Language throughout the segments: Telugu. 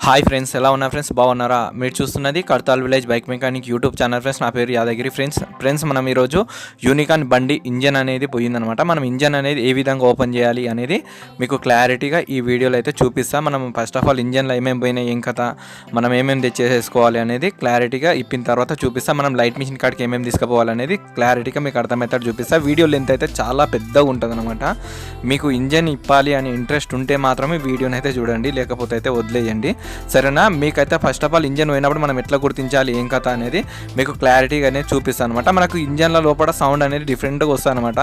హాయ్ ఫ్రెండ్స్, ఎలా ఉన్నారు ఫ్రెండ్స్? బాగున్నారా? మీరు చూస్తున్నది Kadthal village bike mechanic YouTube channel friends. నా పేరు యాదగిరి ఫ్రెండ్స్ మనం ఈరోజు యూనికాన్ బండి ఇంజన్ అనేది పోయిందనమాట. మనం ఇంజన్ అనేది ఏ విధంగా ఓపెన్ చేయాలి అనేది మీకు క్లారిటీగా ఈ వీడియోలో అయితే చూపిస్తాం. మనం ఫస్ట్ ఆఫ్ ఆల్ ఇంజన్లో ఏమేమి పోయినాయి, ఏం కథ, మనం ఏమేమి తెచ్చేసుకోవాలి అనేది క్లారిటీగా ఇప్పిన తర్వాత చూపిస్తాం. మనం లైట్ మిషన్ కాడికి ఏమేమి తీసుకుపోవాలనేది క్లారిటీగా మీకు అర్థమవుతాడు చూపిస్తాం. వీడియో లెంత్ అయితే చాలా పెద్దగా ఉంటుంది అనమాట. మీకు ఇంజన్ ఇప్పాలి అని ఇంట్రెస్ట్ ఉంటే మాత్రమే వీడియోని అయితే చూడండి, లేకపోతే అయితే వదిలేయండి, సరేనా? మీకైతే ఫస్ట్ ఆఫ్ ఆల్ ఇంజన్ పోయినప్పుడు మనం ఎట్లా గుర్తించాలి, ఏం కథ అనేది మీకు క్లారిటీగా అనేది చూపిస్తాను అనమాట. మనకు ఇంజన్ల లోపల సౌండ్ అనేది డిఫరెంట్గా వస్తుంది అనమాట.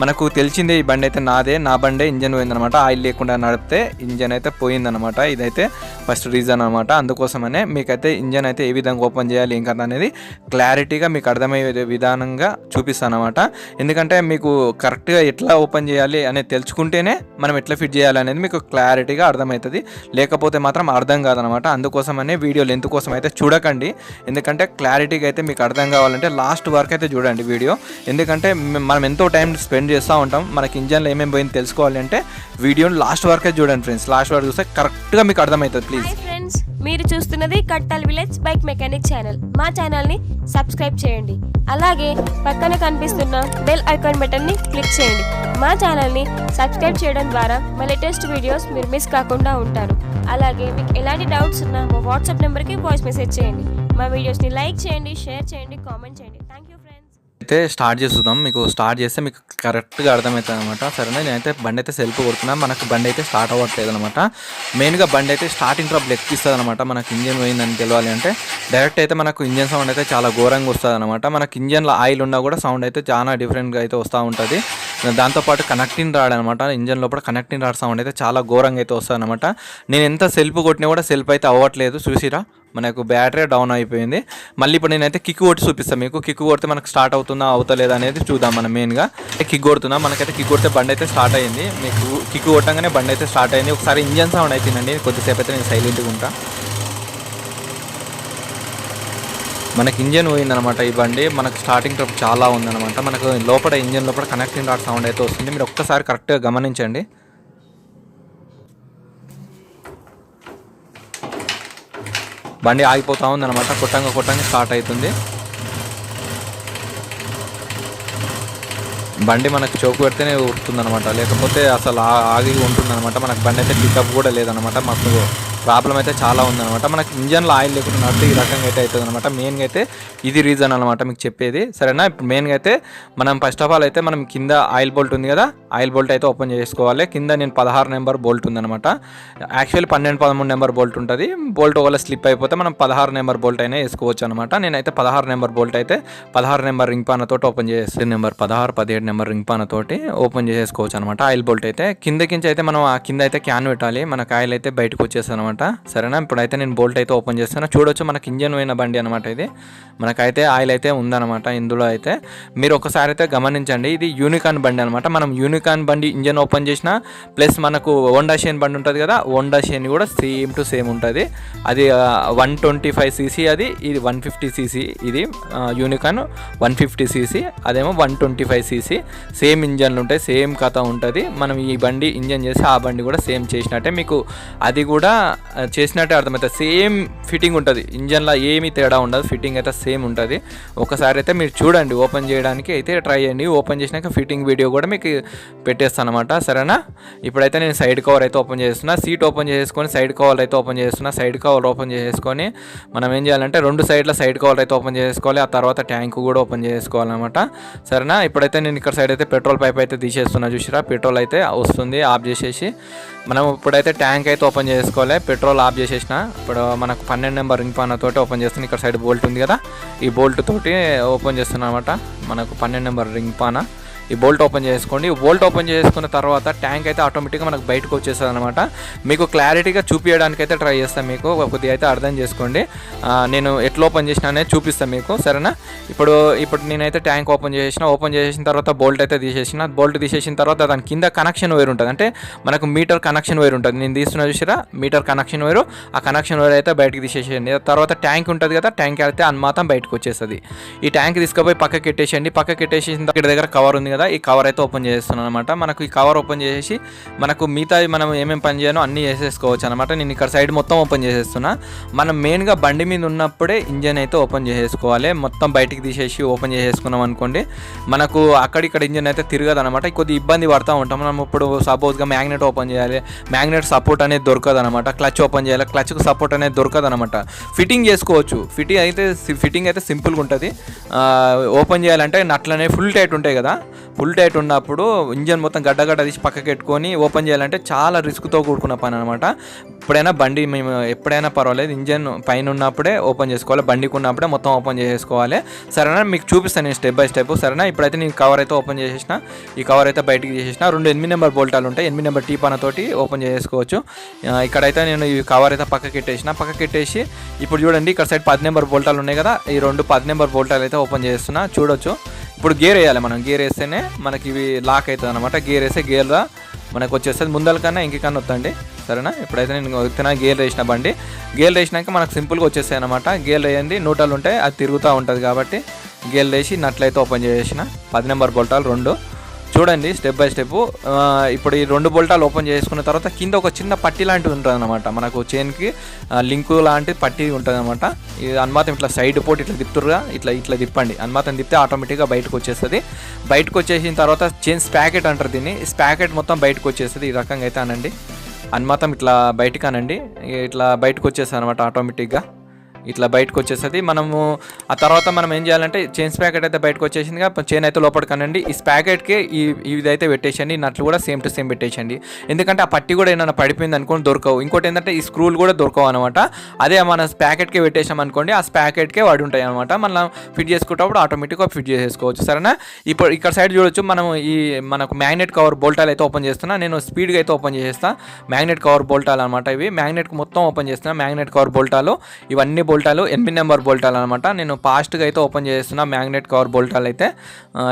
మనకు తెలిసిందే ఈ బండి అయితే నా బండే ఇంజన్ పోయిందనమాట. ఆయిల్ లేకుండా నడిపితే ఇంజన్ అయితే పోయిందనమాట. ఇదైతే ఫస్ట్ రీజన్ అనమాట. అందుకోసమనే మీకైతే ఇంజన్ అయితే ఏ విధంగా ఓపెన్ చేయాలి, ఏం కథ అనేది క్లారిటీగా మీకు అర్థమయ్యే విధానంగా చూపిస్తాను అనమాట. ఎందుకంటే మీకు కరెక్ట్గా ఎట్లా ఓపెన్ చేయాలి అనేది తెలుసుకుంటేనే మనం ఎట్లా ఫిట్ చేయాలి అనేది మీకు క్లారిటీగా అర్థమవుతుంది, లేకపోతే మాత్రం అర్థం కాదనమాట. అందుకోసమనే వీడియో లెంత్ కోసం అయితే చూడకండి, ఎందుకంటే క్లారిటీగా అయితే మీకు అర్థం కావాలంటే లాస్ట్ వరకు అయితే చూడండి వీడియో. ఎందుకంటే మనం ఎంతో టైం స్పెండ్ చేస్తూ ఉంటాం, మనకి ఇంజన్లో ఏమేమి పోయింది తెలుసుకోవాలి అంటే వీడియోని లాస్ట్ వరకే చూడండి ఫ్రెండ్స్. లాస్ట్ వరకు చూస్తే కరెక్ట్గా మీకు అర్థమవుతుంది. ప్లీజ్ ఫ్రెండ్స్, మీరు చూస్తున్నది Kadthal village bike mechanic channel. మా ఛానల్ని సబ్స్క్రైబ్ చేయండి, అలాగే పక్కన కనిపిస్తున్న బెల్ ఐకాన్ బటన్ని క్లిక్ చేయండి. మా ఛానల్ని సబ్స్క్రైబ్ చేయడం ద్వారా మా లేటెస్ట్ వీడియోస్ మీరు మిస్ కాకుండా ఉంటారు. అలాగే మీకు ఎలాంటి డౌట్స్ ఉన్నా మా వాట్సాప్ నెంబర్కి వాయిస్ మెసేజ్ చేయండి. మా వీడియోస్ని లైక్ చేయండి, షేర్ చేయండి, కామెంట్ చేయండి. Thank you friends. అయితే స్టార్ట్ చేస్తున్నాం. మీకు స్టార్ట్ చేస్తే మీకు కరెక్ట్గా అర్థమవుతుంది అనమాట. సరేనా? నేనైతే బండి అయితే సెల్ఫ్ కొడుతున్నా, మనకు బండి అయితే స్టార్ట్ అవ్వట్లేదు అనమాట. మెయిన్గా బండి అయితే స్టార్టింగ్ ట్రబుల్ ఎక్కిస్తుంది అనమాట. మనకు ఇంజన్ పోయిందని తెలియాలి అంటే డైరెక్ట్ అయితే మనకు ఇంజన్ సౌండ్ అయితే చాలా ఘోరంగా వస్తుంది అనమాట. మనకు ఇంజన్లో ఆయిల్ ఉన్నా కూడా సౌండ్ అయితే చాలా డిఫరెంట్గా అయితే వస్తూ ఉంటుంది. దాంతోపాటు కనెక్టింగ్ రాడ్ అనమాట, ఇంజన్ లోపల కనెక్టింగ్ రాడ్ సౌండ్ అయితే చాలా ఘోరంగా అయితే వస్తుంది అనమాట. నేను ఎంత సెల్ఫ్ కొట్టినా కూడా సెల్ఫ్ అయితే అవ్వట్లేదు. చూసిరా, మనకు బ్యాటరీ డౌన్ అయిపోయింది. మళ్ళీ ఇప్పుడు నేనైతే కిక్ కొట్టి చూపిస్తాను మీకు. కిక్ కొడితే మనకు స్టార్ట్ అవుతుందా అవుతలేదా అనేది చూద్దాం. మనం మెయిన్గా కిక్ కొడుతున్నా, మనకైతే కిక్ కొడితే బండి అయితే స్టార్ట్ అయింది. మీకు కిక్ కొట్టగానే బండి అయితే స్టార్ట్ అయింది. ఒకసారి ఇంజన్ సౌండ్ అయిపోయిందండి. కొద్దిసేపు అయితే నేను సైలెంట్గా ఉంటా. మనకి ఇంజన్ పోయిందనమాట. ఈ బండి మనకు స్టార్టింగ్ ట్రబుల్ చాలా ఉందన్నమాట. మనకు లోపల ఇంజన్ లోపల కనెక్టింగ్ రాడ్ సౌండ్ అయితే వస్తుంది. మీరు ఒక్కసారి కరెక్ట్గా గమనించండి. బండి ఆగిపోతూ ఉందన్నమాట. కొట్టంగా స్టార్ట్ అవుతుంది. బండి మనకు చౌకు పెడితేనే ఉరుకుతుందనమాట, లేకపోతే అసలు ఆగి ఉంటుందన్నమాట. మనకు బండి అయితే పికప్ కూడా లేదనమాట. మాకు ప్రాబ్లం అయితే చాలా ఉందన్నమాట. మనకి ఇంజన్లో ఆయిల్ లేకుండా నడితే ఈ రకంగా అయితే అవుతుంది అనమాట. మెయిన్గా అయితే ఇది రీజన్ అనమాట మీకు చెప్పేది, సరేనా? ఇప్పుడు మెయిన్గా అయితే మనం ఫస్ట్ ఆఫ్ ఆల్ అయితే మనం కింద ఆయిల్ బోల్ట్ ఉంది కదా, ఆయిల్ బోల్ట్ అయితే ఓపెన్ చేసుకోవాలి. కింద నేను 16 నెంబర్ బోల్ట్ ఉందనమాట. యాక్చువల్లీ 12, 13 నెంబర్ బోల్ట్ ఉంటుంది. బోల్ట్ ఒకవేళ స్లిప్ అయిపోతే మనం 16 నెంబర్ బోల్ట్ అయినా వేసుకోవచ్చు అనమాట. నేనైతే 16 నెంబర్ బోల్ట్ అయితే 16 నెంబర్ రింగ్ పానతోటి ఓపెన్ చేసి నెంబర్ 16, 17 నెంబర్ రింగ్ పానతోటి ఓపెన్ చేసుకోవచ్చు అనమాట. ఆయిల్ బోల్ట్ అయితే కిందకించి అయితే మనం ఆ కింద అయితే క్యాన్ పెట్టాలి. మనకు ఆయిల్ అయితే బయటకు వచ్చేస్తుంది అనమాట, సరేనా? ఇప్పుడైతే నేను బోల్ట్ అయితే ఓపెన్ చేస్తాను. చూడొచ్చు మనకి ఇంజన్ పోయిన బండి అనమాట. ఇది మనకైతే ఆయిల్ అయితే ఉందన్నమాట ఇందులో అయితే. మీరు ఒకసారి అయితే గమనించండి, ఇది యూనికాన్ బండి అనమాట. మనం యూనికాన్ బండి ఇంజన్ ఓపెన్ చేసిన ప్లస్ మనకు హోండా షైన్ బండి ఉంటుంది కదా, హోండా షైన్ కూడా సేమ్ టు సేమ్ ఉంటుంది. అది 125cc, అది ఇది 150cc. ఇది యూనికాన్ 150cc, అదేమో 125cc. సేమ్ ఇంజన్లు ఉంటాయి, సేమ్ కథ ఉంటుంది. మనం ఈ బండి ఇంజన్ చేసి ఆ బండి కూడా సేమ్ చేసినట్టే, మీకు అది కూడా చేసినట్టే అర్థమవుతుంది. సేమ్ ఫిట్టింగ్ ఉంటుంది, ఇంజన్లో ఏమీ తేడా ఉండదు, ఫిట్టింగ్ అయితే సేమ్ ఉంటుంది. ఒకసారి అయితే మీరు చూడండి, ఓపెన్ చేయడానికి అయితే ట్రై చేయండి. ఓపెన్ చేసినాక ఫిట్టింగ్ వీడియో కూడా మీకు పెట్టేస్తాను అనమాట, సరేనా? ఇప్పుడైతే నేను సైడ్ కవర్ అయితే ఓపెన్ చేస్తున్నా. సీట్ ఓపెన్ చేసుకొని సైడ్ కవర్ అయితే ఓపెన్ చేస్తున్నా. సైడ్ కవర్ ఓపెన్ చేసుకొని మనం ఏం చేయాలంటే 2 సైడ్ల సైడ్ కవర్ అయితే ఓపెన్ చేసుకోవాలి. ఆ తర్వాత ట్యాంక్ కూడా ఓపెన్ చేసుకోవాలన్నమాట, సరేనా? ఇప్పుడైతే నేను ఇక్కడ సైడ్ అయితే పెట్రోల్ పైప్ అయితే తీసేస్తున్నా. చూసిరా, పెట్రోల్ అయితే వస్తుంది. ఆఫ్ చేసేసి మనం ఇప్పుడైతే ట్యాంక్ అయితే ఓపెన్ చేసుకోవాలి. పెట్రోల్ ఆఫ్ చేసేసిన. ఇప్పుడు మనకు 12 నెంబర్ రింగ్ పాన తోటి ఓపెన్ చేస్తున్నాను. ఇక్కడ సైడ్ బోల్ట్ ఉంది కదా, ఈ బోల్ట్ తోటి ఓపెన్ చేస్తున్నాను అనమాట. మనకు 12 నెంబర్ రింగ్ పాన, ఈ బోల్ట్ ఓపెన్ చేసుకోండి. బోల్ట్ ఓపెన్ చేసుకున్న తర్వాత ట్యాంక్ అయితే ఆటోమేటిక్గా మనకు బయటకు వచ్చేస్తుంది అనమాట. మీకు క్లారిటీగా చూపించడానికి అయితే ట్రై చేస్తాను, మీకు కొద్దిగా అయితే అర్థం చేసుకోండి. నేను ఎట్లా ఓపెన్ చేసిన అనేది చూపిస్తాను మీకు, సరేనా? ఇప్పుడు నేనైతే ట్యాంక్ ఓపెన్ చేసిన తర్వాత బోల్ట్ అయితే తీసేసిన. బోల్ట్ తీసేసిన తర్వాత దాని కింద కనెక్షన్ వైర్ ఉంటుంది, అంటే మనకు మీటర్ కనెక్షన్ వైర్ ఉంటుంది. నేను తీస్తున్నా చూసిరా, మీటర్ కనెక్షన్ వైరు. ఆ కనెక్షన్ వైర్ అయితే బయటకు తీసేసేయండి. తర్వాత ట్యాంక్ ఉంటుంది కదా, ట్యాంక్ అయితే అన్మాతం బయటకు వచ్చేస్తుంది. ఈ ట్యాంక్ తీసుకుపోయి పక్కకి పెట్టేసేయండి. పక్కకి పెట్టేసిన ఇక్కడ దగ్గర కవర్ ఉంది కదా, ఈ కవర్ అయితే ఓపెన్ చేస్తున్నాను అనమాట. మనకు ఈ కవర్ ఓపెన్ చేసేసి మనకు మిగతా మనం ఏమేమి పని చేయాలో అన్నీ చేసేసుకోవచ్చు అనమాట. నేను ఇక్కడ సైడ్ మొత్తం ఓపెన్ చేసేస్తున్నా. మనం మెయిన్గా బండి మీద ఉన్నప్పుడే ఇంజన్ అయితే ఓపెన్ చేసేసుకోవాలి. మొత్తం బయటికి తీసేసి ఓపెన్ చేసేసుకున్నాం అనుకోండి, మనకు అక్కడిక్కడ ఇంజన్ అయితే తిరగదు అనమాట. కొద్దిగా ఇబ్బంది పడుతూ ఉంటాం. మనం ఇప్పుడు సపోజ్గా మ్యాగ్నెట్ ఓపెన్ చేయాలి, మ్యాగ్నెట్ సపోర్ట్ అనేది దొరకదు అనమాట. క్లచ్ ఓపెన్ చేయాలి, క్లచ్కు సపోర్ట్ అనేది దొరకదు అనమాట. ఫిట్టింగ్ చేసుకోవచ్చు. ఫిట్టింగ్ అయితే సింపుల్గా ఉంటుంది. ఓపెన్ చేయాలంటే నట్లనే ఫుల్ టైట్ ఉంటాయి కదా, ఫుల్ టైట్ ఉన్నప్పుడు ఇంజన్ మొత్తం గడ్డ తీసి పక్కకి పెట్టుకొని ఓపెన్ చేయాలంటే చాలా రిస్క్తో కూడుకున్న పని అనమాట. ఎప్పుడైనా బండి మేము ఎప్పుడైనా పర్వాలేదు, ఇంజన్ పైన ఉన్నప్పుడే ఓపెన్ చేసుకోవాలి, బండికి ఉన్నప్పుడే మొత్తం ఓపెన్ చేసుకోవాలి. సరేనా, మీకు చూపిస్తాను నేను స్టెప్ బై స్టెప్. సరేనా, ఇప్పుడైతే నేను కవర్ అయితే ఓపెన్ చేసేసిన, ఈ కవర్ అయితే బయటికి చేసేసిన. 2 8 నెంబర్ బోల్టాలు ఉంటాయి, 8 నెంబర్ టీపానతోటి ఓపెన్ చేసుకోవచ్చు. ఇక్కడైతే నేను ఈ కవర్ అయితే పక్కకి పెట్టేసి ఇప్పుడు చూడండి ఇక్కడ సైడ్ 10 నెంబర్ బోల్టాలు ఉన్నాయి కదా, ఈ 2 10 నెంబర్ బోల్టాలు అయితే ఓపెన్ చేస్తున్నా. చూడొచ్చు. ఇప్పుడు గేర్ వేయాలి. మనం గేర్ వేస్తేనే మనకి ఇవి లాక్ అవుతుంది అనమాట. గేర్ వేస్తే గేర్గా మనకు వచ్చేస్తుంది, ముందల కన్నా ఇంకన్నా వద్దండి. సరేనా, ఇప్పుడైతే నేను వస్తున్నా. గేర్ వేసిన బండి, గేర్ వేసినాక మనకు సింపుల్గా వచ్చేస్తాయి అనమాట. గేర్ వేయండి, న్యూట్రల్ ఉంటాయి, అది తిరుగుతూ ఉంటుంది కాబట్టి గేర్ వేసి నట్లయితే ఓపెన్ చేసిన. 10 నెంబర్ బోల్టాలు 2 చూడండి స్టెప్ బై స్టెప్. ఇప్పుడు ఈ 2 బోల్టాలు ఓపెన్ చేసుకున్న తర్వాత కింద ఒక చిన్న పట్టి లాంటిది ఉంటుంది అనమాట. మనకు చైన్కి లింకు లాంటి పట్టి ఉంటుంది అనమాట. ఇది అన్మాతం ఇట్లా సైడ్ పోటీ ఇట్లా తిప్పుతురుగా, ఇట్లా తిప్పండి. అన్మాతం తిప్పితే ఆటోమేటిక్గా బయటకు వచ్చేస్తుంది. బయటకు వచ్చేసిన తర్వాత చైన్ స్పాకెట్ అంటారు దీన్ని. స్పాకెట్ మొత్తం బయటకు వచ్చేస్తుంది. ఈ రకంగా అయితే అనండి, అన్మాతం ఇట్లా బయటకు అనండి, ఇట్లా బయటకు వచ్చేస్తుంది అనమాట. ఆటోమేటిక్గా ఇట్లా బయటకు వచ్చేస్తుంది. మనము ఆ తర్వాత మనం ఏం చేయాలంటే చైన్ స్పాకెట్ అయితే బయటకు వచ్చేసిందిగా, చైన్ అయితే లోపలికి అనండి. ఈ స్పాకెట్కి ఇదైతే పెట్టేసండి, నట్లు కూడా సేమ్ టు సేమ్ పెట్టేసండి. ఎందుకంటే ఆ పట్టి కూడా ఏమైనా పడిపోయింది అనుకోండి దొరకవు. ఇంకోటి ఏంటంటే ఈ స్క్రూలు కూడా దొరకవు అనమాట. అదే మన స్పాకెట్కి పెట్టేసాం అనుకోండి, ఆ స్పాకెట్కే వాడి ఉంటాయి అనమాట. మనం ఫిట్ చేసుకున్నప్పుడు ఆటోమేటిక్గా ఫిట్ చేసుకోవచ్చు. సరేనా, ఇప్పుడు ఇక్కడ సైడ్ చూడొచ్చు. మనం మనకు మ్యాగ్నెట్ కవర్ బోల్టాలు అయితే ఓపెన్ చేస్తున్నా. నేను స్పీడ్గా అయితే ఓపెన్ చేసేస్తాను. మ్యాగ్నెట్ కవర్ బోల్టాలు అనమాట ఇవి. మ్యాగ్నెట్కి మొత్తం ఓపెన్ చేస్తున్నా. మ్యాగ్నెట్ కవర్ బోల్టాలు ఇవన్నీ బోల్టాలు 8 నెంబర్ బోల్టాలు అనమాట. నేను ఫాస్ట్గా అయితే ఓపెన్ చేస్తున్నా. మ్యాగ్నెట్ కవర్ బోల్టాలు అయితే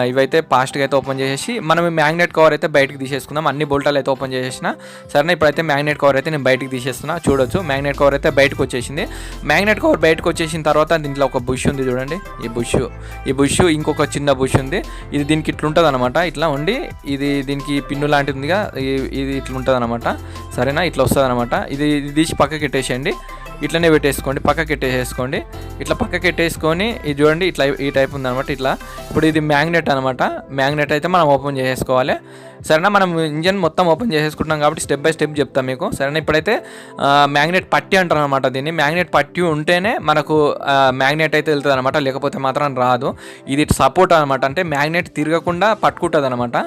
ఇవైతే ఫాస్ట్గా అయితే ఓపెన్ చేసేసి మనం మ్యాగ్నెట్ కవర్ అయితే బయటకు తీసేసుకుందాం. అన్ని బోల్టాలు అయితే ఓపెన్ చేసేసిన. సరే, ఇప్పుడైతే మ్యాగ్నెట్ కవర్ అయితే నేను బయటకు తీసేస్తున్నా. చూడొచ్చు మ్యాగ్నెట్ కవర్ అయితే బయటకు వచ్చేసింది. మ్యాగ్నెట్ కవర్ బయటకు వచ్చేసిన తర్వాత దీంట్లో ఒక బుష్ ఉంది చూడండి. ఈ బుష్ ఇంకొక చిన్న బుష్ ఉంది. ఇది దీనికి ఇట్లా ఉంటుంది అనమాట. ఇట్లా ఉండి ఇది దీనికి పిన్ను లాంటిది ఉందిగా, ఇది ఇట్లా ఉంటుంది అనమాట. సరేనా, ఇట్లా వస్తుంది అనమాట. ఇది తీసి పక్కకి పెట్టేసేయండి. ఇట్లనే పెట్టేసుకోండి, పక్కకి పెట్టేసుకోండి. ఇట్లా పక్కకి పెట్టేసుకొని ఇది చూడండి, ఇట్లా ఈ టైప్ ఉందన్నమాట. ఇట్లా ఇప్పుడు ఇది మ్యాగ్నెట్ అనమాట. మ్యాగ్నెట్ అయితే మనం ఓపెన్ చేసుకోవాలి. సరేనా, మనం ఇంజన్ మొత్తం ఓపెన్ చేసేసుకుంటున్నాం కాబట్టి స్టెప్ బై స్టెప్ చెప్తాం మీకు. సరేనా, ఇప్పుడైతే మ్యాగ్నెట్ పట్టి అంటారు అనమాట దీన్ని. మ్యాగ్నెట్ పట్టి ఉంటేనే మనకు మ్యాగ్నెట్ అయితే వెళ్తుంది అనమాట, లేకపోతే మాత్రం రాదు. ఇది సపోర్ట్ అనమాట, అంటే మ్యాగ్నెట్ తిరగకుండా పట్టుకుంటుంది అనమాట.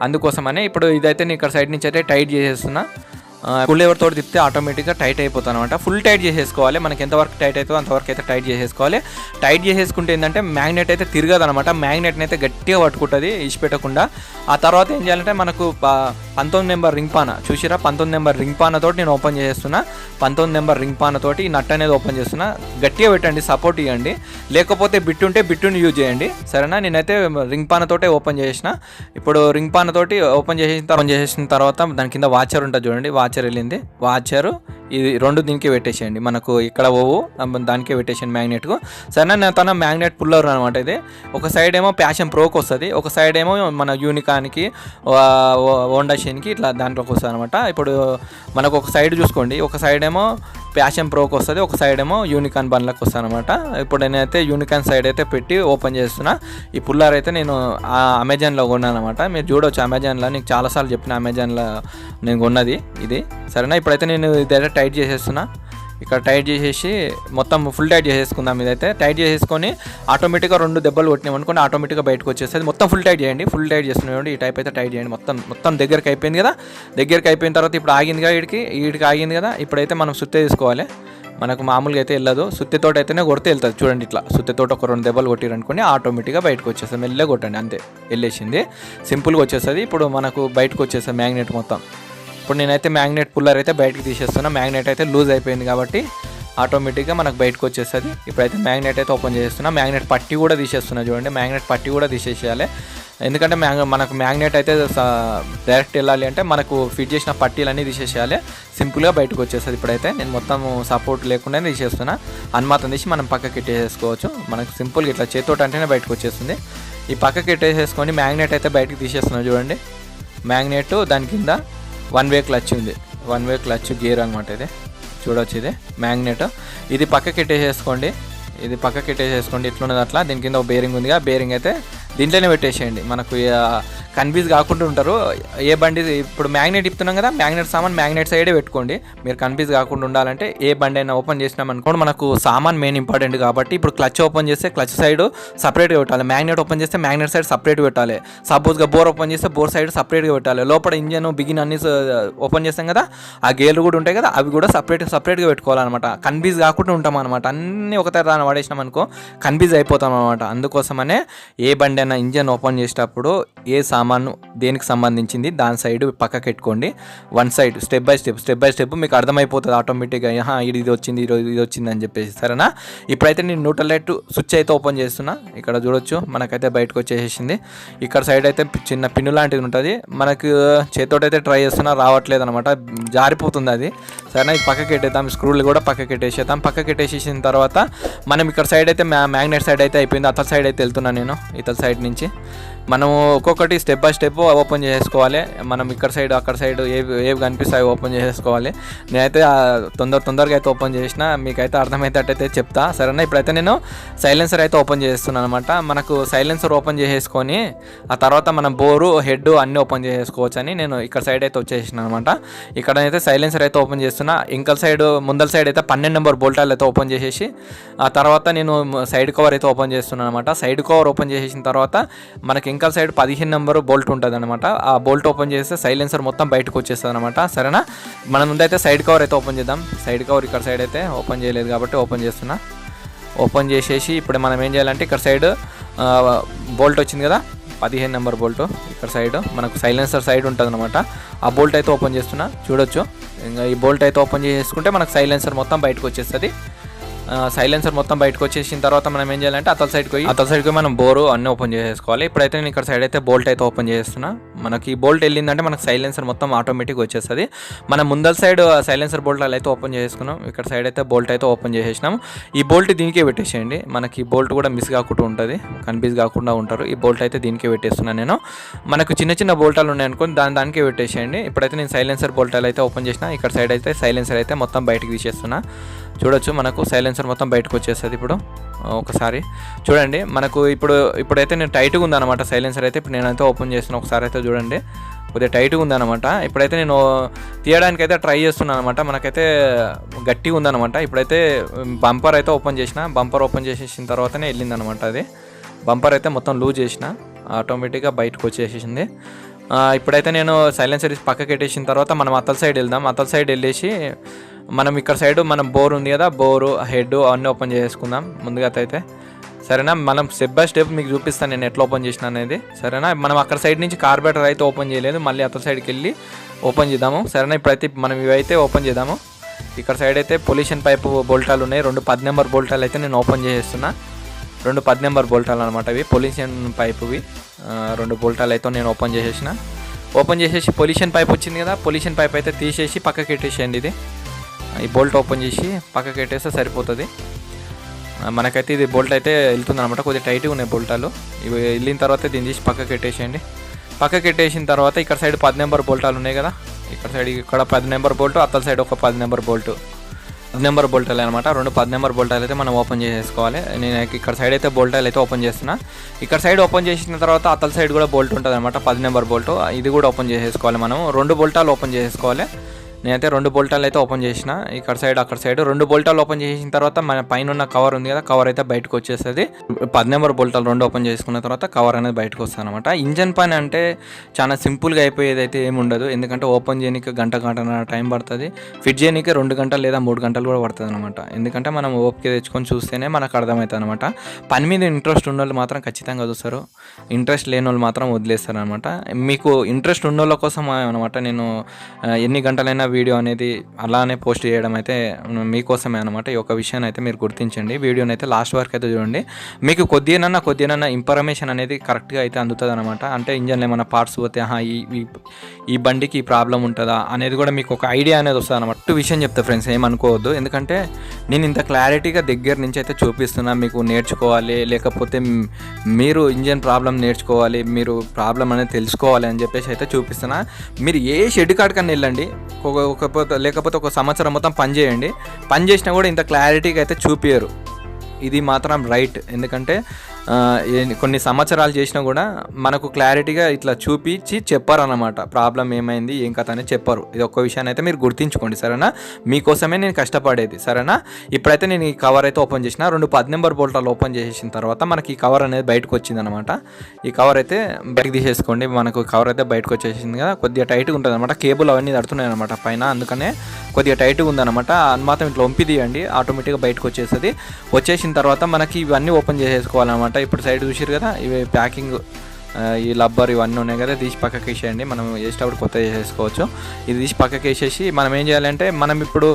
అందుకోసమనే ఇప్పుడు ఇదైతే నేను ఇక్కడ సైడ్ నుంచి అయితే టైట్ చేసేస్తున్నా. ఫుల్ లెవర్ తోటి తిప్పితే ఆటోమేటిక్గా టైట్ అయిపోతుంది అనమాట. ఫుల్ టైట్ చేసేసుకోవాలి. మనకి ఎంతవరకు టైట్ అవుతుందో అంతవరకు అయితే టైట్ చేసేసుకోవాలి. టైట్ చేసేసుకుంటే ఏంటంటే మ్యాగ్నెట్ అయితే తిరగదు అనమాట. మ్యాగ్నెట్ని అయితే గట్టిగా పట్టుకుంటుంది ఇచ్చిపెట్టకుండా. ఆ తర్వాత ఏం చేయాలంటే మనకు 19 నెంబర్ రింగ్ పాన చూసిరా, 19 నెంబర్ రింగ్ పానతోటి నేను ఓపెన్ చేస్తున్నా. 19 నెంబర్ రింగ్ పానతోటి ఈ నట్ అనేది ఓపెన్ చేస్తున్నా. గట్టిగా పెట్టండి, సపోర్ట్ ఇవ్వండి. లేకపోతే బిట్ ఉంటే బిట్టుని యూజ్ చేయండి. సరేనా, నేనైతే రింగ్ పానతోటే ఓపెన్ చేసిన. ఇప్పుడు రింగ్ పానతోటి ఓపెన్ చేసిన తర్వాత దాని కింద వాచర్ ఉంటుంది చూడండి. వాచర్ వెళ్ళింది, వాచరు ఇది 2 దీనికే పెట్టేసేయండి. మనకు ఇక్కడ ఓవు దానికే పెట్టేసేయండి మ్యాగ్నెట్కు. సరేనా, నేను తన మ్యాగ్నెట్ పుల్లర్ అనమాట ఇది. ఒక సైడ్ ఏమో ప్యాషన్ ప్రోకి వస్తుంది, ఒక సైడ్ ఏమో మన యూనికాన్కి హోండా షైన్కి ఇట్లా దాంట్లోకి వస్తుంది అనమాట. ఇప్పుడు మనకు ఒక సైడ్ చూసుకోండి, ఒక సైడ్ ఏమో ప్యాషన్ ప్రోకి వస్తుంది, ఒక సైడ్ ఏమో యూనికాన్ బండ్లకు వస్తుంది అనమాట. ఇప్పుడు నేనైతే యూనికాన్ సైడ్ అయితే పెట్టి ఓపెన్ చేస్తున్నా. ఈ పుల్లర్ అయితే నేను అమెజాన్లో కొన్నాను అనమాట. మీరు చూడవచ్చు అమెజాన్లో, నీకు చాలాసార్లు చెప్పిన అమెజాన్లో నేను కొన్నది ఇది. సరేనా, ఇప్పుడైతే నేను ఇదైతే టైట్ చేసేస్తున్నా. ఇక్కడ టైట్ చేసేసి మొత్తం ఫుల్ టైట్ చేసేసుకుందాం. ఇదైతే టైట్ చేసేసుకొని ఆటోమేటిక్గా 2 దెబ్బలు కొట్టినాం అనుకోండి, ఆటోమేటిక్గా బయటకు వచ్చేస్తుంది. మొత్తం ఫుల్ టైట్ చేయండి, ఫుల్ టైట్ చేస్తున్నాడు. ఈ టైప్ అయితే టైట్ చేయండి. మొత్తం దగ్గరికి అయిపోయింది కదా. దగ్గరికి అయిపోయిన తర్వాత ఇప్పుడు ఆగింది కదా, వీడికి ఆగింది కదా. ఇప్పుడైతే మనం సుత్తే తీసుకోవాలి. మనకు మామూలుగా అయితే వెళ్ళదు, సుత్తితోటి అయితేనే కొడితే వెళ్తుంది. చూడండి, ఇట్లా సుత్తితోటి ఒక 2 దెబ్బలు కొట్టిరనుకోండి, ఆటోమేటిక్గా బయటకు వచ్చేస్తుంది. మెల్లగా కొట్టండి, అంతే వెళ్ళేసింది. సింపుల్గా వచ్చేస్తుంది. ఇప్పుడు మనకు బయటకు వచ్చేస్తుంది మ్యాగ్నెట్ మొత్తం. ఇప్పుడు నేనైతే మ్యాగ్నెట్ పుల్లర్ అయితే బయటకు తీసేస్తున్నా. మ్యాగ్నెట్ అయితే లూజ్ అయిపోయింది కాబట్టి ఆటోమేటిక్గా మనకు బయటకు వచ్చేస్తుంది. ఇప్పుడైతే మ్యాగ్నెట్ అయితే ఓపెన్ చేస్తున్నా. మ్యాగ్నెట్ పట్టి కూడా తీసేస్తున్నా చూడండి. మ్యాగ్నెట్ పట్టి కూడా తీసేసేయాలి. ఎందుకంటే మనకు మ్యాగ్నెట్ అయితే డైరెక్ట్ వెళ్ళాలి అంటే మనకు ఫిట్ చేసిన పట్టీలన్నీ తీసేసేయాలి. సింపుల్గా బయటకు వచ్చేస్తుంది. ఇప్పుడైతే నేను మొత్తం సపోర్ట్ లేకుండానే తీసేస్తున్నా. అనుమాతం తీసి మనం పక్కకి ఇట్టేసుకోవచ్చు. మనకు సింపుల్గా ఇట్లా చేతోటి అంటేనే బయటకు వచ్చేస్తుంది. ఈ పక్కకి పెట్టేసేసుకొని మ్యాగ్నెట్ అయితే బయటకు తీసేస్తున్నాం చూడండి. మ్యాగ్నెట్ దాని కింద 1 వే క్లచ్ ఉంది, 1 వే క్లచ్ గేర్ అనమాట. ఇది చూడవచ్చు, ఇది మ్యాగ్నెట్. ఇది పక్కకి పెట్టేసేసుకోండి, ఇది పక్కకి పెట్టేసేసుకోండి. ఇట్లున్నది అట్లా. దీని కింద ఒక బేరింగ్ ఉందిగా, బేరింగ్ అయితే దీంట్లోనే పెట్టేసేయండి. మనకు కన్ఫ్యూజ్ కాకుండా ఉంటారు. ఏ బండి ఇప్పుడు మ్యాగ్నెట్ ఇస్తున్నాం కదా, మ్యాగ్నెట్ సామాన్ మ్యాగ్నెట్ సైడే పెట్టుకోండి. మీరు కన్ఫ్యూజ్ కాకుండా ఉండాలంటే ఏ బండి అయినా ఓపెన్ చేసినాం అనుకోండి, మనకు సామాన్ మెయిన్ ఇంపార్టెంట్ కాబట్టి ఇప్పుడు క్లచ్ ఓపెన్ చేస్తే క్లచ్ సైడ్ సపరేట్గా పెట్టాలి, మ్యాగ్నెట్ ఓపెన్ చేస్తే మ్యాగ్నెట్ సైడ్ సపరేట్గా పెట్టాలి. సపోజ్గా బోర్ ఓపెన్ చేస్తే బోర్ సైడ్ సపరేట్గా పెట్టాలి. లోపల ఇంజన్ బిగిన్ అన్ని ఓపెన్ చేస్తాం కదా, ఆ గేర్లు కూడా ఉంటాయి కదా, అవి కూడా సపరేట్గా పెట్టుకోవాలన్నమాట. కన్ఫ్యూజ్ కాకుండా ఉంటాం అనమాట. అన్నీ ఒకసారి దాన్ని వాడేసినాం అనుకో కన్ఫ్యూజ్ అయిపోతాం అనమాట. అందుకోసమనే ఏ బండి అయినా ఇంజన్ ఓపెన్ చేసేటప్పుడు ఏ సామాను దేనికి సంబంధించింది దాని సైడ్ పక్కకి పెట్టుకోండి. One side step by step మీకు అర్థమైపోతుంది ఆటోమేటిక్గా, ఇది వచ్చింది ఇది వచ్చింది అని చెప్పేసి. సరేనా? ఇప్పుడైతే నేను న్యూట్రల్ లైట్ స్విచ్ అయితే ఓపెన్ చేస్తున్నా. ఇక్కడ చూడొచ్చు మనకైతే బయటకు వచ్చేసింది. ఇక్కడ సైడ్ అయితే చిన్న పిన్ను లాంటిది ఉంటుంది. మనకు చేతితోటైతే ట్రై చేస్తున్నా, రావట్లేదు అనమాట, జారిపోతుంది అది. సరేనా? ఇది పక్కకి పెట్టేద్దాం, స్క్రూలు కూడా పక్కకి పెట్టేసేద్దాం. పక్కకి పెట్టేసేసిన తర్వాత మనం ఇక్కడ సైడ్ అయితే మ్యాగ్నెట్ సైడ్ అయితే అయిపోయింది. అతల సైడ్ అయితే వెళ్తున్నాను నేను. ఇతల సైడ్ నుంచి మనము ఒక్కొక్కటి స్టెప్ బై స్టెప్ ఓపెన్ చేసుకోవాలి. మనం ఇక్కడ సైడ్ అక్కడ సైడ్ ఏవి కనిపిస్తాయి ఓపెన్ చేసుకోవాలి. నేనైతే తొందరగా అయితే ఓపెన్ చేసిన, మీకైతే అర్థమయ్యేటట్టయితే చెప్తా. సరేనా? ఇప్పుడైతే నేను సైలెన్సర్ అయితే ఓపెన్ చేస్తున్నాను అనమాట. మనకు సైలెన్సర్ ఓపెన్ చేసేసుకొని ఆ తర్వాత మనం బోరు హెడ్ అన్నీ ఓపెన్ చేసుకోవచ్చు అని నేను ఇక్కడ సైడ్ అయితే వచ్చేసిన అనమాట. ఇక్కడైతే సైలెన్సర్ అయితే ఓపెన్ చేస్తున్నా. ఇంకల్ సైడ్ ముందల సైడ్ అయితే 12 నెంబర్ బోల్టాలు అయితే ఓపెన్ చేసేసి ఆ తర్వాత నేను సైడ్ కవర్ అయితే ఓపెన్ చేస్తున్నాను అనమాట. సైడ్ కవర్ ఓపెన్ చేసేసిన తర్వాత మనకి ఇంకల్ సైడ్ 15 నెంబర్ బోల్ట్ ఉంటుంది అనమాట. ఆ బోల్ట్ ఓపెన్ చేస్తే సైలెన్సర్ మొత్తం బయటకు వచ్చేస్తుంది అనమాట. సరేనా? మనం ముందైతే సైడ్ కవర్ అయితే ఓపెన్ చేద్దాం. సైడ్ కవర్ ఇక్కడ సైడ్ అయితే ఓపెన్ చేయలేదు కాబట్టి ఓపెన్ చేస్తున్నా. ఓపెన్ చేసేసి ఇప్పుడు మనం ఏం చేయాలంటే ఇక్కడ సైడ్ బోల్ట్ వచ్చింది కదా, 15 నెంబర్ బోల్ట్ ఇక్కడ సైడ్ మనకు సైలెన్సర్ సైడ్ ఉంటుంది అనమాట. ఆ బోల్ట్ అయితే ఓపెన్ చేస్తున్నా. చూడొచ్చు, ఇంకా ఈ బోల్ట్ అయితే ఓపెన్ చేసుకుంటే మనకు సైలెన్సర్ మొత్తం బయటకు వచ్చేస్తుంది. సైలెన్సర్ మొత్తం బయటకు వచ్చేసిన తర్వాత మనం ఏం చేయాలంటే అతల సైడ్కి పోయి మనం బోరు అన్నీ ఓపెన్ చేసేసుకోవాలి. ఇప్పుడైతే నేను ఇక్కడ సైడ్ అయితే బోల్ట్ అయితే ఓపెన్ చేస్తున్నా. మనకి ఈ బోల్ట్ వెళ్ళిందంటే మనకు సైలెన్సర్ మొత్తం ఆటోమేటిక్గా వచ్చేస్తుంది. మనం ముందల సైడ్ సైలెన్సర్ బోల్ట్ అయితే ఓపెన్ చేసుకున్నాం. ఇక్కడ సైడ్ అయితే బోల్ట్ అయితే ఓపెన్ చేసేసినాం. ఈ బోల్ట్ దీనికే పెట్టేసేయండి. మనకి ఈ బోల్ట్ కూడా మిస్ కాకుండా ఉంటుంది, కన్ఫ్యూజ్ కాకుండా ఉంటారు. ఈ బోల్ట్ అయితే దీనికే పెట్టేస్తున్నాను నేను. మనకు చిన్న బోల్టాలు ఉన్నాయనుకోండి, దానికే పెట్టేసేయండి. ఇప్పుడైతే నేను సైలెన్సర్ బోల్టాలు అయితే ఓపెన్ చేసిన. ఇక్కడ సైడ్ అయితే సైలెన్సర్ అయితే మొత్తం బయటకు తీసేస్తున్నా. చూడొచ్చు, మనకు సైలెన్సర్ మొత్తం బయటకు వచ్చేస్తుంది. ఇప్పుడు ఒకసారి చూడండి, మనకు ఇప్పుడైతే నేను టైట్గా ఉందన్నమాట సైలెన్సర్ అయితే. ఇప్పుడు నేనైతే ఓపెన్ చేస్తున్నా. ఒకసారి అయితే చూడండి, కొద్దిగా టైట్గా ఉందన్నమాట. ఇప్పుడైతే నేను తీయడానికి అయితే ట్రై చేస్తున్నాను అనమాట. మనకైతే గట్టిగా ఉందన్నమాట. ఇప్పుడైతే బంపర్ అయితే ఓపెన్ చేసిన. బంపర్ ఓపెన్ చేసేసిన తర్వాతనే వెళ్ళిందనమాట. అది బంపర్ అయితే మొత్తం లూజ్ చేసిన, ఆటోమేటిక్గా బయటకు వచ్చేసేసింది. ఇప్పుడైతే నేను సైలెన్సర్ పక్కకి పెట్టేసిన తర్వాత మనం అతల సైడ్ వెళ్దాం. అతల సైడ్ వెళ్ళేసి మనం ఇక్కడ సైడ్ మనం బోర్ ఉంది కదా, బోరు హెడ్ అన్నీ ఓపెన్ చేసుకుందాం ముందుగా అయితే. సరేనా? మనం స్టెప్ బై స్టెప్ మీకు చూపిస్తాను నేను ఎట్లా ఓపెన్ చేసిన అనేది. సరేనా? మనం అక్కడ సైడ్ నుంచి కార్బేటర్ అయితే ఓపెన్ చేయలేదు, మళ్ళీ అతల సైడ్కి వెళ్ళి ఓపెన్ చేద్దాము. సరేనా? ఇప్పుడైతే మనం ఇవైతే ఓపెన్ చేద్దాము. ఇక్కడ సైడ్ అయితే పొల్యూషన్ పైపు బోల్టాలు ఉన్నాయి. 2 10 నెంబర్ బోల్టాలు అయితే నేను ఓపెన్ చేసేస్తున్నా. 2 10 నెంబర్ బోల్టాలు అనమాట. ఇవి పొల్యూషన్ పైపువి 2 బోల్టాలు అయితే నేను ఓపెన్ చేసేసిన. ఓపెన్ చేసేసి పొల్యూషన్ పైప్ వచ్చింది కదా, పొల్యూషన్ పైప్ అయితే తీసేసి పక్కకి పెట్టేసేయండి. ఇది ఈ బోల్ట్ ఓపెన్ చేసి పక్కకి పెట్టేస్తే సరిపోతుంది. మనకైతే ఇది బోల్ట్ అయితే వెళ్తుంది అనమాట. కొద్దిగా టైట్గా ఉన్నాయి బోల్టాలు. ఇవి వెళ్ళిన తర్వాత దీన్ని తీసి పక్కకి పెట్టేసేయండి. పక్కకి పెట్టేసిన తర్వాత ఇక్కడ సైడ్ 10 నెంబర్ బోల్టాలు ఉన్నాయి కదా, ఇక్కడ 10 నెంబర్ బోల్ట్, అతల సైడ్ ఒక 10 నెంబర్ బోల్ట్, 10 నెంబర్ బోల్టాలు అనమాట. 2 10 నెంబర్ బోల్టాలు అయితే మనం ఓపెన్ చేసేసుకోవాలి. నేను ఇక్కడ సైడ్ అయితే బోల్టాలు అయితే ఓపెన్ చేస్తున్నా. ఇక్కడ సైడ్ ఓపెన్ చేసిన తర్వాత అతల సైడ్ కూడా బోల్ట్ ఉంటుంది అనమాట, 10 నెంబర్ బోల్ట్. ఇది కూడా ఓపెన్ చేసేసుకోవాలి. మనం 2 బోల్టాలు ఓపెన్ చేసేసుకోవాలి. నేనైతే 2 బోల్టాలు అయితే ఓపెన్ చేసిన. ఇక్కడ సైడ్ అక్కడ సైడ్ 2 బోల్టాలు ఓపెన్ చేసిన తర్వాత మన పైన ఉన్న కవర్ ఉంది కదా, కవర్ అయితే బయటకు వచ్చేస్తుంది. 10 నెంబర్ బోల్టాలు 2 ఓపెన్ చేసుకున్న తర్వాత కవర్ అనేది బయటకు వస్తుంది అనమాట. ఇంజన్ పని అంటే చాలా సింపుల్గా అయిపోయేది అయితే ఏమి ఉండదు. ఎందుకంటే ఓపెన్ చేయడానికి గంటన్నర టైం పడుతుంది, ఫిట్ చేయడానికి 2 గంటలు లేదా 3 గంటలు కూడా పడుతుంది అనమాట. ఎందుకంటే మనం ఓపిక తెచ్చుకొని చూస్తేనే మనకు అర్థమవుతుంది అనమాట. పని మీద ఇంట్రెస్ట్ ఉన్న వాళ్ళు మాత్రం ఖచ్చితంగా చూస్తారు, ఇంట్రెస్ట్ లేని వాళ్ళు మాత్రం వదిలేస్తారు అనమాట. మీకు ఇంట్రెస్ట్ ఉన్న వాళ్ళ కోసం అనమాట నేను ఎన్ని గంటలైనా వీడియో అనేది అలానే పోస్ట్ చేయడం అయితే మీకోసమే అనమాట. ఈ ఒక విషయాన్ని అయితే మీరు గుర్తించండి. వీడియోని అయితే లాస్ట్ వరకు అయితే చూడండి. మీకు కొద్దిగా ఇన్ఫర్మేషన్ అనేది కరెక్ట్గా అయితే అందుతుంది అనమాట. అంటే ఇంజన్లో ఏమైనా పార్ట్స్ పోతే ఈ బండికి ఈ ప్రాబ్లం ఉంటుందా అనేది కూడా మీకు ఒక ఐడియా అనేది వస్తుంది అనమాట. విషయం చెప్తా ఫ్రెండ్స్, ఏమనుకోవద్దు. ఎందుకంటే నేను ఇంత క్లారిటీగా దగ్గర నుంచి అయితే చూపిస్తున్నా, మీకు నేర్చుకోవాలి లేకపోతే మీరు ఇంజన్ ప్రాబ్లం నేర్చుకోవాలి, మీరు ప్రాబ్లం అనేది తెలుసుకోవాలి అని చెప్పేసి అయితే చూపిస్తున్నా. మీరు ఏ షెడ్ కాడికన్నా వెళ్ళండి, లేకపోతే ఒక సంవత్సరం మొత్తం పని చేయండి, పని చేసినా కూడా ఇంత క్లారిటీగా అయితే చూపించరు. ఇది మాత్రం రైట్. ఎందుకంటే కొన్ని సంవత్సరాలు చేసినా కూడా మనకు క్లారిటీగా ఇట్లా చూపించి చెప్పారన్నమాట, ప్రాబ్లం ఏమైంది ఏం కథ అని చెప్పారు. ఇది ఒక్క విషయాన్ని అయితే మీరు గుర్తుంచుకోండి, సరేనా? మీకోసమే నేను కష్టపడేది, సరేనా? ఇప్పుడైతే నేను ఈ కవర్ అయితే ఓపెన్ చేసిన, 2 10 నెంబర్ బోల్టాలు ఓపెన్ చేసిన తర్వాత మనకి ఈ కవర్ అనేది బయటకు వచ్చిందనమాట. ఈ కవర్ అయితే బయటకు తీసేసుకోండి. మనకు కవర్ అయితే బయటకు వచ్చేసింది కదా, కొద్దిగా టైట్గా ఉంటుంది అనమాట, కేబుల్ అవన్నీ తడుతున్నాయి అనమాట పైన, అందుకనే కొద్దిగా టైట్గా ఉందన్నమాట. అది మాత్రం ఇట్లా వంపి తీయండి, ఆటోమేటిక్గా బయటకు వచ్చేస్తుంది. వచ్చేసిన తర్వాత మనకి ఇవన్నీ ఓపెన్ చేసేసుకోవాలన్నమాట. ఇప్పుడు సైడ్ చూసారు కదా, ఇవి ప్యాకింగ్, ఈ లబ్బర్ ఇవన్నీ ఉన్నాయి కదా, తీసి పక్కకి వేసేయండి. మనం వేసేటప్పుడు కొత్త చేసేసుకోవచ్చు. ఇది తీసి పక్కకి వేసేసి మనం ఏం చేయాలంటే, మనం ఇప్పుడు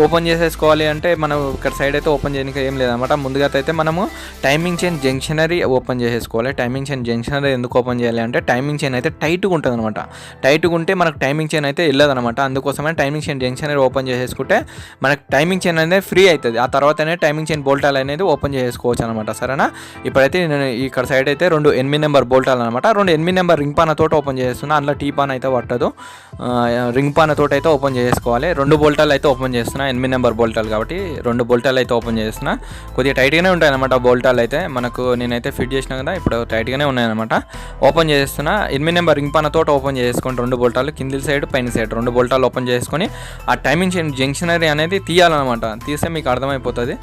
ఓపెన్ చేసేసుకోవాలి అంటే మనం ఇక్కడ సైడ్ అయితే ఓపెన్ చేయడానికి ఏం లేదన్నమాట. ముందుగా అయితే మనము టైమింగ్ చైన్ జంక్షనరీ ఓపెన్ చేసేసుకోవాలి. టైమింగ్ చైన్ జంక్షనరీ ఎందుకు ఓపెన్ చేయాలి అంటే, టైమింగ్ చైన్ అయితే టైట్గా ఉంటుంది అనమాట. టైట్గా ఉంటే మనకు టైమింగ్ చైన్ అయితే వెళ్ళదనమాట. అందుకోసమే టైమింగ్ చైన్ జంక్షనరీ ఓపెన్ చేసేసుకుంటే మనకు టైమింగ్ చైన్ అనేది ఫ్రీ అవుతుంది. ఆ తర్వాతనే టైమింగ్ చైన్ బోల్టాలు అనేది ఓపెన్ చేసుకోవచ్చు అనమాట, సరేనా? ఇప్పుడైతే నేను ఇక్కడ సైడ్ అయితే 2 8 నెంబర్ బోల్టాలు అనమాట, 2 8 నెంబర్ రింగ్ పాన తోట ఓపెన్ చేస్తున్నా. అందులో టీ పాన్ అయితే పట్టదు, రింగ్ పాన తోట అయితే ఓపెన్ చేసుకోవాలి. 2 బోల్టాలు అయితే ఓపెన్ చేస్తున్నా, 8 నెంబర్ బోల్టాలు కాబట్టి 2 బోల్టాలు అయితే ఓపెన్ చేస్తున్నా. కొద్దిగా టైట్గానే ఉంటాయి అనమాట బోల్టాలు అయితే, మనకు నేనైతే ఫిట్ చేసినా కదా, ఇప్పుడు టైట్గానే ఉన్నాయన్నమాట. ఓపెన్ చేస్తున్నా, 8 నెంబర్ రింగ్ పాన తోట ఓపెన్ చేసుకొని 2 బోల్టాలు కింది సైడ్ పైన సైడ్ 2 బోల్టాలు ఓపెన్ చేసుకొని ఆ టైమింగ్ చైన్ జంక్షనరీ అనేది తీయాలన్నమాట. తీస్తే మీకు అర్థమైపోతుంది.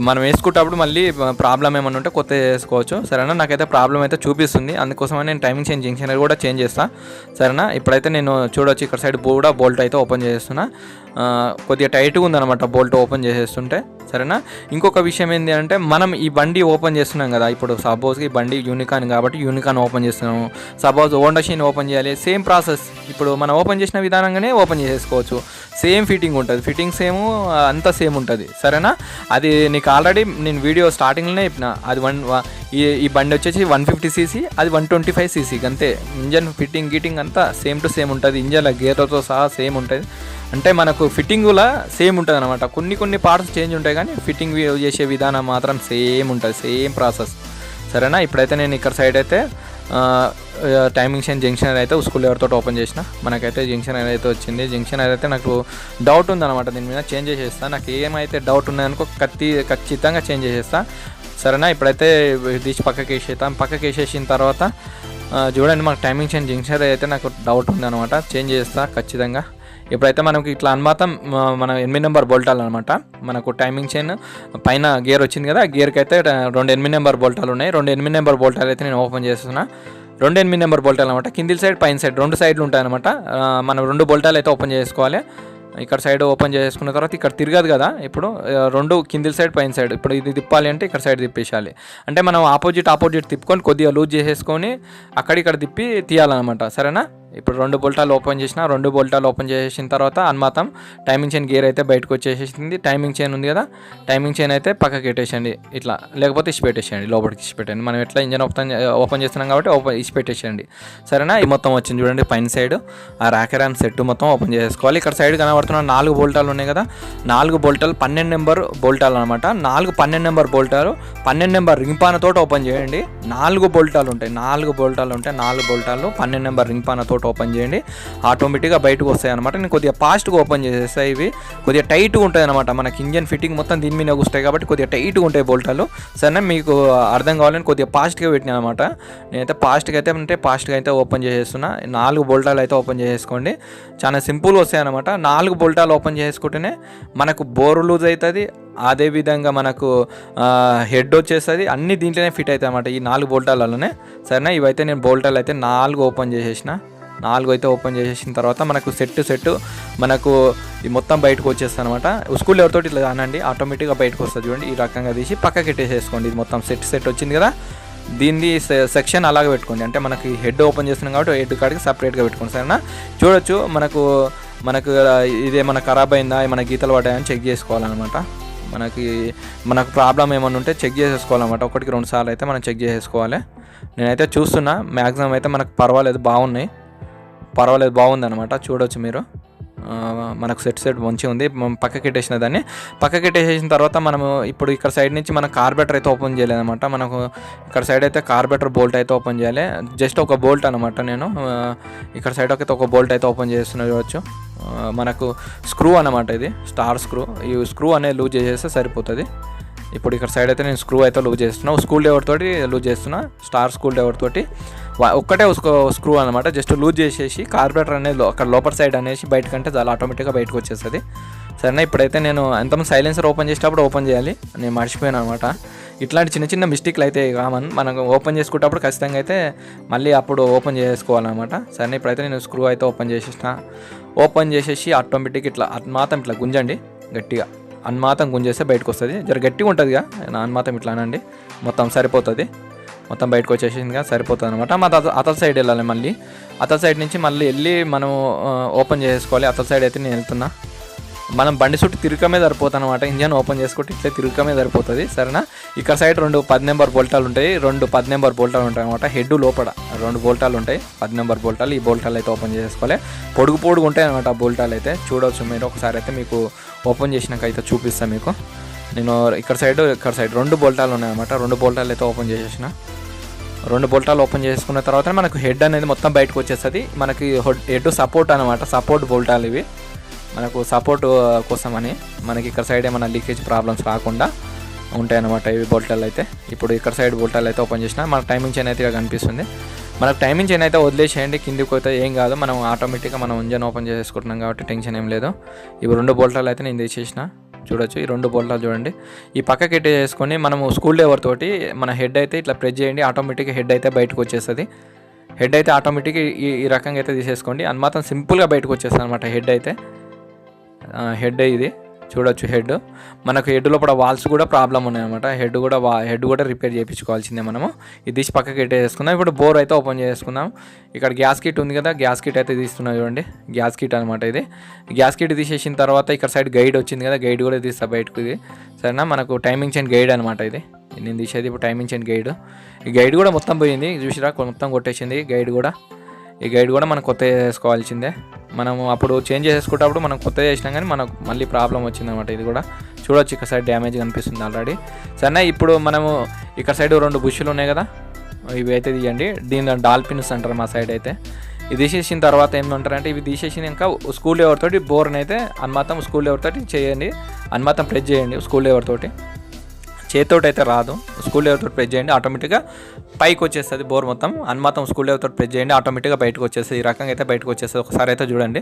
మనం వేసుకుంటప్పుడు మళ్ళీ ప్రాబ్లం ఏమన్నా ఉంటే కొత్త చేసుకోవచ్చు, సరేనా? నాకైతే ప్రాబ్లం అయితే చూపిస్తుంది, అందుకోసమే నేను టైమింగ్ చైన్ జంక్షనరీ కూడా చేంజ్ చేస్తాను, సరేనా? ఇప్పుడైతే నేను చూడొచ్చు ఇక్కడ సైడ్ కూడా బోల్ట్ అయితే ఓపెన్ చేస్తున్నా. కొద్దిగా టైట్గా ఉందన్నమాట బోల్ట్ ఓపెన్ చేసేస్తుంటే, సరేనా? ఇంకొక విషయం ఏంటి అంటే, మనం ఈ బండి ఓపెన్ చేస్తున్నాం కదా, ఇప్పుడు సపోజ్కి ఈ బండి యూనికాన్ కాబట్టి యూనికాన్ ఓపెన్ చేస్తున్నాము, సపోజ్ హోండా షైన్ ఓపెన్ చేయాలి, సేమ్ ప్రాసెస్. ఇప్పుడు మనం ఓపెన్ చేసిన విధానంగానే ఓపెన్ చేసుకోవచ్చు, సేమ్ ఫిట్టింగ్ ఉంటుంది, ఫిట్టింగ్ సేమ్ అంతా సేమ్ ఉంటుంది, సరేనా? అది నీకు ఆల్రెడీ నేను వీడియో స్టార్టింగ్లోనే చెప్పిన. అది ఈ బండి వచ్చేసి 150cc, అది 125cc అంతే. ఇంజన్ ఫిట్టింగ్ గీటింగ్ అంతా సేమ్ టు సేమ్ ఉంటుంది, ఇంజన్ గేర్లతో సహా సేమ్ ఉంటుంది. అంటే మనకు ఫిట్టింగ్లా సేమ్ ఉంటుంది అనమాట. కొన్ని పార్ట్స్ చేంజ్ ఉంటాయి కానీ ఫిట్టింగ్ చేసే విధానం మాత్రం సేమ్ ఉంటుంది, సేమ్ ప్రాసెస్, సరేనా? ఇప్పుడైతే నేను ఇక్కడ సైడ్ అయితే టైమింగ్ చైన్ జంక్షన్ అయితే స్కూల్ ఎవరితో ఓపెన్ చేసిన, మనకైతే జంక్షన్ అయితే వచ్చింది. జంక్షన్ అయితే నాకు డౌట్ ఉందన్నమాట, దీని మీద చేంజ్ చేసేస్తాను. నాకు ఏమైతే డౌట్ ఉన్నాయనుకో ఖచ్చితంగా చేంజ్ చేసేస్తాను, సరేనా? ఇప్పుడైతే తీసి పక్కకి వేసేస్తాం. పక్కకి వేసేసిన తర్వాత చూడండి, మనకు టైమింగ్ చైన్ జంక్షన్ అయితే నాకు డౌట్ ఉందన్నమాట, చేంజ్ చేస్తా ఖచ్చితంగా. ఇప్పుడైతే మనకి ఇట్లా అనుమాతం మన 8 నెంబర్ బోల్టాలు అనమాట. మనకు టైమింగ్ చైన్ పైన గేర్ వచ్చింది కదా, గేర్కి అయితే 2 8 నెంబర్ బోల్టాలు ఉన్నాయి. 2 8 నెంబర్ బోల్టాలు అయితే నేను ఓపెన్ చేస్తున్నా. 2 8 నెంబర్ బోల్టాలు అనమాట, కింది సైడ్ పైన సైడ్ 2 సైడ్లు ఉంటాయి అనమాట. మనం 2 బోల్టాలు అయితే ఓపెన్ చేసుకోవాలి. ఇక్కడ సైడ్ ఓపెన్ చేసుకున్న తర్వాత ఇక్కడ తిరగదు కదా, ఇప్పుడు 2 కింది సైడ్ పైన సైడ్, ఇప్పుడు ఇది తిప్పాలి అంటే ఇక్కడ సైడ్ తిప్పేసాలి. అంటే మనం ఆపోజిట్ తిప్పుకొని కొద్దిగా లూజ్ చేసేసుకొని అక్కడిక్కడ తిప్పి తీయాలన్నమాట, సరేనా? ఇప్పుడు 2 బోల్టాలు ఓపెన్ చేసిన, 2 బోల్టాలు ఓపెన్ చేసిన తర్వాత అనుమాతం టైమింగ్ చైన్ గేర్ అయితే బయటకు వచ్చేసింది. టైమింగ్ చైన్ ఉంది కదా, టైమింగ్ చైన్ అయితే పక్కకి పెట్టేసేయండి ఇట్లా, లేకపోతే ఇసి పెట్టేసేయండి, లోపలికి ఇసి పెట్టండి. మనం ఎట్లా ఇంజన్ ఓపెన్ చేస్తున్నాం కాబట్టి ఇసి పెట్టేసేయండి, సరేనా? ఈ మొత్తం వచ్చింది చూడండి పైన సైడ్, ఆ ర్యాకెరామ్ సెట్ మొత్తం ఓపెన్ చేసుకోవాలి. ఇక్కడ సైడ్ కనబడుతున్న 4 బోల్టాలు ఉన్నాయి కదా, 4 బోల్టాలు 12 నెంబర్ బోల్టాలు అనమాట. 4 12 నెంబర్ బోల్టాలు 12 నెంబర్ రింగ్ పానతో ఓపెన్ చేయండి. 4 బోల్టాలు ఉంటాయి, 4 బోల్టాలు 12 నెంబర్ రింగ్ పానతో ఓపెన్ చేయండి, ఆటోమేటిక్గా బయటకు వస్తాయి అనమాట. నేను కొద్దిగా ఫాస్ట్గా ఓపెన్ చేసేస్తాయి, ఇవి కొద్దిగా టైట్గా ఉంటుంది అనమాట. మనకి ఇంజన్ ఫిట్టింగ్ మొత్తం దీని మీద వస్తాయి కాబట్టి కొద్దిగా టైట్గా ఉంటాయి బోల్టాలు, సరే? మీకు అర్థం కావాలని కొద్దిగా ఫాస్ట్గా పెట్టినా అనమాట. నేనైతే ఫాస్ట్గా అయితే ఓపెన్ చేసేస్తున్నా. 4 బోల్టాలు అయితే ఓపెన్ చేసుకోండి, చాలా సింపుల్గా వస్తాయి అనమాట. 4 బోల్టాలు ఓపెన్ చేసుకుంటేనే మనకు బోర్ లూజ్ అవుతుంది, అదేవిధంగా మనకు హెడ్ వచ్చేస్తుంది, అన్ని దీంట్లోనే ఫిట్ అవుతాయి అనమాట, ఈ 4 బోల్టాలలోనే, సరేనా? ఇవైతే నేను బోల్టాలు అయితే 4 ఓపెన్ చేసేసిన. 4 అయితే ఓపెన్ చేసేసిన తర్వాత మనకు సెట్ మనకు ఈ మొత్తం బయటకు వచ్చేస్తుంది అనమాట. స్కూల్ ఎవరితో ఇట్లా అనండి, ఆటోమేటిక్గా బయటకు వస్తుంది చూడండి. ఈ రకంగా తీసి పక్కకి పెట్టేసేసుకోండి. ఇది మొత్తం సెట్ వచ్చింది కదా, దీన్ని సెక్షన్ అలాగే పెట్టుకోండి. అంటే మనకి హెడ్ ఓపెన్ చేస్తున్నాం కాబట్టి హెడ్ కాడికి సపరేట్గా పెట్టుకోండి, సరేనా? చూడొచ్చు మనకు ఇదేమన్నా ఖరాబ్ అయిందా, ఏమైనా గీతలు పడ్డాయని చెక్ చేసుకోవాలన్నమాట. మనకు ప్రాబ్లం ఏమైనా ఉంటే చెక్ చేసేసుకోవాలన్నమాట. 1కి 2 సార్లు అయితే మనం చెక్ చేసేసుకోవాలి. నేనైతే చూస్తున్నా, మ్యాక్సిమం అయితే మనకు పర్వాలేదు, బాగుందనమాట. చూడవచ్చు మీరు, మనకు సెట్ మంచిగా ఉంది. పక్కకి పెట్టేసిన దాన్ని పక్కకి పెట్టేసిన తర్వాత మనము ఇప్పుడు ఇక్కడ సైడ్ నుంచి మనం కార్బెటర్ అయితే ఓపెన్ చేయలేదన్నమాట. మనకు ఇక్కడ సైడ్ అయితే కార్బెటర్ బోల్ట్ అయితే ఓపెన్ చేయాలి. జస్ట్ ఒక బోల్ట్ అనమాట. నేను ఇక్కడ సైడ్ అయితే ఒక బోల్ట్ అయితే ఓపెన్ చేస్తున్నా చూడవచ్చు. మనకు స్క్రూ అనమాట, ఇది స్టార్ స్క్రూ. ఈ స్క్రూ అనేది లూజ్ చేసేస్తే సరిపోతుంది. ఇప్పుడు ఇక్కడ సైడ్ అయితే నేను స్క్రూ అయితే లూజ్ చేస్తున్నా. స్క్రూ డ్రైవర్ తోటి లూజ్ చేస్తున్నా, స్టార్ స్క్రూ డ్రైవర్ తోటి. ఒక్కటే స్క్రూ అనమాట. జస్ట్ లూజ్ చేసేసి కార్బొరేటర్ అనేది అక్కడ లోపల సైడ్ అనేసి బయటకంటే చాలా ఆటోమేటిక్గా బయటకు వచ్చేస్తుంది. సరేనా, ఇప్పుడైతే నేను ఎంతమంది సైలెన్సర్ ఓపెన్ చేసేటప్పుడు ఓపెన్ చేయాలి, నేను మర్చిపోయాను అనమాట. ఇట్లాంటి చిన్న చిన్న మిస్టేక్లు అయితే కామన్. మనం ఓపెన్ చేసుకునేటప్పుడు ఖచ్చితంగా అయితే మళ్ళీ అప్పుడు ఓపెన్ చేసుకోవాలన్నమాట. సరే, ఇప్పుడైతే నేను స్క్రూ అయితే ఓపెన్ చేసేసిన. ఓపెన్ చేసేసి ఆటోమేటిక్ ఇట్లా అన్మాతం ఇట్లా గుంజండి, గట్టిగా అన్మాతం గుంజేస్తే బయటకు వస్తుంది. జర గట్టిగా ఉంటుంది అన్మాతం ఇట్లా అనండి, మొత్తం సరిపోతుంది. మొత్తం బయటకు వచ్చేసిందిగా సరిపోతుంది అనమాట. మా అతల సైడ్ వెళ్ళాలి, మళ్ళీ అతల సైడ్ నుంచి మళ్ళీ వెళ్ళి మనం ఓపెన్ చేసుకోవాలి. అతల సైడ్ అయితే నేను వెళ్తున్నా. మనం బండి చుట్టూ తిరగమే సరిపోతుంది అనమాట. ఇంజన్ ఓపెన్ చేసుకుంటే ఇట్లా తిరగమే సరిపోతుంది. సరేనా, ఇక్కడ సైడ్ 2 10 నెంబర్ బోల్టాలు ఉంటాయి, 2 10 నెంబర్ బోల్టాలు ఉంటాయి అనమాట. హెడ్ లోపల 2 బోల్టాలు ఉంటాయి, 10 నెంబర్ బోల్టాలు. ఈ బోల్టాలు అయితే ఓపెన్ చేసుకోవాలి. పొడుగు ఉంటాయి అనమాట ఆ బోల్టాలు అయితే. చూడవచ్చు మీరు ఒకసారి అయితే, మీకు ఓపెన్ చేసినాక అయితే చూపిస్తాను మీకు. నేను ఇక్కడ సైడ్ 2 బోల్టాలు ఉన్నాయి అనమాట. 2 బోల్టాలు అయితే ఓపెన్ చేసేసిన. 2 బోల్టాలు ఓపెన్ చేసుకున్న తర్వాత మనకు హెడ్ అనేది మొత్తం బయటకు వచ్చేస్తుంది. మనకి హెడ్ సపోర్ట్ అనమాట, సపోర్ట్ బోల్టాలు ఇవి. మనకు సపోర్ట్ కోసమని మనకి ఇక్కడ సైడ్ ఏమైనా లీకేజ్ ప్రాబ్లమ్స్ రాకుండా ఉంటాయన్నమాట ఇవి బోల్టాలు అయితే. ఇప్పుడు ఇక్కడ సైడ్ బోల్టాలు అయితే ఓపెన్ చేసిన. మన టైమింగ్ చైన్ అయితే కనిపిస్తుంది. మనకు టైమింగ్ చైన్ అయితే వదిలేసేయండి, కిందికి అయితే ఏం కాదు. మనం ఆటోమేటిక్గా మనం ఇంజన్ ఓపెన్ చేసుకుంటున్నాం కాబట్టి టెన్షన్ ఏం లేదు. ఇవి 2 బోల్టాలు అయితే నేను తీసేసిన. చూడొచ్చు, ఈ 2 బోల్టాలు చూడండి. ఈ పక్కకి ఎట్టే చేసుకొని మనము స్క్రూ డ్రైవర్ తోటి మన హెడ్ అయితే ఇట్లా ప్రెస్ చేయండి, ఆటోమేటిక్గా హెడ్ అయితే బయటకు వచ్చేస్తుంది. హెడ్ అయితే ఆటోమేటిక్గా ఈ రకంగా అయితే తీసేసుకోండి. అది మాత్రం సింపుల్గా బయటకు వచ్చేస్తుంది అనమాట హెడ్ అయితే. హెడ్ ఇది చూడొచ్చు. హెడ్ మనకు హెడ్ లోపల వాల్స్ కూడా ప్రాబ్లం ఉన్నాయన్నమాట. హెడ్ కూడా రిపేర్ చేయించుకోవాల్సిందే మనము. ఇది తీసి పక్కకి పెట్టేసుకుందాం. ఇప్పుడు బోర్ అయితే ఓపెన్ చేసుకుందాం. ఇక్కడ గ్యాస్ కిట్ ఉంది కదా, గ్యాస్ కిట్ అయితే తీస్తున్నా చూడండి. గ్యాస్ కిట్ అనమాట ఇది. గ్యాస్ కిట్ తీసేసిన తర్వాత ఇక్కడ సైడ్ గైడ్ వచ్చింది కదా, గైడ్ కూడా తీస్తా బయటకు. ఇది సరేనా, మనకు టైమింగ్ చైన్ గైడ్ అనమాట ఇది. నేను తీసేది ఇప్పుడు టైమింగ్ చైన్ గైడ్. ఈ గైడ్ కూడా మొత్తం పోయింది చూసిరా, మొత్తం కొట్టేసింది గైడ్ కూడా. ఈ గైడ్ కూడా మనం కొత్త చేసుకోవాల్సిందే. మనము అప్పుడు చేంజ్ చేసుకుంటప్పుడు మనం కొత్త చేసినాం కానీ మనకు మళ్ళీ ప్రాబ్లం వచ్చిందనమాట. ఇది కూడా చూడొచ్చు, ఇక్కడ సైడ్ డ్యామేజ్ కనిపిస్తుంది ఆల్రెడీ. సరే, ఇప్పుడు మనము ఇక్కడ సైడ్ 2 బుష్లు ఉన్నాయి కదా, ఇవి అయితే తీయండి. దీని డాల్ఫిన్స్ అంటారు మా సైడ్ అయితే. ఇది తీసేసిన తర్వాత ఏమంటారంటే, ఇవి తీసేసినాక స్క్రూ డ్రైవర్ తోటి బోర్ని అయితే అన్మాతం స్క్రూ డ్రైవర్ తోటి చేయండి. అన్మాతం ప్రెస్ చేయండి స్క్రూ డ్రైవర్ తోటి, చేతితోటి అయితే రాదు. స్క్రూ డ్రైవర్ తోటి ప్రెస్ చేయండి, ఆటోమేటిక్గా పైకి వచ్చేస్తుంది బోర్ మొత్తం. అన్మాతం స్క్రూ డ్రైవర్ తోటి ప్రెస్ చేయండి, ఆటోమేటిక్గా బయటకు వచ్చేస్తుంది. ఈ రకంగా అయితే బయటకు వచ్చేస్తుంది. ఒకసారి అయితే చూడండి,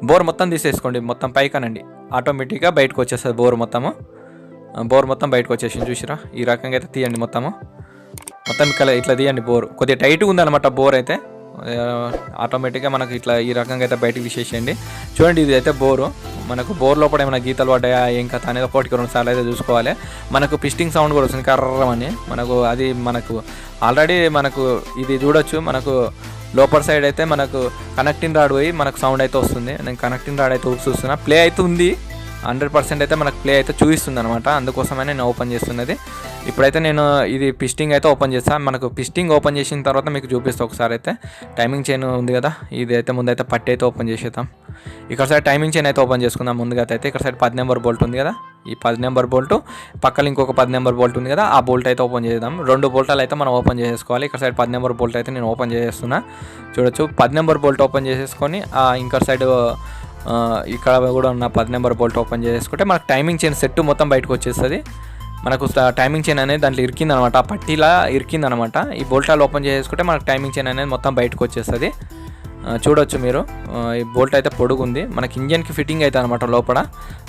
బోర్ మొత్తం తీసేసుకోండి, మొత్తం పైకి అనండి, ఆటోమేటిక్గా బయటకు వచ్చేస్తుంది బోర్ మొత్తము. బోర్ మొత్తం బయటకు వచ్చేసింది చూసిరా. ఈ రకంగా అయితే తీయండి మొత్తం ఇక్కడ ఇట్లా తీయండి. బోర్ కొద్దిగా టైట్గా ఉందన్నమాట బోర్ అయితే. ఆటోమేటిక్గా మనకు ఇట్లా ఈ రకంగా అయితే బయటకు తీసేసేయండి. చూడండి, ఇది అయితే బోరు. మనకు బోర్ లోపల ఏమైనా గీతలు పడ్డాయా ఏం కథ అనేది 1-2 సార్లు అయితే చూసుకోవాలి. మనకు పిస్టింగ్ సౌండ్ కూడా వస్తుంది కర్రమని. మనకు ఆల్రెడీ మనకు ఇది చూడొచ్చు. మనకు లోపల సైడ్ అయితే మనకు కనెక్టింగ్ రాడ్ పోయి మనకు సౌండ్ అయితే వస్తుంది. నేను కనెక్టింగ్ రాడ్ అయితే చూస్తున్నా, ప్లే అయితే ఉంది 100% అయితే మనకు ప్లే అయితే చూపిస్తుంది అనమాట. అందుకోసమే నేను ఓపెన్ చేస్తున్నది. ఇప్పుడైతే నేను ఇది పిస్టింగ్ అయితే ఓపెన్ చేస్తాను. మనకు పిస్టింగ్ ఓపెన్ చేసిన తర్వాత మీకు చూపిస్తాను ఒకసారి అయితే. టైమింగ్ చైన్ ఉంది కదా, ఇది అయితే ముందైతే పట్టి అయితే ఓపెన్ చేసేద్దాం. ఇక్కడ సైడ్ టైమింగ్ చైన్ అయితే ఓపెన్ చేసుకుందాం ముందుగా అయితే. ఇక్కడ సైడ్ 10 నెంబర్ బోల్ట్ ఉంది కదా, ఈ 10 నెంబర్ బోల్ట్ పక్కన ఇంకొక 10 నెంబర్ బోల్ట్ ఉంది కదా, ఆ బోల్ట్ అయితే ఓపెన్ చేద్దాం. 2 బోల్టాలు అయితే మనం ఓపెన్ చేసుకోవాలి. ఇక్కడ సైడ్ 10 నెంబర్ బోల్ట్ అయితే నేను ఓపెన్ చేస్తున్నా. చూడొచ్చు, 10 నెంబర్ బోల్ట్ ఓపెన్ చేసేసుకొని ఇంకా సైడ్ ఇక్కడ కూడా ఉన్న 10 నెంబర్ బోల్ట్ ఓపెన్ చేసుకుంటే మనకు టైమింగ్ చైన్ సెట్ మొత్తం బయటకు వచ్చేస్తుంది. మనకు టైమింగ్ చైన్ అనేది దాంట్లో ఇరికిందనమాట, ఆ పట్టీలా ఇరికిందనమాట. ఈ బోల్టాలు ఓపెన్ చేసుకుంటే మనకు టైమింగ్ చైన్ అనేది మొత్తం బయటకు వచ్చేస్తుంది. చూడొచ్చు మీరు, ఈ బోల్ట్ అయితే పొడుగుంది. మనకి ఇంజన్కి ఫిట్టింగ్ అవుతుంది అనమాట లోపల,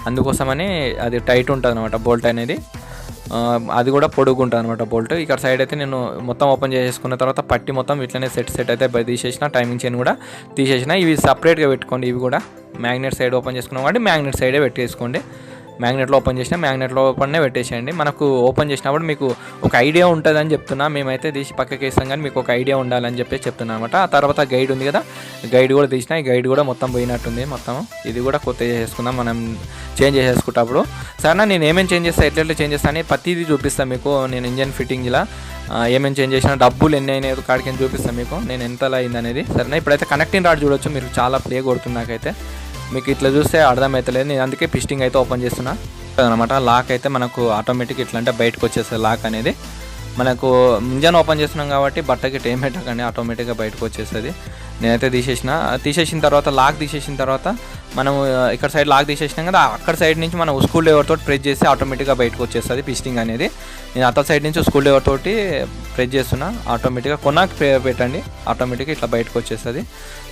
అందుకోసమని అది టైట్ ఉంటుంది అనమాట బోల్ట్ అనేది. అది కూడా పొడుగు ఉంటుంది అనమాట బోల్ట్. ఇక్కడ సైడ్ అయితే నేను మొత్తం ఓపెన్ చేసుకున్న తర్వాత పట్టి మొత్తం ఇట్లనే సెట్ అయితే తీసేసిన. టైమింగ్ చైన్ కూడా తీసేసిన. ఇవి సపరేట్గా పెట్టుకోండి. ఇవి కూడా మ్యాగ్నెట్ సైడ్ ఓపెన్ చేసుకున్నాం కాబట్టి మ్యాగ్నెట్ సైడే పెట్టేసుకోండి. మ్యాగ్నెట్లో ఓపెన్ చేసినా మ్యాగ్నెట్లో ఓపెన్నే పెట్టేసేయండి. మనకు ఓపెన్ చేసినప్పుడు మీకు ఒక ఐడియా ఉంటుందని చెప్తున్నా. మేమైతే తీసి పక్కకి వేస్తాం కానీ మీకు ఒక ఐడియా ఉండాలని చెప్పి చెప్తున్నాను అనమాట. ఆ తర్వాత గైడ్ ఉంది కదా, గైడ్ కూడా తీసిన. ఈ గైడ్ కూడా మొత్తం పోయినట్టుంది మొత్తం. ఇది కూడా కొత్త చేసుకుందాం మనం చేంజ్ చేసేసుకుంటప్పుడు. సరేనా, నేను ఏమేమి చేంజ్ చేస్తాను, ఎట్లా చేంజ్ చేస్తాను అని ప్రతిదీ చూపిస్తాను మీకు. నేను ఇంజన్ ఫిట్టింగ్ ఇలా ఏమేమి చేంజ్ చేసినా, డబ్బులు ఎన్ని అయినాయి కాడికి చూపిస్తాను మీకు, నేను ఎంతలా అయింది అనేది. సరేనా, ఇప్పుడైతే కనెక్టింగ్ రాడ్ చూడొచ్చు మీరు, చాలా ప్లే కొడుతుంది నాకైతే. మీకు ఇట్లా చూస్తే అర్థమవుతలేదు. నేను అందుకే పిస్టింగ్ అయితే ఓపెన్ చేస్తున్నా అనమాట. లాక్ అయితే మనకు ఆటోమేటిక్ ఇట్లా అంటే బయటకు వచ్చేస్తుంది. లాక్ అనేది మనకు ఇంజన్ ఓపెన్ చేస్తున్నాం కాబట్టి బట్టకి ఏం పెట్టకండి, ఆటోమేటిక్గా బయటకు వచ్చేస్తుంది. నేనైతే తీసేసిన తర్వాత లాక్ తీసేసిన తర్వాత మనం ఇక్కడ సైడ్ లాక్ తీసేసినాం కదా, అక్కడ సైడ్ నుంచి మనం స్కూల్ డ్రైవర్ తోటి ప్రెస్ చేస్తే ఆటోమేటిక్గా బయటకు వచ్చేస్తుంది పిస్టింగ్ అనేది. నేను అతల సైడ్ నుంచి స్కూల్ డ్రైవర్ తోటి ప్రెస్ చేస్తున్నా, ఆటోమేటిక్గా కొనాక్ పెట్టండి, ఆటోమేటిక్గా ఇట్లా బయటకు వచ్చేస్తుంది.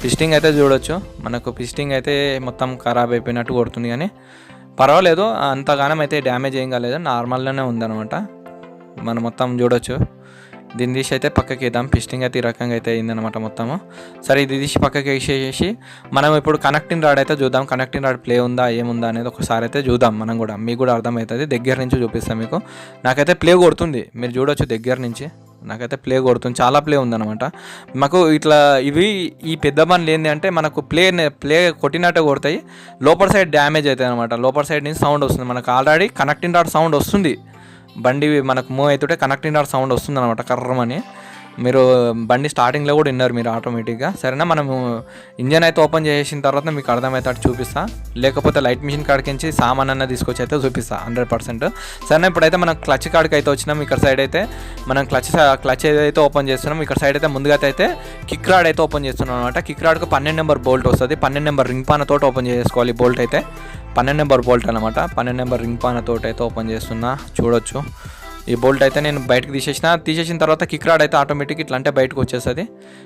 పిస్టింగ్ అయితే చూడొచ్చు, మనకు పిస్టింగ్ అయితే మొత్తం ఖరాబ్ అయిపోయినట్టు కొడుతుంది, కానీ పర్వాలేదు, అంతగానం అయితే డ్యామేజ్ ఏం కాలేదు, నార్మల్గానే ఉందన్నమాట. మనం మొత్తం చూడొచ్చు. దీన్ని తీసి అయితే పక్కకి వేద్దాం. పిస్టింగ్ అయితే ఈ రకంగా అయితే అయిందనమాట మొత్తము. సరే, ఇది తీసి పక్కకి వేసేసి మనం ఇప్పుడు కనెక్టింగ్ రాడ్ అయితే చూద్దాం. కనెక్టింగ్ రాడ్ ప్లే ఉందా ఏముందా అనేది ఒకసారి అయితే చూద్దాం మనం కూడా, మీకు కూడా అర్థమవుతుంది. దగ్గర నుంచి చూపిస్తాం మీకు. నాకైతే ప్లే కొడుతుంది, మీరు చూడొచ్చు దగ్గర నుంచి. నాకైతే ప్లే కొడుతుంది, చాలా ప్లే ఉందన్నమాట. మాకు ఇట్లా ఈ పెద్ద బండ్లు ఏంటి అంటే మనకు ప్లే కొట్టినట్టే కొడతాయి, లోపల సైడ్ డ్యామేజ్ అవుతాయి అనమాట. లోపల సైడ్ నుంచి సౌండ్ వస్తుంది. మనకు ఆల్రెడీ కనెక్టింగ్ రాడ్ సౌండ్ వస్తుంది, బండి మనకు మూవ్ అవుతుంటే కనెక్టింగ్ రాడ్ సౌండ్ వస్తుంది అనమాట, కర్రమని. మీరు బండి స్టార్టింగ్లో కూడా విన్నారు మీరు ఆటోమేటిక్గా. సరేనా, మనము ఇంజన్ అయితే ఓపెన్ చేసిన తర్వాత మీకు అర్థమవుతాడు చూపిస్తా, లేకపోతే లైట్ మిషన్ కాడికించి సామాన్ అన్న తీసుకొచ్చి అయితే చూపిస్తా 100%. సరేనా, ఇప్పుడైతే మనం క్లచ్ కాడికి అయితే వచ్చినాం. ఇక్కడ సైడ్ అయితే మనం క్లచ్ ఏదైతే ఓపెన్ చేస్తున్నాం, ఇక్కడ సైడ్ అయితే ముందుగా అయితే కిక్ రాడ్ అయితే ఓపెన్ చేస్తున్నాం అనమాట. కిక్ రాడ్కు 12 నెంబర్ బోల్ట్ వస్తుంది, 12 నెంబర్ రింగ్ పాన తోటి ఓపెన్ చేసుకోవాలి. బోల్ట్ అయితే 12 నెంబర్ బోల్ట్ అనమాట, 12 నెంబర్ రింగ్ పాన తోటి అయితే ఓపెన్ చేస్తున్నా, చూడొచ్చు. ఈ బోల్ట్ అయితే నేను బయటకు తీసేసిన తర్వాత కిక్ రాడ్ అయితే ఆటోమేటిక్ ఇట్లా అంటే బయటకు వచ్చేస్తుంది.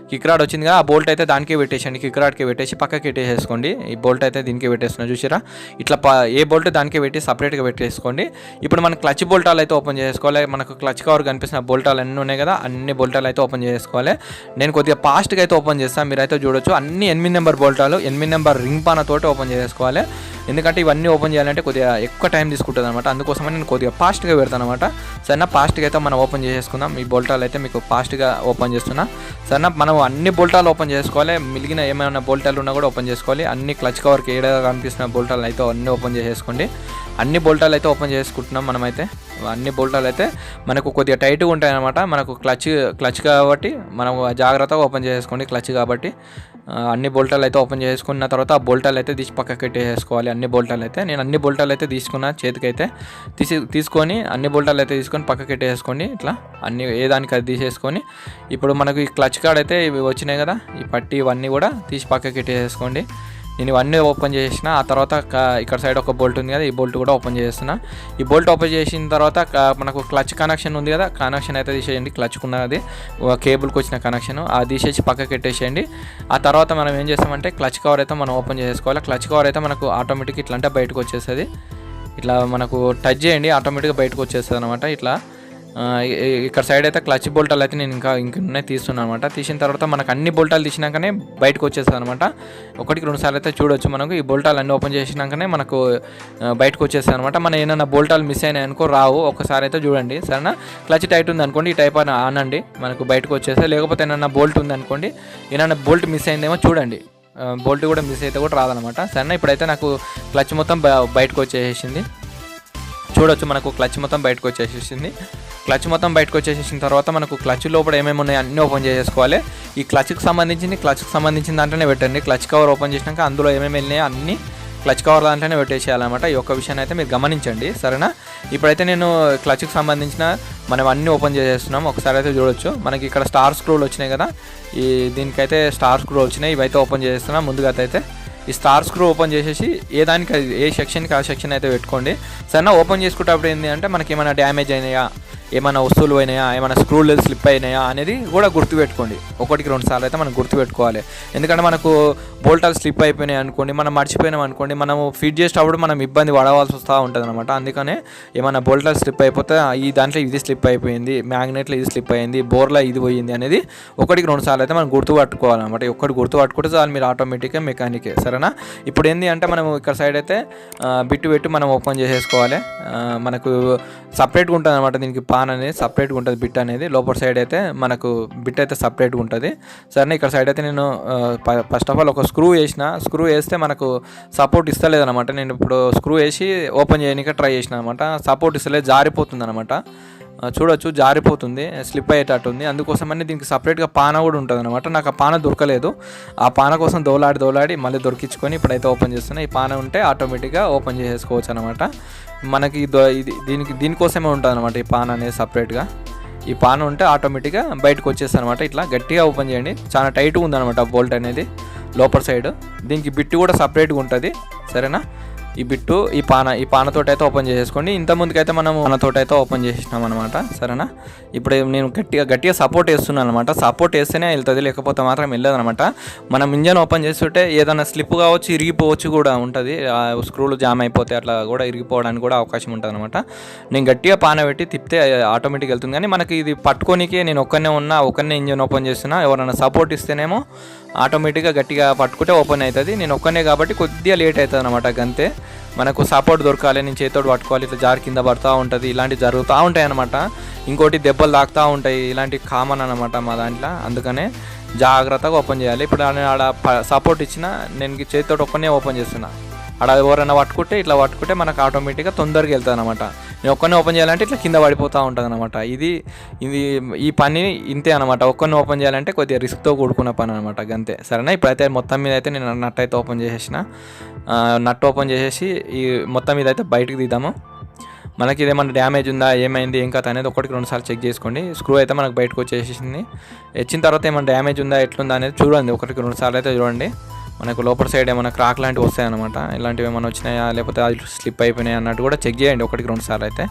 కిక్ రాడ్ వచ్చింది కదా, ఆ బోల్ట్ అయితే దానికే పెట్టేసండి, కిక్ రాడ్కి పెట్టేసి పక్కకి పెట్టేసుకోండి. ఈ బోల్ట్ అయితే దీనికే పెట్టేస్తున్నా, చూసారా, ఇట్లా ఏ బోల్ట్ దానికే పెట్టి సపరేట్గా పెట్టేసుకోండి. ఇప్పుడు మనం క్లచ్ బోల్టాలు అయితే ఓపెన్ చేసుకోవాలి. మనకు క్లచ్ కవర్ కనిపిస్తున్న బోల్టాలు అన్నీ ఉన్నాయి కదా, అన్ని బోల్టాలు అయితే ఓపెన్ చేసుకోవాలి. నేను కొద్దిగా ఫాస్ట్గా అయితే ఓపెన్ చేస్తాను, మీరైతే చూడొచ్చు. అన్ని 8 నెంబర్ బోల్టాలు 8 నెంబర్ రింగ్ పాన తోటి ఓపెన్ చేసుకోవాలి. ఎందుకంటే ఇవన్నీ ఓపెన్ చేయాలంటే కొద్దిగా ఎక్కువ టైం తీసుకుంటుంది అనమాట, అందుకోసమని నేను కొద్దిగా ఫాస్ట్గా పెడతాను అనమాట. సరేనా, ఫాస్ట్గా అయితే మనం ఓపెన్ చేసేసుకుందాం. ఈ బోల్టాలు అయితే మీకు ఫాస్ట్గా ఓపెన్ చేస్తున్నా. సరేనా, మనం అన్ని బోల్టాలు ఓపెన్ చేసుకోవాలి, మిగిలిన ఏమైనా బోల్టాలు ఉన్నా కూడా ఓపెన్ చేసుకోవాలి. అన్ని క్లచ్ కవర్కి ఏడాగా కనిపిస్తున్న బోల్టాలు అయితే అన్నీ ఓపెన్ చేసేసుకోండి. అన్ని బోల్టాలు అయితే ఓపెన్ చేసుకుంటున్నాం మనమైతే. అన్ని బోల్టాలు అయితే మనకు కొద్దిగా టైట్గా ఉంటాయి అనమాట. మనకు క్లచ్ కాబట్టి మనం జాగ్రత్తగా ఓపెన్ చేసుకోండి, క్లచ్ కాబట్టి. అన్ని బోల్టాలు అయితే ఓపెన్ చేసుకున్న తర్వాత ఆ బోల్టాలు అయితే తీసి పక్కకి పెట్టేసుకోవాలి. అన్ని బోల్టాలు అయితే నేను అన్ని బోల్టాలు అయితే తీసుకున్నా, చేతికైతే తీసుకొని అన్ని బోల్టాలు అయితే తీసుకొని పక్కకి పెట్టేసుకోండి. ఇట్లా అన్ని ఏ దానికి అది తీసేసుకొని ఇప్పుడు మనకు ఈ క్లచ్ కార్డ్ అయితే ఇవి వచ్చినాయి కదా, ఈ పట్టి ఇవన్నీ కూడా తీసి పక్కకి పెట్టేసుకోండి. నేను ఇవన్నీ ఓపెన్ చేసిన ఆ తర్వాత ఇక్కడ సైడ్ ఒక బోల్ట్ ఉంది కదా, ఈ బోల్ట్ కూడా ఓపెన్ చేస్తున్నా. ఈ బోల్ట్ ఓపెన్ చేసిన తర్వాత మనకు క్లచ్ కనెక్షన్ ఉంది కదా, కనెక్షన్ అయితే తీసేయండి. క్లచ్కున్నది కేబుల్కి వచ్చిన కనెక్షన్ అది తీసేసి పక్కకి పెట్టేసేయండి. ఆ తర్వాత మనం ఏం చేస్తామంటే క్లచ్ కవర్ అయితే మనం ఓపెన్ చేసుకోవాలి. క్లచ్ కవర్ అయితే మనకు ఆటోమేటిక్ ఇట్లా అంటే బయటకు వచ్చేస్తుంది. ఇట్లా మనకు టచ్ చేయండి, ఆటోమేటిక్గా బయటకు వచ్చేస్తుంది అనమాట. ఇట్లా ఇక్కడ సైడ్ అయితే క్లచ్ బోల్టాలు అయితే నేను ఇంకా తీస్తున్నాను అనమాట. తీసిన తర్వాత మనకు అన్ని బోల్టాలు తీసినాకనే బయటకు వచ్చేస్తుంది అనమాట. 1-2 సార్లు అయితే చూడొచ్చు. మనకు ఈ బోల్టాలు అన్నీ ఓపెన్ చేసినాకనే మనకు బయటకు వచ్చేస్తుంది అనమాట. మనం ఏమైనా బోల్టాలు మిస్ అయినాయి అనుకో రావు, ఒకసారి అయితే చూడండి. సరేనా, క్లచ్ టైట్ ఉంది అనుకోండి, ఈ టైప్ అని ఆనండి, మనకు బయటకు వచ్చేస్తుంది. లేకపోతే ఏమైనా బోల్ట్ ఉంది అనుకోండి, ఏమైనా బోల్ట్ మిస్ అయిందేమో చూడండి, బోల్ట్ కూడా మిస్ అయితే కూడా రాదనమాట. సరేనా, ఇప్పుడైతే నాకు క్లచ్ మొత్తం బయటకు వచ్చేసింది, చూడొచ్చు. మనకు క్లచ్ మొత్తం బయటకు వచ్చేసింది. క్లచ్ మొత్తం బయటకు వచ్చేసిన తర్వాత మనకు క్లచ్ లోపల ఏమేమి ఉన్నాయి అన్నీ ఓపెన్ చేసుకోవాలి. ఈ క్లచ్కి సంబంధించిన దాంట్లోనే పెట్టండి. క్లచ్ కవర్ ఓపెన్ చేసినాక అందులో ఏమేమి వెళ్ళినాయో అన్నీ క్లచ్ కవర్ దాంట్లోనే పెట్టేసేయాలన్నమాట. ఈ ఒక్క విషయాన్ని అయితే మీరు గమనించండి. సరేనా, ఇప్పుడైతే నేను క్లచ్కి సంబంధించిన మనం అన్నీ ఓపెన్ చేసేస్తున్నాం. ఒకసారి అయితే చూడొచ్చు. మనకి ఇక్కడ స్టార్ స్క్రూలు వచ్చినాయి కదా, దీనికైతే స్టార్ స్క్రూ వచ్చినాయి, ఇవైతే ఓపెన్ చేసేస్తున్నాం. ముందుగా అయితే ఈ స్టార్ స్క్రూ ఓపెన్ చేసేసి ఏ సెక్షన్కి ఆ సెక్షన్ అయితే పెట్టుకోండి. సరేనా, ఓపెన్ చేసుకుంటప్పుడు ఏంటి అంటే మనకి ఏమైనా డ్యామేజ్ అయినాయా, ఏమైనా వస్తువులు పోయినాయా, ఏమైనా స్క్రూలు స్లిప్ అయినాయా అనేది కూడా గుర్తుపెట్టుకోండి. 1-2 సార్లు అయితే మనం గుర్తుపెట్టుకోవాలి. ఎందుకంటే మనకు బోల్టాలు స్లిప్ అయిపోయినాయి అనుకోండి, మనం మర్చిపోయినాం అనుకోండి, మనం ఫిట్ చేసేటప్పుడు మనం ఇబ్బంది పడవలసి వస్తూ ఉంటుంది అనమాట. అందుకనే ఏమైనా బోల్టాలు స్లిప్ అయిపోతే ఈ దాంట్లో ఇది స్లిప్ అయిపోయింది, మ్యాగ్నెట్లో ఇది స్లిప్ అయింది, బోర్లో ఇది పోయింది అనేది 1-2 సార్లు అయితే మనం గుర్తుపట్టుకోవాలన్నమాట. గుర్తుపట్టుకుంటే చాలు, మీరు ఆటోమేటిక్గా మెకానికే. సరేనా, ఇప్పుడు ఏంటి అంటే మనం ఇక్కడ సైడ్ అయితే బిట్టు పెట్టి మనం ఓపెన్ చేసేసుకోవాలి. మనకు సపరేట్గా ఉంటుంది అనమాట, దీనికి పాన్ అనేది సపరేట్గా ఉంటుంది, బిట్ అనేది లోపల సైడ్ అయితే మనకు బిట్ అయితే సపరేట్గా ఉంటుంది. సరే, ఇక్కడ సైడ్ అయితే నేను ఫస్ట్ ఆఫ్ ఆల్ ఒక స్క్రూ వేస్తే మనకు సపోర్ట్ ఇస్తలేదు అనమాట. నేను ఇప్పుడు స్క్రూ వేసి ఓపెన్ చేయడానికి ట్రై చేసిన అనమాట, సపోర్ట్ ఇస్తలేదు, జారిపోతుంది అనమాట. చూడొచ్చు జారిపోతుంది, స్లిప్ అయ్యేటట్టుంది. అందుకోసమని దీనికి సపరేట్గా పాన కూడా ఉంటుంది అనమాట. నాకు ఆ పాన దొరకలేదు. ఆ పాన కోసం దోలాడి మళ్ళీ దొరికించుకొని ఇప్పుడైతే ఓపెన్ చేస్తున్నా. ఈ పాన ఉంటే ఆటోమేటిక్గా ఓపెన్ చేసుకోవచ్చు అనమాట. మనకి దీనికోసమే ఉంటుంది అనమాట ఈ పాన అనేది సపరేట్గా. ఈ పాన ఉంటే ఆటోమేటిక్గా బయటకు వచ్చేస్తుంది అనమాట. ఇట్లా గట్టిగా ఓపెన్ చేయండి. చాలా టైట్గా ఉందన్నమాట బోల్ట్ అనేది లోపల సైడ్. దీనికి బిట్టు కూడా సపరేట్గా ఉంటుంది, సరేనా. ఈ బిట్టు ఈ పానతోటి అయితే ఓపెన్ చేసేసుకోండి. ఇంతకుముందుకైతే మనం పానతోటి అయితే ఓపెన్ చేసినాం అనమాట, సరేనా. ఇప్పుడు నేను గట్టిగా సపోర్ట్ వేస్తున్నాను అనమాట. సపోర్ట్ వేస్తేనే వెళ్తుంది, లేకపోతే మాత్రం వెళ్ళదు అనమాట. మనం ఇంజన్ ఓపెన్ చేస్తుంటే ఏదైనా స్లిప్ కావచ్చు, ఇరిగిపోవచ్చు కూడా ఉంటుంది. స్క్రూలు జామ్ అయిపోతే అట్లా కూడా ఇరిగిపోవడానికి కూడా అవకాశం ఉంటుంది అనమాట. నేను గట్టిగా పాన పెట్టి తిప్పితే ఆటోమేటిక్ వెళ్తుంది. కానీ మనకి ఇది పట్టుకోనికే నేను ఒక్కనే ఇంజన్ ఓపెన్ చేస్తున్నా. ఎవరైనా సపోర్ట్ ఇస్తేనేమో ఆటోమేటిక్గా గట్టిగా పట్టుకుంటే ఓపెన్ అవుతుంది. నేను ఒక్కనే కాబట్టి కొద్దిగా లేట్ అవుతుంది అనమాట. గంతే. మనకు సపోర్ట్ దొరకాలి, నేను చేతితో పట్టుకోవాలి, ఇట్లా జారి కింద పడుతూ ఉంటుంది, ఇలాంటివి జరుగుతూ ఉంటాయి అనమాట. ఇంకోటి దెబ్బలు తాకుతూ ఉంటాయి, ఇలాంటివి కామన్ అనమాట మా దాంట్లో. అందుకనే జాగ్రత్తగా ఓపెన్ చేయాలి. ఇప్పుడు ఆడ సపోర్ట్ ఇచ్చిన నేను చేతితో ఒక్కనే ఓపెన్ చేస్తున్నా. అక్కడ ఎవరైనా పట్టుకుంటే మనకు ఆటోమేటిక్గా తొందరగా వెళ్తుంది అనమాట. నేను ఒక్కనే ఓపెన్ చేయాలంటే ఇట్లా కింద పడిపోతూ ఉంటుంది అనమాట. ఈ పని ఇంతే అనమాట. ఒక్కరిని ఓపెన్ చేయాలంటే కొద్దిగా రిస్క్తో కూడుకున్న పని అనమాట, అంతే, సరేనా. ఇప్పుడైతే మొత్తం మీద అయితే నేను నట్ అయితే ఓపెన్ చేసేసిన. నట్ ఓపెన్ చేసేసి ఈ మొత్తం మీద అయితే బయటకు తీద్దాము. మనకి ఇదేమన్నా డ్యామేజ్ ఉందా, ఏమైంది, ఏం కథ అనేది 1-2 సార్లు చెక్ చేసుకోండి. స్క్రూ అయితే మనకు బయటకు వచ్చేసింది. వచ్చిన తర్వాత ఏమైనా డ్యామేజ్ ఉందా, ఎట్లుందా అనేది చూడండి. 1-2 సార్లు అయితే చూడండి. మనకు లోపల సైడ్ ఏమైనా క్రాక్ లాంటివి వస్తాయన్నమాట. ఇలాంటివి ఏమైనా వచ్చినాయా, లేకపోతే అది స్లిప్ అయిపోయినాయి అన్నట్టు కూడా చెక్ చేయండి 1-2 సార్లు అయితే.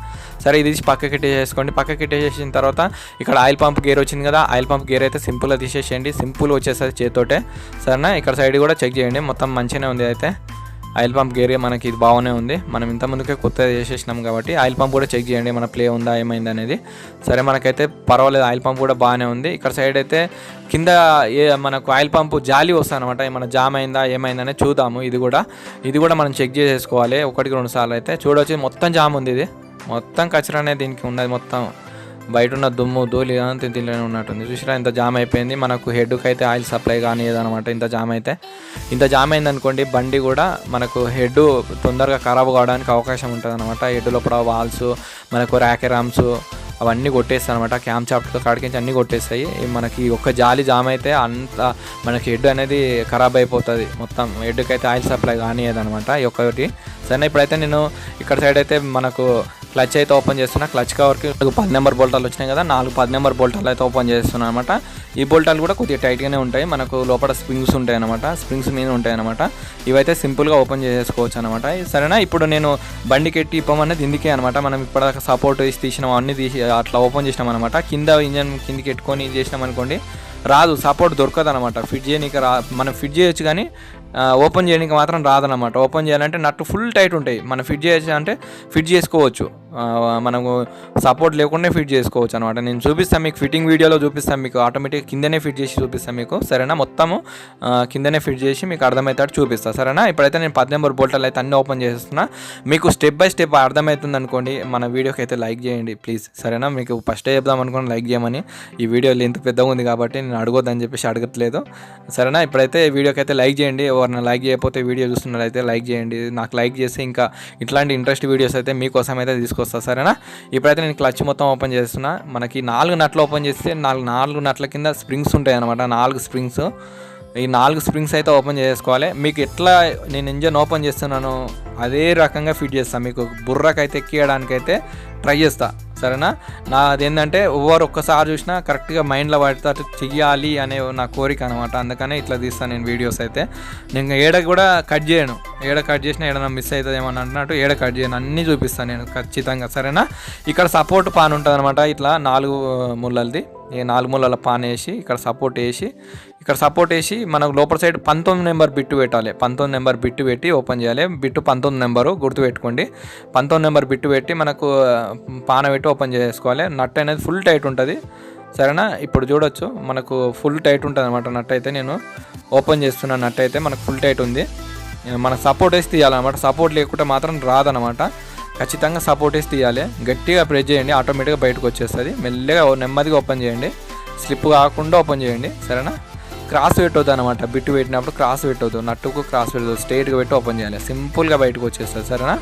సరే, ఇది పక్కకి తీసేసుకోండి. పక్కకి తీసేసిన తర్వాత ఇక్కడ ఆయిల్ పంప్ గేర్ వచ్చింది కదా, ఆయిల్ పంప్ గేర్ అయితే సింపుల్గా తీసేసేయండి. సింపుల్గా వచ్చేస్తుంది చేతితోటే, సరేనా. ఇక్కడ సైడ్ కూడా చెక్ చేయండి. మొత్తం మంచిగానే ఉంది. అయితే ఆయిల్ పంప్ గేర్ మనకి ఇది బాగానే ఉంది. మనం ఇంతకుముందుకే కొత్తగా చేసేసినాం కాబట్టి ఆయిల్ పంప్ కూడా చెక్ చేయండి, మన ప్లే ఉందా, ఏమైంది అనేది. సరే, మనకైతే పర్వాలేదు, ఆయిల్ పంప్ కూడా బాగానే ఉంది. ఇక్కడ సైడ్ అయితే కింద మనకు ఆయిల్ పంప్ జాలి వస్తుంది అనమాట. ఏమైనా జామ్ అయిందా, ఏమైందనే చూద్దాము. ఇది కూడా మనం చెక్ చేసేసుకోవాలి 1-2 సార్లు అయితే. చూడవచ్చు మొత్తం జామ్ ఉంది. ఇది మొత్తం కచరా అనేది దీనికి ఉన్నది. మొత్తం బయట ఉన్న దుమ్ము ధూళి దీనిలోనే ఉన్నట్టుంది. చూసిరా ఇంత జామ్ అయిపోయింది. మనకు హెడ్కి అయితే ఆయిల్ సప్లై కానీ ఏదనమాట. ఇంత జామ్ అయిందనుకోండి, బండి కూడా మనకు హెడ్ తొందరగా ఖరాబ్ కావడానికి అవకాశం ఉంటుంది అనమాట. హెడ్ లోపల వాల్స్, మనకు ర్యాకెరామ్స్ అవన్నీ కొట్టేస్తాయి అనమాట. క్యామ్ చాప్టర్ కాడికించి అన్నీ కొట్టేస్తాయి. మనకి ఒక్క జాలి జామ్ అయితే అంత మనకి హెడ్ అనేది ఖరాబ్ అయిపోతుంది. మొత్తం హెడ్కి అయితే ఆయిల్ సప్లై కానీ ఏదనమాట. ఈ ఒక్కటి సరే. ఇప్పుడైతే నేను ఇక్కడ సైడ్ అయితే మనకు క్లచ్ అయితే ఓపెన్ చేస్తున్నా. క్లచ్ కవర్కి 10 నెంబర్ బోల్టాలు వచ్చినాయి కదా, 4 10 నెంబర్ బోల్టాలు అయితే ఓపెన్ చేస్తున్నాను అనమాట. ఈ బోల్టాలు కూడా కొద్దిగా టైట్గానే ఉంటాయి. మనకు లోపల స్ప్రింగ్స్ ఉంటాయి అనమాట, స్ప్రింగ్స్ మీద ఉంటాయి అనమాట. ఇవైతే సింపుల్గా ఓపెన్ చేసుకోవచ్చు అనమాట, సరేనా. ఇప్పుడు నేను బండికి ఎట్టి ఇప్పమనేది ఇందుకే అనమాట. మనం ఇప్పటిదాకా సపోర్ట్ వేసి తీసినాం, అన్నీ తీసి అట్లా ఓపెన్ చేసినాం అనమాట. కింద ఇంజన్ కిందికి ఎట్టుకొని ఇది చేసినాం అనుకోండి, రాదు, సపోర్ట్ దొరకదు అనమాట. ఫిట్ చేయడానికి మనం ఫిట్ చేయొచ్చు కానీ ఓపెన్ చేయడానికి మాత్రం రాదనమాట. ఓపెన్ చేయాలంటే నట్టు ఫుల్ టైట్ ఉంటాయి. మనం ఫిట్ చేయొచ్చు అంటే ఫిట్ చేసుకోవచ్చు, మనము సపోర్ట్ లేకుండా ఫిట్ చేసుకోవచ్చు అనమాట. నేను చూపిస్తాను మీకు, ఫిట్టింగ్ వీడియోలో చూపిస్తాను మీకు. ఆటోమేటిక్ కిందనే ఫిట్ చేసి చూపిస్తాను మీకు, సరేనా. మొత్తము కిందనే ఫిట్ చేసి మీకు అర్థమవుతాడు చూపిస్తాను, సరేనా. ఇప్పుడైతే నేను 10 నెంబర్ బోల్టాలు అయితే అన్నీ ఓపెన్ చేస్తున్నా. మీకు స్టెప్ బై స్టెప్ అర్థమవుతుంది అనుకోండి. మన వీడియోకి అయితే లైక్ చేయండి ప్లీజ్, సరేనా. మీకు ఫస్టే చెప్దాం అనుకోండి లైక్ చేయమని. ఈ వీడియో ఇంత పెద్దగా ఉంది కాబట్టి నేను అడగొద్దని చెప్పేసి అడగట్లేదు, సరేనా. ఇప్పుడైతే వీడియోకి అయితే లైక్ చేయండి. ఎవరైనా లైక్ చేయకపోతే వీడియో చూస్తున్నట్లయితే లైక్ చేయండి. నాకు లైక్ చేసి ఇంకా ఇట్లాంటి ఇంట్రెస్ట్ వీడియోస్ అయితే మీకోసం అయితే తీసుకొస్తా, సరేనా. ఇప్పుడైతే నేను క్లచ్ మొత్తం ఓపెన్ చేస్తున్నా. మనకి 4 నట్లు ఓపెన్ చేస్తే 4 నట్ల కింద స్ప్రింగ్స్ ఉంటాయి అనమాట. 4 స్ప్రింగ్స్, ఈ 4 స్ప్రింగ్స్ అయితే ఓపెన్ చేసుకోవాలి. మీకు ఎట్లా నేను ఇంజన్ ఓపెన్ చేస్తున్నాను అదే రకంగా ఫిట్ చేస్తాను. మీకు బుర్రకైతే ఎక్కియడానికైతే ట్రై చేస్తా, సరేనా. నాదేంటంటే ఒక్కసారి చూసినా కరెక్ట్గా మైండ్లో పడితే చెయ్యాలి అనే నా కోరిక అనమాట. అందుకనే ఇట్లా తీస్తాను నేను వీడియోస్ అయితే. నేను ఏడ కూడా కట్ చేయను, ఏడ కట్ చేసినా ఏడన్నా మిస్ అవుతుంది ఏమన్నా అంటున్నట్టు ఏడ కట్ చేయను, అన్నీ చూపిస్తాను నేను ఖచ్చితంగా, సరేనా. ఇక్కడ సపోర్ట్ పాన్ ఉంటుంది అనమాట. ఇట్లా 4 ముళ్ళది, ఈ 4 ముళ్ళల పాన్ వేసి ఇక్కడ సపోర్ట్ వేసి మనకు లోపల సైడ్ 19 నెంబర్ బిట్టు పెట్టాలి. 19 నెంబర్ బిట్టు పెట్టి ఓపెన్ చేయాలి. బిట్టు 19 నెంబరు గుర్తుపెట్టుకోండి. 19 నెంబర్ బిట్టు పెట్టి మనకు పాన పెట్టి ఓపెన్ చేసుకోవాలి. నట్ అనేది ఫుల్ టైట్ ఉంటుంది, సరేనా. ఇప్పుడు చూడొచ్చు మనకు ఫుల్ టైట్ ఉంటుంది అనమాట. నట్ అయితే నేను ఓపెన్ చేస్తున్న నట్ అయితే మనకు ఫుల్ టైట్ ఉంది. మన సపోర్ట్ వేసి తీయాలన్నమాట. సపోర్ట్ లేకుంటే మాత్రం రాదనమాట. ఖచ్చితంగా సపోర్ట్ వేసి తీయాలి. గట్టిగా ప్రెస్ చేయండి, ఆటోమేటిక్గా బయటకు వచ్చేస్తుంది. మెల్లగా నెమ్మదిగా ఓపెన్ చేయండి, స్లిప్ కాకుండా ఓపెన్ చేయండి, సరేనా. క్రాస్ పెట్టవద్దు అనమాట. బిట్టు పెట్టినప్పుడు క్రాస్ పెట్టవద్దు, నట్టుకు క్రాస్ పెట్టవద్దు, స్ట్రైట్గా పెట్టి ఓపెన్ చేయాలి. సింపుల్గా బయటకు వచ్చేస్తుంది. సరేనా?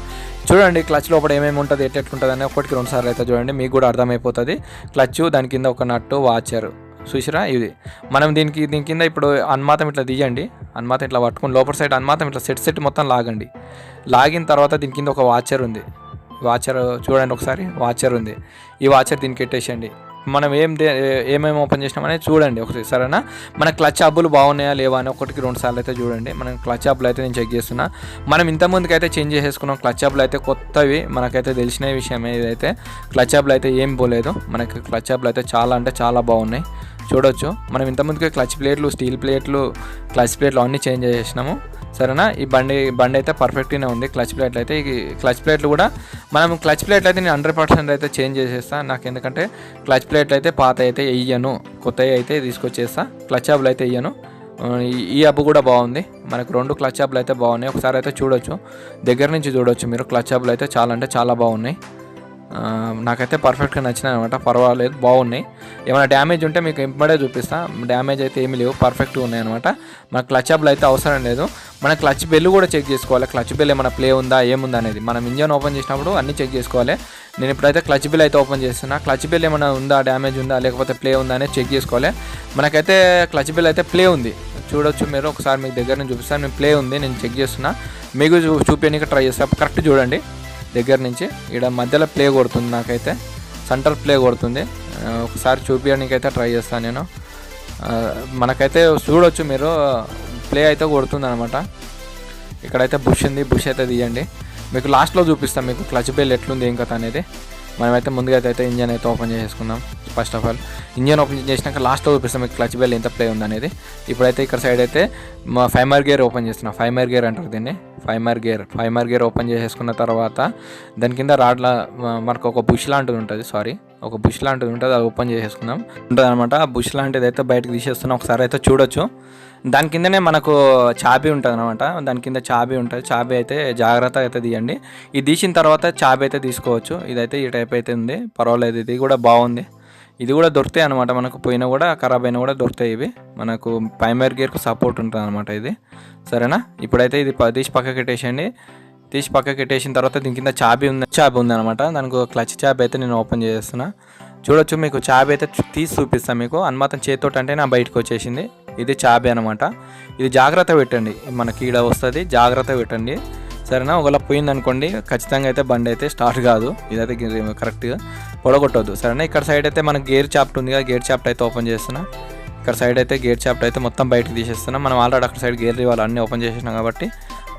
చూడండి క్లచ్ లోపల ఏమేమి ఉంటుంది, ఎట్లెట్లుంటుంది అని ఒకటికి 2 సార్లు అయితే చూడండి, మీకు కూడా అర్థమైపోతుంది. క్లచ్, దాని కింద ఒక నట్టు, వాచర్ చూసిరా. ఇది మనం దీని కింద ఇప్పుడు అన్మాతం ఇట్లా తీయండి. అన్మాతం ఇట్లా పట్టుకుని లోపల సైడ్ అన్మాతం ఇట్లా సెట్ మొత్తం లాగండి. లాగిన తర్వాత దీని కింద ఒక వాచర్ ఉంది. వాచర్ చూడండి ఒకసారి, వాచర్ ఉంది. ఈ వాచర్ దీనికి పెట్టేసేయండి. మనం ఏమేమి ఓపెన్ చేసినామనేది చూడండి ఒకసారి. సరేనా? మన క్లచ్ హబ్బులు బాగున్నాయా లేవా అని ఒకటికి 2 సార్లు అయితే చూడండి. మనం క్లచ్ హబ్బులు అయితే నేను చెక్ చేస్తున్నా. మనం ఇంతకుముందుకు అయితే చేంజ్ చేసేసుకున్నాం. క్లచ్ హబ్బులు అయితే కొత్తవి, మనకైతే తెలిసిన విషయం ఏదైతే క్లచ్ హబ్బులు అయితే ఏం పోలేదు. మనకి క్లచ్ హబ్బులు అయితే చాలా అంటే చాలా బాగున్నాయి. చూడొచ్చు, మనం ఇంతకుముందుకే క్లచ్ ప్లేట్లు, స్టీల్ ప్లేట్లు, క్లచ్ ప్లేట్లు అన్నీ చేంజ్ చేసేసినాము. సరేనా? ఈ బండి అయితే పర్ఫెక్ట్గానే ఉంది. క్లచ్ ప్లేట్లు అయితే ఈ క్లచ్ ప్లేట్లు కూడా మనం క్లచ్ ప్లేట్లు అయితే నేను 100% అయితే చేంజ్ చేసేస్తాను. నాకు ఎందుకంటే క్లచ్ ప్లేట్లు అయితే పాత అయితే వేయను, కొత్తవి అయితే తీసుకొచ్చేస్తా. క్లచ్ హబ్బులు అయితే వేయను. ఈ హబ్బు కూడా బాగుంది. మనకు 2 క్లచ్ హబ్బులు అయితే బాగున్నాయి. ఒకసారి అయితే చూడొచ్చు, దగ్గర నుంచి చూడొచ్చు మీరు. క్లచ్ హబ్బులు అయితే చాలా అంటే చాలా బాగున్నాయి. నాకైతే పర్ఫెక్ట్గా నచ్చినాయి అనమాట. పర్వాలేదు, బాగున్నాయి. ఏమైనా డ్యామేజ్ ఉంటే మీకు ఇంపడే చూపిస్తా. డ్యామేజ్ అయితే ఏమీ లేవు, పర్ఫెక్ట్గా ఉన్నాయి అనమాట. మన క్లచ్ హబ్బులు అయితే అవసరం లేదు. మన క్లచ్ బెల్ కూడా చెక్ చేసుకోవాలి. క్లచ్ బెల్ ఏమైనా ప్లే ఉందా ఏముందా అనేది మనం ఇంజన్ ఓపెన్ చేసినప్పుడు అన్నీ చెక్ చేసుకోవాలి. నేను ఇప్పుడైతే క్లచ్ బెల్ అయితే ఓపెన్ చేస్తున్నా. క్లచ్ బెల్ ఏమైనా ఉందా, డ్యామేజ్ ఉందా, లేకపోతే ప్లే ఉందా అనేది చెక్ చేసుకోవాలి. మనకైతే క్లచ్ బెల్ అయితే ప్లే ఉంది. చూడొచ్చు మీరు. ఒకసారి మీకు దగ్గర నుంచి చూపిస్తాను. నేను ప్లే ఉంది, నేను చెక్ చేస్తున్నా. మీకు చూపించడానికి ట్రై చేస్తాను. కరెక్ట్ చూడండి దగ్గర నుంచి. ఇక్కడ మధ్యలో ప్లే కొడుతుంది, నాకైతే సెంటర్ ప్లే కొడుతుంది. ఒకసారి చూపించడానికి అయితే ట్రై చేస్తాను నేను. మనకైతే చూడొచ్చు మీరు, ప్లే అయితే కొడుతుంది అనమాట. ఇక్కడైతే బుష్ ఉంది, బుష్ అయితే తీయండి. మీకు లాస్ట్లో చూపిస్తాం మీకు క్లచ్ బెల్ ఎట్లుంది ఏం కథ అనేది. మనమైతే ముందుగా అయితే ఇంజన్ అయితే ఓపెన్ చేసేసుకుందాం. First of all engine open చేసినాక లాస్ట్లో చూపిస్తాం మీకు క్లచ్ బెల్ ఎంత ప్లే ఉంది. ఇప్పుడైతే ఇక్కడ సైడ్ అయితే మా 5 గేర్ ఓపెన్ చేస్తున్నాం. 5 గేర్ అంటారు దీన్ని. 5 గేర్ ఓపెన్ చేసేసుకున్న తర్వాత దాని కింద రాడ్ల మనకు ఒక బుష్ లాంటిది ఉంటుంది. ఒక బుష్ లాంటిది ఉంటుంది, అది ఓపెన్ చేసేసుకుందాం ఉంటుంది అనమాట. ఆ బుష్ లాంటిది అయితే బయటకు తీసేస్తున్నాం. ఒకసారి అయితే చూడొచ్చు. దాని కిందనే మనకు చాబీ ఉంటుంది అనమాట. దాని కింద చాబీ ఉంటుంది. చాబీ అయితే జాగ్రత్తగా అయితే తీయండి. ఇది తీసిన తర్వాత చాబీ అయితే తీసుకోవచ్చు. ఇదైతే ఈ టైప్ అయితే ఉంది, పర్వాలేదు. ఇది కూడా బాగుంది. ఇది కూడా దొరుకుతాయి అనమాట. మనకు పోయినా కూడా ఖరాబ్ అయినా కూడా దొరుకుతాయి. ఇవి మనకు 5 గేర్కు సపోర్ట్ ఉంటుంది అనమాట ఇది. సరేనా? ఇప్పుడైతే ఇది తీసి పక్కకి పెట్టేసేయండి. తీసి పక్కకి పెట్టేసిన తర్వాత దీని కింద చాబీ ఉంది అనమాట. దానికి క్లచ్ చాబీ అయితే నేను ఓపెన్ చేస్తున్నా. చూడొచ్చు, మీకు చాబీ అయితే తీసి చూపిస్తాను మీకు. అన్మాతం చేతితోటి అంటే నా బయటకు వచ్చేసింది. ఇది చాబీ అనమాట. ఇది జాగ్రత్త పెట్టండి, మనకి ఈడ వస్తుంది, జాగ్రత్త పెట్టండి. సరేనా? ఒకవేళ పోయిందనుకోండి ఖచ్చితంగా అయితే బండి అయితే స్టార్ట్ కాదు. ఇదైతే కరెక్ట్గా పొడగొట్టవద్దు. సరేనా? ఇక్కడ సైడ్ అయితే మనకి గేర్ చాప్ట్ ఉంది కదా, గేర్ చాప్ట్ అయితే ఓపెన్ చేస్తున్నా. ఇక్కడ సైడ్ అయితే గేర్ చాప్ట్ అయితే మొత్తం బయటకు తీసేస్తున్నాం. మనం ఆల్రెడీ అక్కడ సైడ్ గేర్ ఇవాళ అన్నీ ఓపెన్ చేసినాం కాబట్టి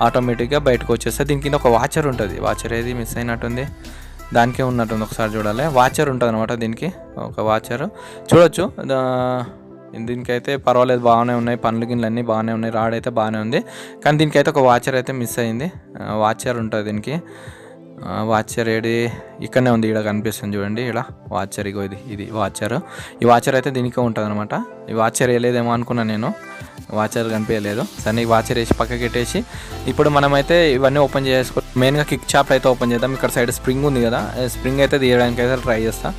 ఆటోమేటిక్గా బయటకు వచ్చేస్తుంది. దీని కింద ఒక వాచర్ ఉంటుంది. వాచర్ ఏది మిస్ అయినట్టుంది, దానికే ఉన్నట్టుంది. ఒకసారి చూడాలి. వాచర్ ఉంటుంది అనమాట. దీనికి ఒక వాచర్ చూడొచ్చు. దీనికైతే పర్వాలేదు, బాగానే ఉన్నాయి. పనులు గిన్నెలు అన్నీ బాగానే ఉన్నాయి. రాడ్ అయితే బాగానే ఉంది. కానీ దీనికైతే ఒక వాచర్ అయితే మిస్ అయింది. వాచర్ ఉంటుంది దీనికి. వాచర్ ఏది ఇక్కడనే ఉంది, ఇక్కడ కనిపిస్తుంది చూడండి. ఇక్కడ వాచర్, ఇగో ఇది వాచర్. ఈ వాచర్ అయితే దీనికే ఉంటుంది అనమాట. ఈ వాచర్ వేయలేదేమో అనుకున్నాను నేను, వాచర్ కనిపించలేదు. సరే, ఈ వాచర్ వేసి పక్కకి పెట్టేసి ఇప్పుడు మనమైతే ఇవన్నీ ఓపెన్ చేసుకో. మెయిన్గా కిక్ చాప్ అయితే ఓపెన్ చేద్దాం. ఇక్కడ సైడ్ స్ప్రింగ్ ఉంది కదా, స్ప్రింగ్ అయితే తీయడానికి అయితే ట్రై చేస్తాం.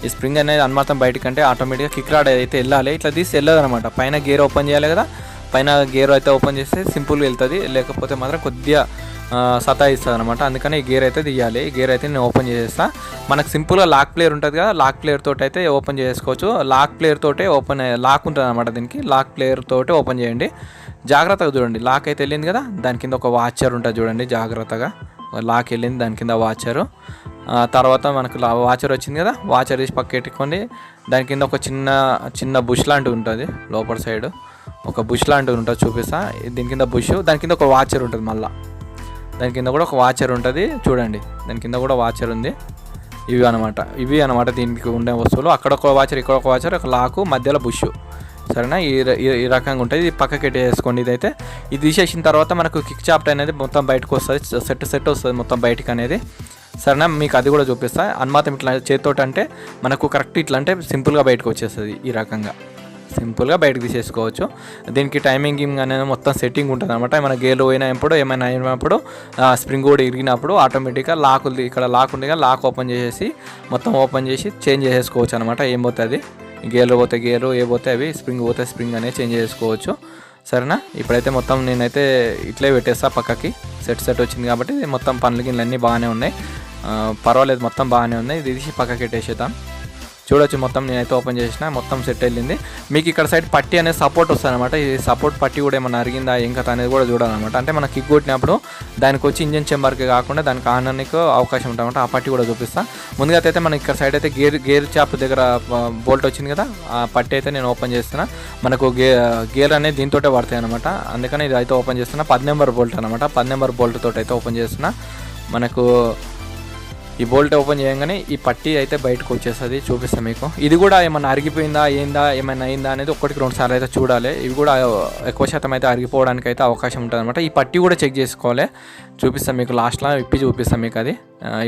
ఈ స్ప్రింగ్ అనేది అన్మాతం బయటకంటే ఆటోమేటిక్గా కిక్ రాడ్ అయితే వెళ్ళాలి. ఇట్లా తీసి వెళ్ళదు అనమాట. పైన గేర్ ఓపెన్ చేయాలి కదా, పైన గేర్ అయితే ఓపెన్ చేస్తే సింపుల్గా వెళ్తుంది. లేకపోతే మాత్రం కొద్దిగా సతాయిస్తుంది అనమాట. అందుకని ఈ గేర్ అయితే తీయాలి. ఈ గేర్ అయితే నేను ఓపెన్ చేసేస్తాను. మనకు సింపుల్గా లాక్ ప్లేయర్ ఉంటుంది కదా, లాక్ ప్లేయర్ తోటి అయితే ఓపెన్ చేసుకోవచ్చు. లాక్ ప్లేయర్ తోటే లాక్ ఉంటుంది అనమాట. దీనికి లాక్ ప్లేయర్ తోటే ఓపెన్ చేయండి. జాగ్రత్తగా చూడండి. లాక్ అయితే వెళ్ళింది కదా, దాని కింద ఒక వాచర్ ఉంటుంది చూడండి. జాగ్రత్తగా లాక్ వెళ్ళింది, దాని కింద వాచరు. తర్వాత మనకు వాచర్ వచ్చింది కదా, వాచర్ తీసి పక్క పెట్టుకోండి. దాని కింద ఒక చిన్న బుష్ లాంటివి ఉంటుంది. లోపల సైడ్ ఒక బుష్ లాంటివి ఉంటుంది, చూపిస్తా. దీని కింద బుష్, దాని కింద ఒక వాచర్ ఉంటుంది. మళ్ళీ దాని కింద కూడా ఒక వాచర్ ఉంటుంది చూడండి. దాని కింద కూడా వాచర్ ఉంది. ఇవి అనమాట దీనికి ఉండే వస్తువులు. అక్కడ ఒక వాచర్, ఇక్కడ ఒక వాచర్, ఒక లాకు, మధ్యలో బుష్. సరేనా? ఈ రకంగా ఉంటుంది. ఇది పక్కకి పెట్టేసుకోండి. ఇదైతే ఇది తీసేసిన తర్వాత మనకు కిక్ చాప్ట్ అనేది మొత్తం బయటకు వస్తుంది. సెట్ వస్తుంది మొత్తం బయటకు అనేది. సరేనా? మీకు అది కూడా చూపిస్తా. అన్మాతం ఇట్లా చేతితోటి అంటే మనకు కరెక్ట్ ఇట్లా అంటే సింపుల్గా బయటకు వచ్చేస్తుంది. ఈ రకంగా సింపుల్గా బయటకు తీసేసుకోవచ్చు. దీనికి టైమింగ్ అనేది మొత్తం సెట్టింగ్ ఉంటుంది అనమాట. ఏమైనా గేర్లు పోయినప్పుడు, ఏమైనా అయినప్పుడు, స్ప్రింగ్ కూడా ఇరిగినప్పుడు ఆటోమేటిక్గా లాక్ ఇక్కడ లాక్ ఉంది కదా, లాక్ ఓపెన్ చేసేసి మొత్తం ఓపెన్ చేసి చేంజ్ చేసేసుకోవచ్చు అనమాట. ఏం పోతుంది గేర్లు పోతే గేరు, ఏ పోతే అవి, స్ప్రింగ్ పోతే స్ప్రింగ్ అనేది చేంజ్ చేసుకోవచ్చు. సరేనా? ఇప్పుడైతే మొత్తం నేనైతే ఇట్లే పెట్టేస్తా పక్కకి. సెట్ వచ్చింది కాబట్టి మొత్తం పనులు గిన్నెలు అన్నీ బాగానే ఉన్నాయి, పర్వాలేదు, మొత్తం బాగానే ఉన్నాయి. ఇది తీసి పక్కకి పెట్టేసేద్దాం. చూడొచ్చు మొత్తం నేనైతే ఓపెన్ చేసిన, మొత్తం సెట్ వెళ్ళింది. మీకు ఇక్కడ సైడ్ పట్టి అనేది సపోర్ట్ వస్తుంది అనమాట. ఈ సపోర్ట్ పట్టి కూడా ఏమన్నా అరిగిందా ఏం కథ అనేది కూడా చూడాలన్నమాట. అంటే మనం కిక్ కొట్టినప్పుడు దానికి వచ్చి ఇంజన్ చెంబర్కి కాకుండా దానికి ఆనడానికి అవకాశం ఉంటుంది. ఆ పట్టి కూడా చూపిస్తా. ముందుగా అయితే మనం ఇక్కడ సైడ్ అయితే గేర్ చాప్ దగ్గర బోల్ట్ వచ్చింది కదా, ఆ పట్టి అయితే నేను ఓపెన్ చేస్తున్నా. మనకు గేర్ అనేది దీంతో పడతాయి అనమాట. అందుకని ఇది అయితే ఓపెన్ చేస్తున్నా. 10 నెంబర్ బోల్ట్ అనమాట. 10 నెంబర్ బోల్ట్ తోటి అయితే ఓపెన్ చేస్తున్నా. మనకు ఈ బోల్ట్ ఓపెన్ చేయగానే ఈ పట్టి అయితే బయటకు వచ్చేస్తుంది. చూపిస్తాను మీకు. ఇది కూడా ఏమన్నా అరిగిపోయిందా ఏందా ఏమైనా అయిందా అనేది 1-2 సార్లు అయితే చూడాలి. ఇవి కూడా ఎక్కువ శాతం అయితే అరిగిపోవడానికి అయితే అవకాశం ఉంటుంది అనమాట. ఈ పట్టి కూడా చెక్ చేసుకోవాలి. చూపిస్తాను మీకు, లాస్ట్లో విప్పి చూపిస్తాను మీకు అది.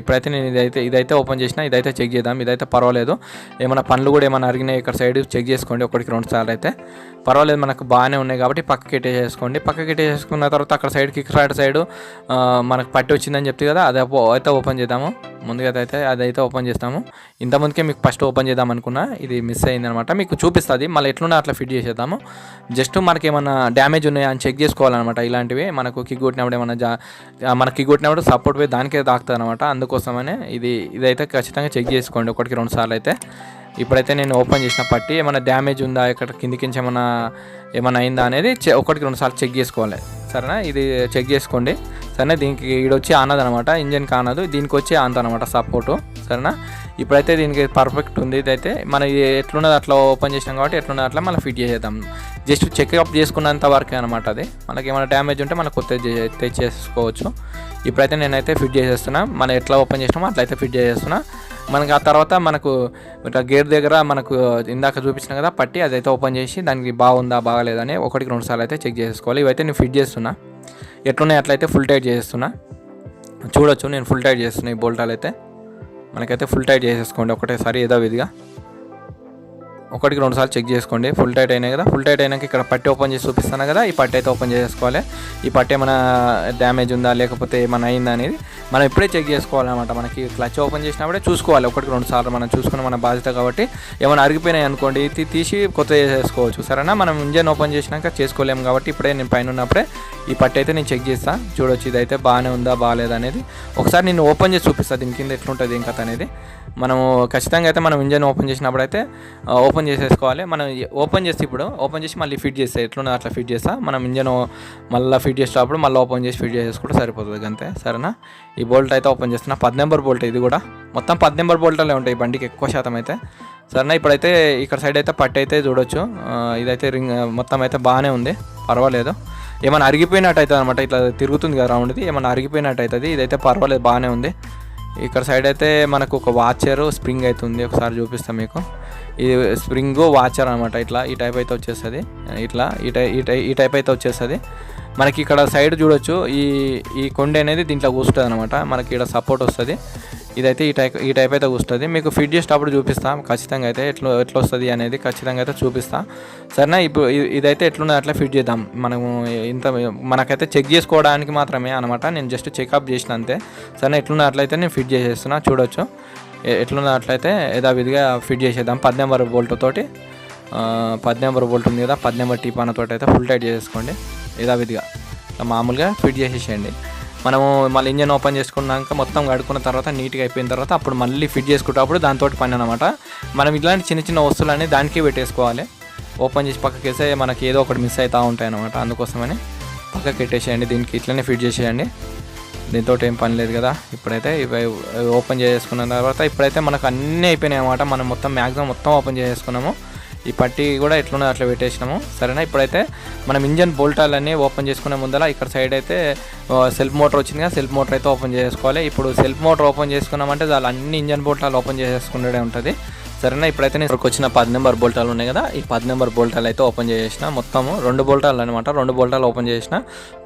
ఇప్పుడైతే నేను ఇదైతే ఓపెన్ చేసిన, ఇదైతే చెక్ చేద్దాం. ఇదైతే పర్వాలేదు. ఏమైనా పనులు కూడా ఏమైనా అరిగినాయి ఇక్కడ సైడ్ చెక్ చేసుకోండి. 1-2 సార్లు అయితే పర్వాలేదు, మనకు బాగానే ఉన్నాయి కాబట్టి పక్కకి పెట్టేసుకోండి. పక్కకి పెట్టేసుకున్న తర్వాత అక్కడ సైడ్ కిక్ రాడ్ సైడ్ మనకు పట్టి వచ్చిందని చెప్తే కదా, అది అయితే ఓపెన్ చేద్దాము. ముందుగా అయితే అదైతే ఓపెన్ చేస్తాము. ఇంతకుముందుకే మీకు ఫస్ట్ ఓపెన్ చేద్దాం అనుకున్నా, ఇది మిస్ అయిందనమాట. మీకు చూపిస్తుంది మళ్ళీ ఎట్లున్నా అట్లా ఫిట్ చేసేద్దాము. జస్ట్ మనకి ఏమైనా డ్యామేజ్ ఉన్నాయా అని చెక్ చేసుకోవాలన్నమాట. ఇలాంటివి మనకు కిక్ కొట్టినప్పుడు ఏమైనా మనకి కిక్ కొట్టినప్పుడు సపోర్ట్ పోయి దానికే తాకుతుంది అనమాట. అందుకోసమనే ఇదైతే ఖచ్చితంగా చెక్ చేసుకోండి 1-2 సార్లు అయితే. ఇప్పుడైతే నేను ఓపెన్ చేసిన పట్టి ఏమైనా డ్యామేజ్ ఉందా, ఇక్కడ కిందికించి ఏమైనా అయిందా అనేది 1-2 సార్లు చెక్ చేసుకోవాలి. సరేనా? ఇది చెక్ చేసుకోండి. సరేనా? దీనికి ఈడొచ్చి ఆనదు అనమాట, ఇంజన్కి ఆనదు, దీనికి వచ్చి ఆనదు అనమాట సపోర్టు. సరేనా? ఇప్పుడైతే దీనికి పర్ఫెక్ట్ ఉంది. ఇదైతే మనం ఎట్లున్నది అట్లా ఓపెన్ చేసినాం కాబట్టి ఎట్లున్నది అట్లా మళ్ళీ ఫిట్ చేసేద్దాం. జస్ట్ చెక్అప్ చేసుకున్నంత వరకే అనమాట. అది మనకి ఏమైనా డ్యామేజ్ ఉంటే మనకు కొత్తది తెచ్చేసుకోవచ్చు. ఇప్పుడైతే నేనైతే ఫిట్ చేసేస్తున్నా. మనం ఎట్లా ఓపెన్ చేసినామో అట్లయితే ఫిట్ చేసేస్తున్నా. మనకి ఆ తర్వాత మనకు ఇట్లా గేర్ దగ్గర మనకు ఇందాక చూపించిన కదా పట్టి, అదైతే ఓపెన్ చేసి దానికి బాగుందా బాగాలేదని 1-2 సార్లు అయితే చెక్ చేసుకోవాలి. ఇవైతే నేను ఫిట్ చేస్తున్నా. ఎట్లున్నాయి అట్లయితే ఫుల్ టైట్ చేస్తున్నా. చూడొచ్చు నేను ఫుల్ టైట్ చేస్తున్నా. ఈ బోల్టాలు అయితే మనకైతే ఫుల్ టైట్ చేసేసుకోండి ఒకటేసారి ఏదో విధిగా. 1-2 సార్లు చెక్ చేసుకోండి. ఫుల్ టైట్ అయినాయి కదా. ఫుల్ టైట్ అయినాక ఇక్కడ పట్టి ఓపెన్ చేసి చూపిస్తాను కదా, ఈ పట్టి అయితే ఓపెన్ చేసుకోవాలి. ఈ పట్టి ఏమైనా డ్యామేజ్ ఉందా లేకపోతే ఏమైనా అయిందా అనేది మనం ఇప్పుడే చెక్ చేసుకోవాలన్నమాట. మనకి క్లచ్ ఓపెన్ చేసినప్పుడే చూసుకోవాలి 1-2 సార్లు. మనం చూసుకున్న మన బాధ్యత కాబట్టి. ఏమైనా అరిగిపోయినాయి అనుకోండి తీసి కొత్త చేసుకోవచ్చు. సరేనా? మనం ఇంజన్ ఓపెన్ చేసినాక చేసుకోలేము కాబట్టి ఇప్పుడే నేను పైన ఉన్నప్పుడే ఈ పట్టి అయితే నేను చెక్ చేస్తాను. చూడొచ్చు ఇదైతే బాగానే ఉందా బాగాలేదా అనేది ఒకసారి నేను ఓపెన్ చేసి చూపిస్తాను. దీని కింద ఎట్లుంటుంది ఏం కథ అనేది. మనము ఖచ్చితంగా అయితే మనం ఇంజన్ ఓపెన్ చేసినప్పుడు అయితే ఓపెన్ చేసేసుకోవాలి. మనం ఓపెన్ చేసి ఇప్పుడు ఓపెన్ చేసి మళ్ళీ ఫిట్ చేస్తే ఎట్లున్నా అట్లా ఫిట్ చేస్తా. మనం ఇంజన్ మళ్ళీ ఫిట్ చేసేటప్పుడు మళ్ళీ ఓపెన్ చేసి ఫిట్ చేసుకుంటే సరిపోతుంది అంతే. సరేనా? ఈ బోల్ట్ అయితే ఓపెన్ చేస్తున్నా. 10 నెంబర్ బోల్ట్. ఇది కూడా మొత్తం 10 నెంబర్ బోల్ట్లే ఉంటాయి ఈ బండికి ఎక్కువ శాతం అయితే. సరేనా? ఇప్పుడైతే ఇక్కడ సైడ్ అయితే పట్టి అయితే చూడొచ్చు. ఇదైతే రింగ్ మొత్తం అయితే బాగానే ఉంది, పర్వాలేదు. ఏమైనా అరిగిపోయినట్టు అవుతుంది అనమాట. ఇట్లా తిరుగుతుంది కదా రౌండ్ది, ఏమైనా అరిగిపోయినట్టు అవుతుంది. ఇదైతే పర్వాలేదు, బాగానే ఉంది. ఇక్కడ సైడ్ అయితే మనకు ఒక వాచరు స్ప్రింగ్ అయితే ఉంది. ఒకసారి చూపిస్తాను మీకు. ఇది స్ప్రింగ్ వాచర్ అనమాట. ఇట్లా ఈ టైప్ అయితే వచ్చేస్తుంది. ఇట్లా ఈ టైప్ అయితే వచ్చేస్తుంది. మనకి ఇక్కడ సైడ్ చూడొచ్చు ఈ కొండ అనేది దీంట్లో కూర్చుంటుంది అనమాట. మనకి ఇక్కడ సపోర్ట్ వస్తుంది. ఇదైతే ఈ టైప్ అయితే కూర్చుంటుంది. మీకు ఫిట్ చేసేటప్పుడు చూపిస్తాం ఖచ్చితంగా అయితే ఎట్లా వస్తుంది అనేది ఖచ్చితంగా అయితే చూపిస్తాం. సరేనా? ఇప్పుడు ఇదైతే ఎట్లున్నది అట్లా ఫిట్ చేద్దాం. మనకైతే చెక్ చేసుకోవడానికి మాత్రమే అనమాట. నేను జస్ట్ చెకప్ చేసిన అంతే. సరేనా? ఎట్లున్నది అట్లయితే నేను ఫిట్ చేసేస్తున్నా. చూడొచ్చు ఎట్లున్నది అట్లయితే యథావిధిగా ఫిట్ చేసేద్దాం. 10 నెంబర్ బోల్ట్ తోటి 10 నెంబర్ బోల్ట్ ఉంది కదా, 10 నెంబర్ టీపాన తోటి అయితే ఫుల్ టైట్ చేసుకోండి యథావిధిగా. మామూలుగా ఫిట్ చేసేసేయండి. మనము మళ్ళీ ఇంజన్ ఓపెన్ చేసుకున్నాక మొత్తం కడుక్కున్న తర్వాత నీట్గా అయిపోయిన తర్వాత అప్పుడు మళ్ళీ ఫిట్ చేసుకుంటప్పుడు దాంతో పని అనమాట. మనం ఇలాంటి చిన్న వస్తువులన్నీ దానికే పెట్టేసుకోవాలి. ఓపెన్ చేసి పక్కకి వేస్తే మనకి ఏదో ఒకటి మిస్ అవుతూ ఉంటాయి అనమాట. అందుకోసమని పక్కకి పెట్టేసేయండి. దీనికి ఇట్లనే ఫిట్ చేసేయండి. దీంతో ఏం పని లేదు కదా. ఇప్పుడైతే ఓపెన్ చేసుకున్న తర్వాత ఇప్పుడైతే మనకు అన్నీ అయిపోయినాయి అనమాట. మనం మ్యాక్సిమం మొత్తం ఓపెన్ చేసుకున్నాము. ఈ పట్టి కూడా ఎట్లున్నదో అట్లా పెట్టేసినాము. సరేనా? ఇప్పుడైతే మనం ఇంజన్ బోల్టాలన్నీ ఓపెన్ చేసుకునే ముందర ఇక్కడ సైడ్ అయితే సెల్ఫ్ మోటార్ వచ్చింది కదా, సెల్ఫ్ మోటార్ అయితే ఓపెన్ చేసుకోవాలి. ఇప్పుడు సెల్ఫ్ మోటార్ ఓపెన్ చేసుకున్నామంటే దాని అన్ని ఇంజన్ బోల్టాలు ఓపెన్ చేసుకునే ఉంటుంది. సరేనా? ఇప్పుడైతే నేను వచ్చిన 10 నెంబర్ బోల్టాలు ఉన్నాయి కదా, ఈ 10 నెంబర్ బోల్టాలు అయితే ఓపెన్ చేసిన. మొత్తము 2 బోల్టాలు అనమాట. 2 బోల్టాలు ఓపెన్ చేసిన.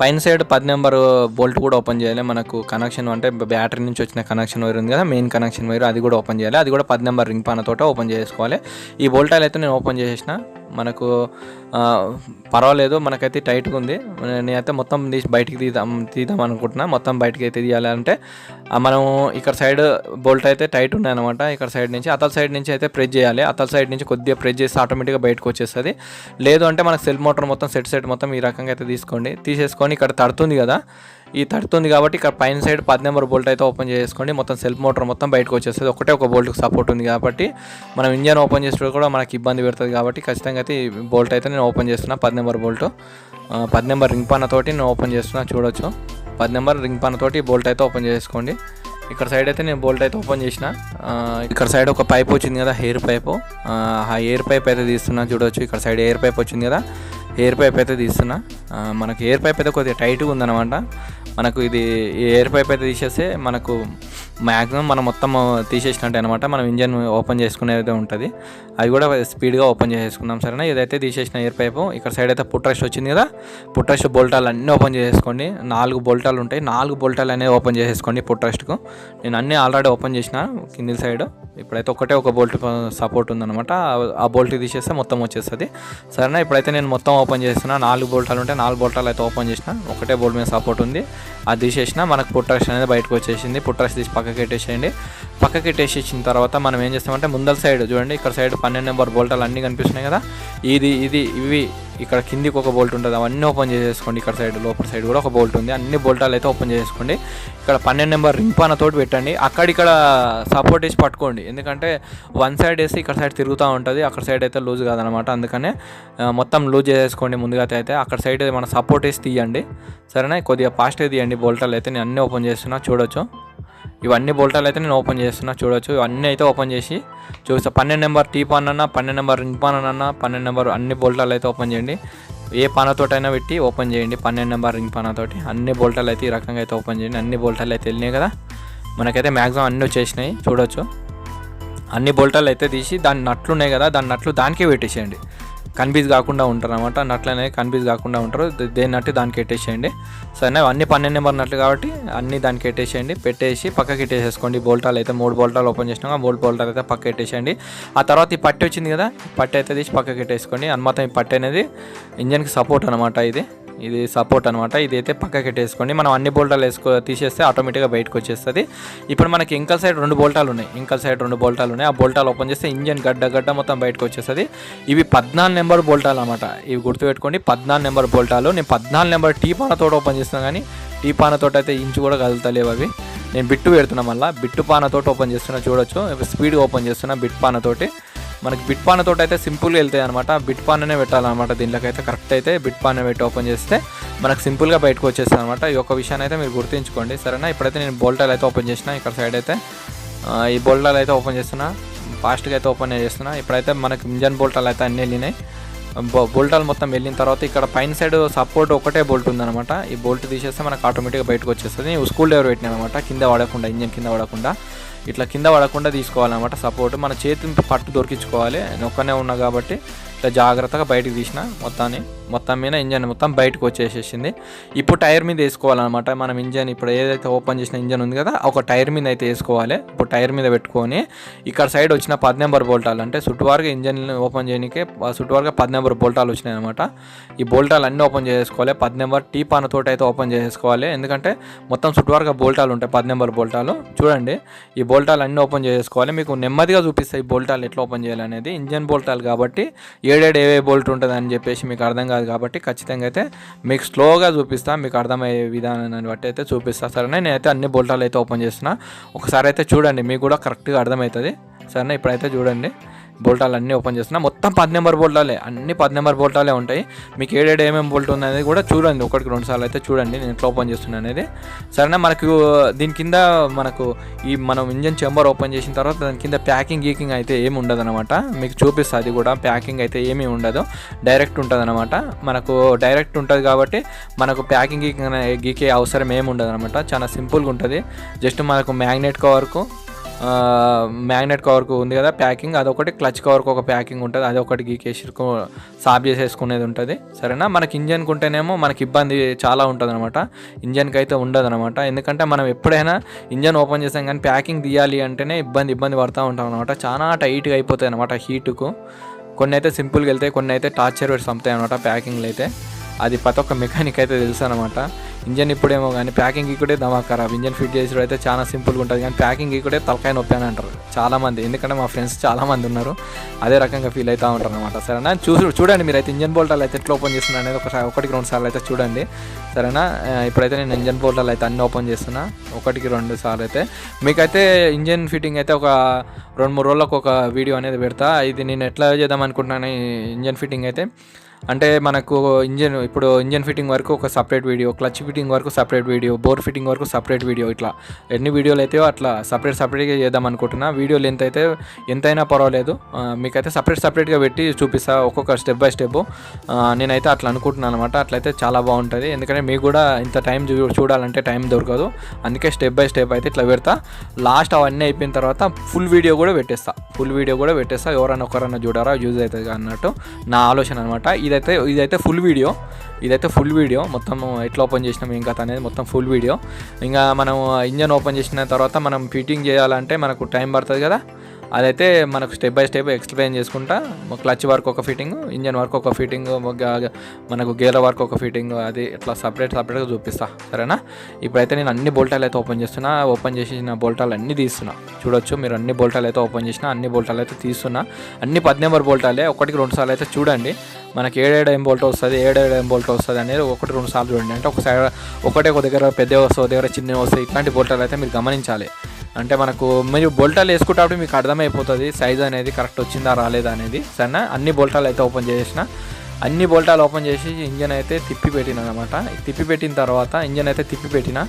పైన సైడ్ 10 నెంబర్ బోల్ట్ కూడా ఓపెన్ చేయాలి. మనకు కనెక్షన్ అంటే బ్యాటరీ నుంచి వచ్చిన కనెక్షన్ వైర్ ఉంది కదా, మెయిన్ కనెక్షన్ వైర్, అది కూడా ఓపెన్ చేయాలి. అది కూడా 10 నెంబర్ రింగ్ పానతో ఓపెన్ చేసుకోవాలి. ఈ బోల్టాలు అయితే నేను ఓపెన్ చేసిన. మనకు పర్వాలేదు, మనకైతే టైట్గా ఉంది. నేనైతే మొత్తం తీసి బయటికి తీద్దాం అనుకుంటున్నా. మొత్తం బయటికి అయితే తీయాలంటే మనం ఇక్కడ సైడ్ బోల్ట్ అయితే టైట్ ఉన్నాయి అనమాట. ఇక్కడ సైడ్ నుంచి అతల సైడ్ నుంచి అయితే ప్రెస్ చేయాలి. అతల సైడ్ నుంచి కొద్దిగా ప్రెస్ చేస్తే ఆటోమేటిక్గా బయటకు వచ్చేస్తుంది. లేదు అంటే మనకు సెల్ఫ్ మోటార్ మొత్తం సెట్ మొత్తం ఈ రకంగా అయితే తీసేసుకొని ఇక్కడ తడుతుంది కదా, ఈ తడుతుంది కాబట్టి ఇక్కడ పైన సైడ్ 10 నెంబర్ బోల్ట్ అయితే ఓపెన్ చేసుకోండి. మొత్తం సెల్ఫ్ మోటార్ మొత్తం బయటకు వచ్చేస్తుంది. ఒకటే ఒక బోల్ట్కి సపోర్ట్ ఉంది కాబట్టి మనం ఇంజన్ ఓపెన్ చేసేటప్పుడు కూడా మనకి ఇబ్బంది పెడుతుంది కాబట్టి ఖచ్చితంగా అయితే ఈ బోల్ట్ అయితే నేను ఓపెన్ చేస్తున్నా. 10 నెంబర్ బోల్ట్ 10 నెంబర్ రింగ్ పానతోటి నేను ఓపెన్ చేస్తున్నా. చూడొచ్చు 10 నెంబర్ రింగ్ పానతోటి బోల్ట్ అయితే ఓపెన్ చేసుకోండి. ఇక్కడ సైడ్ అయితే నేను బోల్ట్ అయితే ఓపెన్ చేసిన. ఇక్కడ సైడ్ ఒక పైప్ వచ్చింది కదా, హెయిర్ పైపు, ఆ ఎయిర్ పైప్ అయితే తీస్తున్నా. చూడొచ్చు ఇక్కడ సైడ్ ఎయిర్ పైప్ వచ్చింది కదా, ఎయిర్ పైప్ అయితే తీస్తున్నా. మనకి ఎయిర్ పైప్ అయితే కొద్దిగా టైట్గా ఉందన్నమాట. మనకు ఇది ఎయిర్ పైప్ అయితే తీసేస్తే మనకు మ్యాక్సిమం మనం మొత్తం తీసేసినట్టు అనమాట. మనం ఇంజన్ ఓపెన్ చేసుకునేది ఉంటుంది, అది కూడా స్పీడ్గా ఓపెన్ చేసేసుకుందాం. సరేనా, ఇదైతే తీసేసిన ఎయిర్ పైపు. ఇక్కడ సైడ్ అయితే పుట్రస్ట్ వచ్చింది కదా, పుట్రస్ట్ బోల్టాలు అన్నీ ఓపెన్ చేసేసుకోండి. 4 బోల్టాలు ఉంటాయి, 4 బోల్టాలు అనేది ఓపెన్ చేసేసుకోండి. పుట్రస్ట్కు నేను అన్నీ ఆల్రెడీ ఓపెన్ చేసిన కింది సైడ్. ఇప్పుడైతే ఒకటే ఒక బోల్ట్ సపోర్ట్ ఉందన్నమాట, ఆ బోల్ట్ తీసేస్తే మొత్తం వచ్చేస్తుంది. సరేనా, ఇప్పుడైతే నేను మొత్తం ఓపెన్ చేస్తున్నా. 4 బోల్టాలు ఉంటే 4 బోల్టాలు అయితే ఓపెన్ చేసిన. ఒకటే బోల్ట్ మీద సపోర్ట్ ఉంది, అది తీసేసిన. మనకు పుట్రస్ట్ అనేది బయటకు వచ్చేసింది. పుట్రస్ట్ తీసి పక్కకి పెట్టేసేయండి. పక్కకి పెట్టేసిన తర్వాత మనం ఏం చేస్తామంటే ముందల సైడ్ చూడండి, ఇక్కడ సైడ్ 12 నెంబర్ బోల్టాలు అన్నీ కనిపిస్తున్నాయి కదా, ఇవి ఇక్కడ కిందికి ఒక బోల్ట్ ఉంటుంది, అవన్నీ ఓపెన్ చేసేసుకోండి. ఇక్కడ సైడ్ లోపల సైడ్ కూడా ఒక బోల్ట్ ఉంది, అన్ని బోల్టాలు అయితే ఓపెన్ చేసుకోండి. ఇక్కడ 12 నెంబర్ రింగ్ పానతోటి పెట్టండి. అక్కడిక్కడ సపోర్ట్ వేసి పట్టుకోండి, ఎందుకంటే వన్ సైడ్ వేసి ఇక్కడ సైడ్ తిరుగుతూ ఉంటుంది, అక్కడ సైడ్ అయితే లూజ్ కాదనమాట. అందుకనే మొత్తం లూజ్ చేసేసుకోండి ముందుగా అయితే. అక్కడ సైడ్ మన సపోర్ట్ వేసి తీయండి. సరేనా, కొద్దిగా ఫాస్ట్గా తీయండి. బోల్టాలు అయితే నేను అన్నీ ఓపెన్ చేస్తున్నా. చూడొచ్చు ఇవన్నీ బోల్టాలు అయితే నేను ఓపెన్ చేస్తున్నా. చూడొచ్చు ఇవన్నీ అయితే ఓపెన్ చేసి చూస్తా. 12 నెంబర్ టీ పాన్ అన్నా, 12 నెంబర్ రింగ్ పాన్ అన్నా, 12 నెంబర్ అన్ని బోల్టాలు అయితే ఓపెన్ చేయండి. ఏ పానతోటైనా పెట్టి ఓపెన్ చేయండి. 12 నెంబర్ రింగ్ పానతోటి అన్ని బోల్టాలు అయితే ఈ రకంగా అయితే ఓపెన్ చేయండి. అన్ని బోల్టాలు అయితే వెళ్ళినాయి కదా, మనకైతే మ్యాక్సిమం అన్నీ వచ్చేసినాయి. చూడొచ్చు అన్ని బోల్టాలు అయితే తీసి దాని నట్లు ఉన్నాయి కదా, దాని నట్లు దానికే పెట్టేసేయండి. కన్ఫ్యూజ్ కాకుండా ఉంటారు అనమాట, నట్లు అనేది కన్ఫ్యూజ్ కాకుండా ఉంటారు. దేని నట్టు దానికి పెట్టేసేయండి. సరే, అన్ని 12 నెంబర్ నట్లు కాబట్టి అన్ని దానికి పెట్టేసేయండి. పెట్టేసి పక్కకి పెట్టేసేసుకోండి. బోల్టాలు అయితే 3 బోల్టాలు ఓపెన్ చేసినాక 3 బోల్టాలు అయితే పక్క పెట్టేసేయండి. ఆ తర్వాత ఈ పట్టి వచ్చింది కదా, పట్టి అయితే తీసి పక్కకి పెట్టేసుకోండి. అన్నమాట ఈ పట్టి అనేది ఇంజన్కి సపోర్ట్ అనమాట, ఇది సపోర్ట్ అనమాట. ఇది అయితే పక్కకి పెట్టేసుకోండి. మనం అన్ని బోల్టాలు తీసేస్తే ఆటోమేటిక్గా బయటకు వచ్చేస్తుంది. ఇప్పుడు మనకి ఇంకల్ సైడ్ 2 బోల్టాలు ఉన్నాయి, ఆ బోల్టాలు ఓపెన్ చేస్తే ఇంజన్ గడ్డ మొత్తం బయటకు వచ్చేస్తుంది. ఇవి 14 నెంబర్ బోల్టాలు అనమాట, ఇవి గుర్తుపెట్టుకోండి. 14 నెంబర్ బోల్టాలు. నేను 14 నెంబర్ టీ పానతో ఓపెన్ చేస్తాను, కానీ టీ పానతో అయితే ఇంచు కూడా కదులుతలేవు అవి. నేను బిట్టు పెడుతున్నా, మళ్ళీ బిట్టు పానతో ఓపెన్ చేస్తున్నా. చూడొచ్చు స్పీడ్గా ఓపెన్ చేస్తున్నా బిట్ పానతోటి. మనకి బిట్ పానతో అయితే సింపుల్గా వెళ్తాయి అనమాట. బిట్ పాననే పెట్టాలన్నమాట దీనిలోకి అయితే. కరెక్ట్ అయితే బిట్ పాన పెట్టి ఓపెన్ చేస్తే మనకు సింపుల్గా బయటకు వచ్చేస్తుంది అనమాట. ఈ యొక్క విషయాన్ని అయితే మీరు గుర్తుంచుకోండి. సరేనా, ఇప్పుడైతే నేను బోల్టాలు అయితే ఓపెన్ చేసిన. ఇక్కడ సైడ్ అయితే ఈ బోల్టాలు అయితే ఓపెన్ చేస్తున్నా, ఫాస్ట్గా అయితే ఓపెన్ చేస్తున్నా. ఇప్పుడైతే మనకి ఇంజన్ బోల్టాలు అయితే అన్నీ వెళ్ళినాయి. బోల్టాలు మొత్తం వెళ్ళిన తర్వాత ఇక్కడ పైన సైడ్ సపోర్ట్ ఒకటే బోల్ట్ ఉందన్నమాట. ఈ బోల్ట్ తీసేస్తే మనకు ఆటోమేటిక్గా బయటకు వచ్చేస్తుంది. స్కూల్ డ్రైవర్ పెట్టినా అనమాట, కింద పడకుండా, ఇంజన్ కింద పడకుండా, ఇట్లా కింద పడకుండా తీసుకోవాలన్నమాట సపోర్ట్. మన చేతిని పట్టు దొరికించుకోవాలి. నేను ఒక్కనే ఉన్నా కాబట్టి ఇట్లా జాగ్రత్తగా బయటకు తీసిన. మొత్తం మీద ఇంజన్ మొత్తం బయటకు వచ్చేసేసింది. ఇప్పుడు టైర్ మీద వేసుకోవాలన్నమాట. మనం ఇంజన్ ఇప్పుడు ఏదైతే ఓపెన్ చేసిన ఇంజన్ ఉంది కదా, ఒక టైర్ మీద అయితే వేసుకోవాలి. ఇప్పుడు టైర్ మీద పెట్టుకొని ఇక్కడ సైడ్ వచ్చిన 10 నెంబర్ బోల్టాలు, అంటే చుట్టువారుగా ఇంజన్ ఓపెన్ చేయడానికి చుట్టువారుగా 10 నెంబర్ బోల్టాలు వచ్చినాయి అనమాట. ఈ బోల్టాలు అన్నీ ఓపెన్ చేసుకోవాలి. 10 నెంబర్ టీ పానతో అయితే ఓపెన్ చేసుకోవాలి, ఎందుకంటే మొత్తం చుట్టువారుగా బోల్టాలు ఉంటాయి. 10 నెంబర్ బోల్టాలు చూడండి, ఈ బోల్టాలు అన్నీ ఓపెన్ చేసుకోవాలి. మీకు నెమ్మదిగా చూపిస్తాయి ఈ బోల్టాలు ఎట్లా ఓపెన్ చేయాలనేది. ఇంజన్ బోల్టాలు కాబట్టి ఏ బోల్ట్ ఉంటుంది అని చెప్పేసి మీకు అర్థం కాదు కాబట్టి ఖచ్చితంగా అయితే మీకు స్లోగా చూపిస్తా, మీకు అర్థమయ్యే విధానాన్ని బట్టి అయితే చూపిస్తా. సరేనా, నేనైతే అన్ని బోల్టాలు అయితే ఓపెన్ చేస్తున్నా. ఒకసారి అయితే చూడండి, మీకు కూడా కరెక్ట్గా అర్థమవుతుంది. సరేనా, ఇప్పుడైతే చూడండి బోల్టాలు అన్నీ ఓపెన్ చేస్తున్నా. మొత్తం 10 నెంబర్ బోల్టాలే, అన్ని 10 నెంబర్ బోల్టాలే ఉంటాయి. మీకు ఏమేమి బోల్ట్ ఉంది కూడా చూడండి, 1-2 సార్లు అయితే చూడండి నేను ఎట్లా ఓపెన్ చేస్తున్నా అనేది. సరేనా, మనకు దీని కింద మనకు మనం ఇంజన్ చెంబర్ ఓపెన్ చేసిన తర్వాత దాని కింద గీకింగ్ అయితే ఏమి ఉండదు అనమాట. మీకు చూపిస్తుంది, అది కూడా ప్యాకింగ్ అయితే ఏమీ ఉండదు, డైరెక్ట్ ఉంటుంది అనమాట. మనకు డైరెక్ట్ ఉంటుంది కాబట్టి మనకు గీకే అవసరం ఏమి ఉండదు అనమాట. చాలా సింపుల్గా ఉంటుంది. జస్ట్ మనకు మ్యాగ్నెట్ కవర్కు ఉంది కదా ప్యాకింగ్, అదొకటి. క్లచ్ కవర్కు ఒక ప్యాకింగ్ ఉంటుంది, అదొకటి గీకేసి సాఫ్ చేసేసుకునేది ఉంటుంది. సరేనా, మనకి ఇంజన్కి ఉంటేనేమో మనకి ఇబ్బంది చాలా ఉంటుంది అనమాట, ఇంజన్కి అయితే ఉండదు అనమాట. ఎందుకంటే మనం ఎప్పుడైనా ఇంజన్ ఓపెన్ చేసాం కానీ ప్యాకింగ్ తీయాలి అంటేనే ఇబ్బంది పడుతూ ఉంటాం అనమాట. చాలా టైట్గా అయిపోతాయి అనమాట హీటుకు. కొన్ని అయితే సింపుల్గా వెళ్తాయి, కొన్ని అయితే టార్చర్ పెట్టి చంపుతాయి అనమాట ప్యాకింగ్లు అయితే. అది ప్రతి ఒక్క మెకానిక్ అయితే తెలుసు అనమాట. ఇంజన్ ఇప్పుడేమో కానీ ప్యాకింగ్ ఇక్కడే దమా ఖరాబ్. ఇంజన్ ఫిట్ చేసి అయితే చాలా సింపుల్గా ఉంటుంది, కానీ ప్యాకింగ్ ఇక్కడే తలకాయ నొప్పి అని అంటారు చాలామంది. ఎందుకంటే మా ఫ్రెండ్స్ చాలామంది ఉన్నారు అదే రకంగా ఫీల్ అవుతూ ఉంటారు అనమాట. సరేనా, చూడండి మీరైతే ఇంజన్ బోల్టాలు అయితే ఎట్లా ఓపెన్ చేస్తున్నా అనేది ఒకటికి 2 సార్లు అయితే చూడండి. సరేనా, ఇప్పుడైతే నేను ఇంజన్ బోల్టాలు అయితే అన్నీ ఓపెన్ చేస్తున్నా 1-2 సార్లు అయితే. మీకైతే ఇంజన్ ఫిట్టింగ్ అయితే ఒక 2-3 రోజులకు ఒక వీడియో అనేది పెడతా. ఇది నేను ఎట్లా చేద్దాం అనుకుంటున్నాను ఇంజన్ ఫిట్టింగ్ అయితే. అంటే మనకు ఇంజన్ ఫిట్టింగ్ వరకు ఒక సపరేట్ వీడియో, క్లచ్ ఫిట్టింగ్ వరకు సపరేట్ వీడియో, బోర్ ఫిట్టింగ్ వరకు సపరేట్ వీడియో, ఇట్లా ఎన్ని వీడియోలు అయితే అట్లా సపరేట్గా చేద్దాం అనుకుంటున్నా. వీడియో లెంత్ అయితే ఎంతైనా పర్వాలేదు, మీకైతే సపరేట్గా పెట్టి చూపిస్తా ఒక్కొక్క స్టెప్ బై స్టెప్. నేనైతే అట్లా అనుకుంటున్నాను అనమాట. అట్లయితే చాలా బాగుంటుంది, ఎందుకంటే మీకు కూడా ఇంత టైం చూడాలంటే టైం దొరకదు. అందుకే స్టెప్ బై స్టెప్ అయితే ఇట్లా పెడతా. లాస్ట్ అవన్నీ అయిపోయిన తర్వాత ఫుల్ వీడియో కూడా పెట్టేస్తా. ఎవరైనా ఒకరైనా చూడారా యూజ్ అవుతుంది అన్నట్టు నా ఆలోచన అనమాట. ఇదైతే ఫుల్ వీడియో మొత్తం ఎట్లా ఓపెన్ చేసినాం ఏం కథ అనేది మొత్తం ఫుల్ వీడియో. ఇంకా మనం ఇంజన్ ఓపెన్ చేసిన తర్వాత మనం ఫిట్టింగ్ చేయాలంటే మనకు టైం పడుతుంది కదా, అదైతే మనకు స్టెప్ బై స్టెప్ ఎక్స్ప్లెయిన్ చేసుకుంటా. క్లచ్ వరకు ఒక ఫిట్టింగ్, ఇంజన్ వరకు ఒక ఫిట్టింగ్, మనకు గేర్ వరకు ఒక ఫిట్టింగ్, అది ఇట్లా సపరేట్గా చూపిస్తా. సరేనా, ఇప్పుడైతే నేను అన్ని బోల్టాలు అయితే ఓపెన్ చేస్తున్నా. ఓపెన్ చేసిన బోల్టాలు అన్నీ తీస్తున్నా. చూడొచ్చు మీరు, అన్ని బోల్టాలు అయితే ఓపెన్ చేసిన, అన్ని బోల్టాలు అయితే తీస్తున్నా. అన్ని 10 నెంబర్ బోల్టాలే. 1-2 సార్లు అయితే చూడండి. మనకి 7 ఏం బోల్ట్ వస్తుంది, 7 ఏం బోల్ట్ వస్తుంది అనేది 1-2 సార్లు చూడండి. అంటే ఒక దగ్గర పెద్ద వస్తుంది, దగ్గర చిన్న వస్తుంది. ఇట్లాంటి బోల్టాలు అయితే మీరు గమనించాలి. అంటే మనకు మీరు బోల్టాలు వేసుకుంటే మీకు అర్థమైపోతుంది సైజ్ అనేది కరెక్ట్ వచ్చిందా రాలేదా అనేది. సరేనా, అన్ని బోల్టాలు అయితే ఓపెన్ చేసిన. అన్ని బోల్టాలు ఓపెన్ చేసి ఇంజన్ అయితే తిప్పి పెట్టిన అనమాట. తిప్పి పెట్టిన తర్వాత ఇంజన్ అయితే తిప్పి పెట్టిన.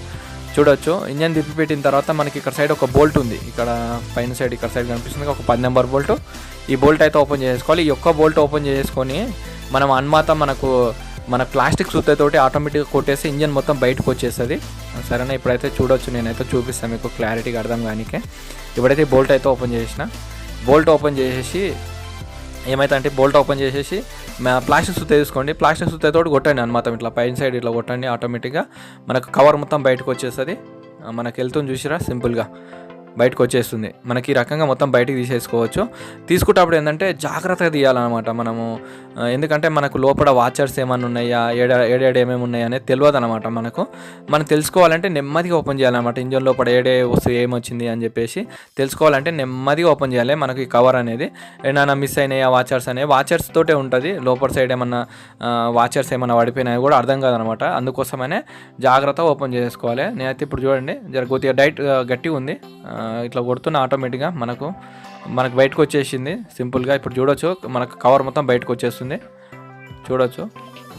చూడొచ్చు, ఇంజన్ తిప్పి పెట్టిన తర్వాత మనకి ఇక్కడ సైడ్ ఒక బోల్ట్ ఉంది, ఇక్కడ పైన సైడ్ ఇక్కడ సైడ్ కనిపిస్తుంది ఒక 10 నెంబర్ బోల్ట్. ఈ బోల్ట్ అయితే ఓపెన్ చేసుకోవాలి. ఈ ఒక్క బోల్ట్ ఓపెన్ చేసుకొని మనం అన్మాతం మన ప్లాస్టిక్ సుత్తతోటి ఆటోమేటిక్గా కొట్టేసి ఇంజన్ మొత్తం బయటకు వచ్చేస్తుంది. సరేనా, ఇప్పుడైతే చూడొచ్చు, నేనైతే చూపిస్తాను మీకు క్లారిటీగా అర్థం కానికే. ఇప్పుడైతే బోల్ట్ అయితే ఓపెన్ చేసిన. బోల్ట్ ఓపెన్ చేసేసి ఏమైతే బోల్ట్ ఓపెన్ చేసేసి ప్లాస్టిక్ సుత్త తీసుకోండి. ప్లాస్టిక్ సుత్తతోటి కొట్టండి అన్నమాట, ఇట్లా పైన సైడ్ ఇట్లా కొట్టండి. ఆటోమేటిక్గా మనకు కవర్ మొత్తం బయటకు వచ్చేస్తుంది. మనకు వెళ్తుంది చూసిరా, సింపుల్గా బయటకు వచ్చేస్తుంది. మనకి ఈ రకంగా మొత్తం బయటికి తీసేసుకోవచ్చు. తీసుకుంటప్పుడు ఏంటంటే జాగ్రత్తగా తీయాలన్నమాట మనము. ఎందుకంటే మనకు లోపల వాచర్స్ ఏమన్నా ఉన్నాయా, ఏడేడు ఏమేమి ఉన్నాయా అనేది తెలియదు అనమాట. మనం తెలుసుకోవాలంటే నెమ్మదిగా ఓపెన్ చేయాలన్నమాట. ఇంజన్ లోపల ఏడే వస్తువు ఏమొచ్చింది అని చెప్పేసి తెలుసుకోవాలంటే నెమ్మదిగా ఓపెన్ చేయాలి. మనకి ఈ కవర్ అనేది ఏమైనా మిస్ అయినాయా వాచర్స్ అనేవి, వాచర్స్ తోటే ఉంటుంది. లోపల సైడ్ ఏమన్నా వాచర్స్ ఏమన్నా పడిపోయినాయి కూడా అర్థం కాదనమాట. అందుకోసమనే జాగ్రత్తగా ఓపెన్ చేసుకోవాలి. నేనైతే ఇప్పుడు చూడండి కొద్దిగా గట్టిగా ఉంది, ఇట్లా కొడుతున్న ఆటోమేటిక్గా మనకు బయటకు వచ్చేసింది సింపుల్గా. ఇప్పుడు చూడొచ్చు, మనకు కవర్ మొత్తం బయటకు వచ్చేస్తుంది. చూడొచ్చు,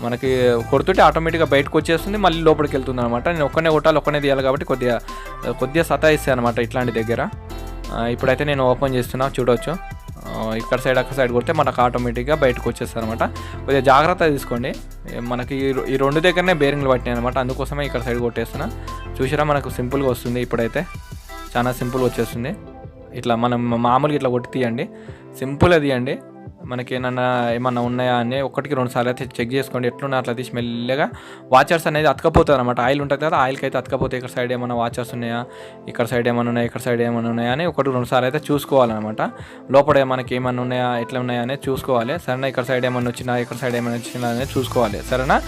మనకి కొడుతుంటే ఆటోమేటిక్గా బయటకు వచ్చేస్తుంది, మళ్ళీ లోపలికి వెళ్తుంది అనమాట. నేను ఒక్కనే తీయాలి కాబట్టి కొద్దిగా సతాయిస్తాను అనమాట ఇట్లాంటి దగ్గర. ఇప్పుడైతే నేను ఓపెన్ చేస్తున్నా. చూడొచ్చు, ఇక్కడ సైడ్ అక్కడ సైడ్ కొడితే మనకు ఆటోమేటిక్గా బయటకు వచ్చేస్తుంది అనమాట. కొద్దిగా జాగ్రత్త తీసుకోండి. మనకి ఈ 2 దగ్గరనే బేరింగ్లు పట్టినాయి అనమాట, అందుకోసమే ఇక్కడ సైడ్ కొట్టేస్తున్నా. చూసిరా, మనకు సింపుల్గా వస్తుంది. ఇప్పుడైతే చాలా సింపుల్గా వచ్చేస్తుంది. ఇట్లా మనం మామూలుగా ఇట్లా కొట్టి తీయండి, సింపుల్గా తీయండి. మనకి ఏమన్నా ఉన్నాయా అని 1-2 సార్లు అయితే చెక్ చేసుకోండి. ఎట్లున్నా అట్లా తీసి మెల్లగా వాచర్స్ అనేది అతకపోతుంది అనమాట. ఆయిల్ ఉంటుంది కదా, ఆయిల్కి అయితే అతకపోతే ఇక్కడ సైడ్ ఏమైనా వాచర్స్ ఉన్నాయా, ఇక్కడ సైడ్ ఏమైనా ఉన్నాయా, ఇక్కడ సైడ్ ఏమైనా ఉన్నాయా అని 1-2 సార్లు అయితే చూసుకోవాలన్నమాట. లోపల మనకి ఏమైనా ఉన్నాయా, ఎట్లా ఉన్నాయా అనేది చూసుకోవాలి. సరేనా, ఇక్కడ సైడ్ ఏమైనా వచ్చినా, ఇక్కడ సైడ్ ఏమైనా వచ్చినా అనేది చూసుకోవాలి. సరేనా,